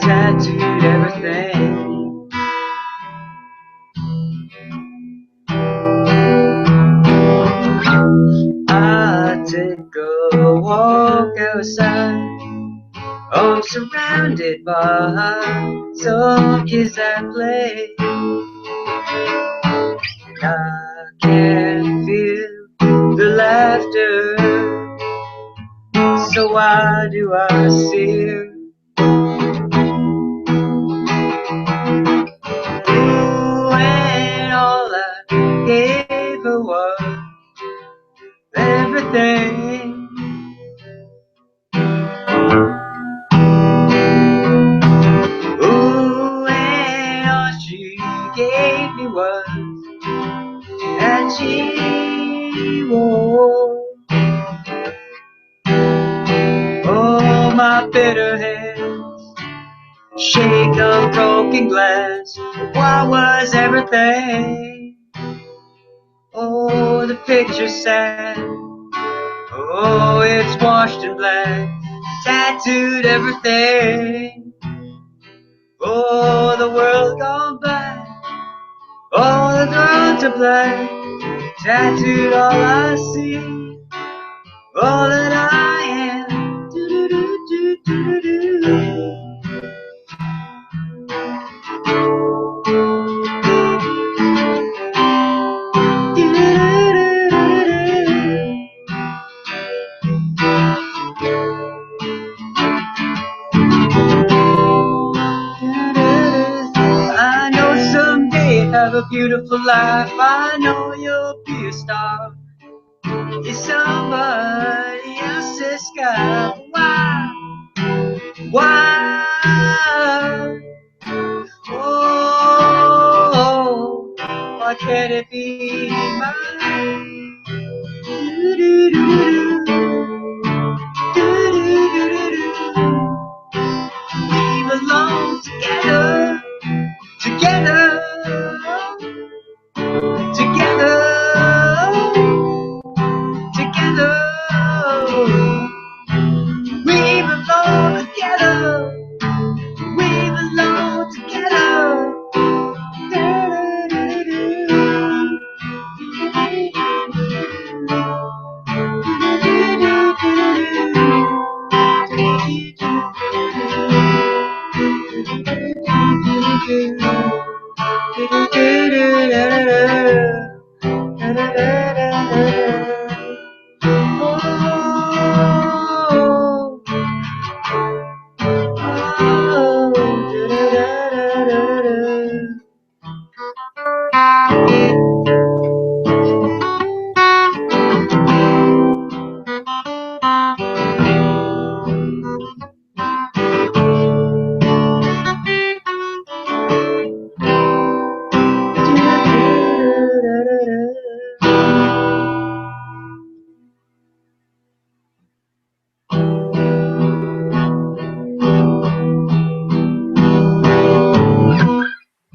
tattooed everything. I take a walk outside. I'm surrounded by some kids that play. I can feel the laughter, so why do I steer? Ooh, and all I gave her was everything. Ooh, and all she gave me was that she wore. Oh, my bitter hands shake a broken glass. Why was everything? Oh, the picture's sad. Oh, it's washed in black, tattooed everything. Oh, the world's gone by. All the grown to black, tattooed all I see, all that I am. Do-do-do-do-do-do. I know someday you'll have a beautiful life. I know you'll be a star. You're somebody else's sky. Why? Why? Oh, why can't it be mine? Do-do-do-do. Do-do-do-do-do. We belong together, together, together, together. We belong together. We belong together.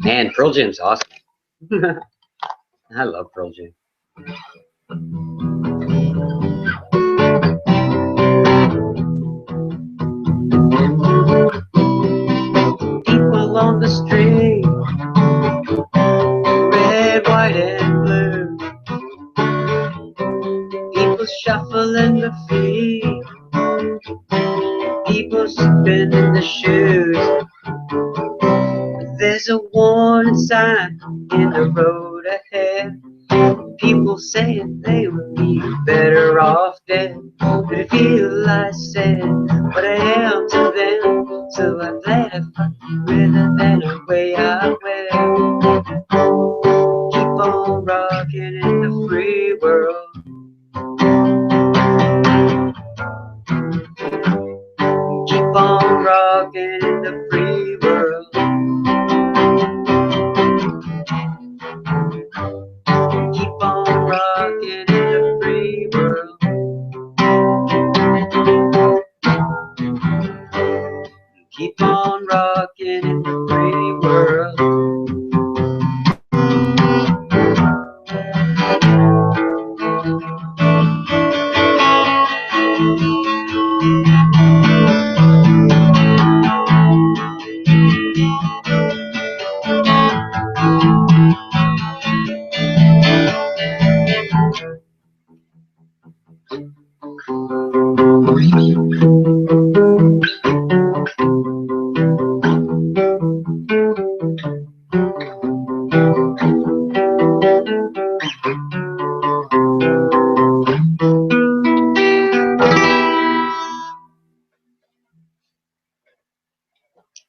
Man, Pearl Jam's awesome. I love Pearl Jam. People on the street, red, white, and blue. People shuffling their feet. People spinning their shoes. There's a warning sign in the road ahead. People saying they would be better off dead. But it feel like saying what I am to them. So I played a fucking rhythm and away I went. Keep on rocking in the free world. Keep on rocking in the free world. Keep on rocking in the free on rocking in the pretty world.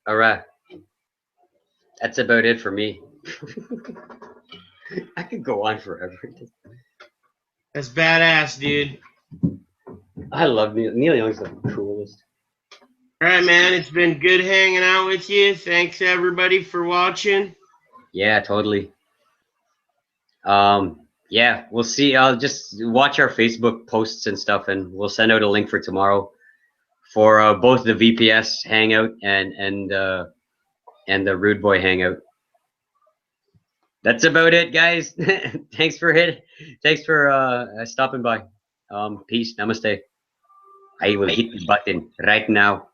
All right, that's about it for me. I could go on forever. That's badass, dude. I love Neil. Neil Young's the coolest. All right, man. It's been good hanging out with you. Thanks everybody for watching. Yeah, totally. Yeah, we'll see. I'll just watch our Facebook posts and stuff, and we'll send out a link for tomorrow for both the VPS hangout and the Rude Boy hangout. That's about it, guys. Thanks for stopping by. Peace. Namaste. I will hit the button right now.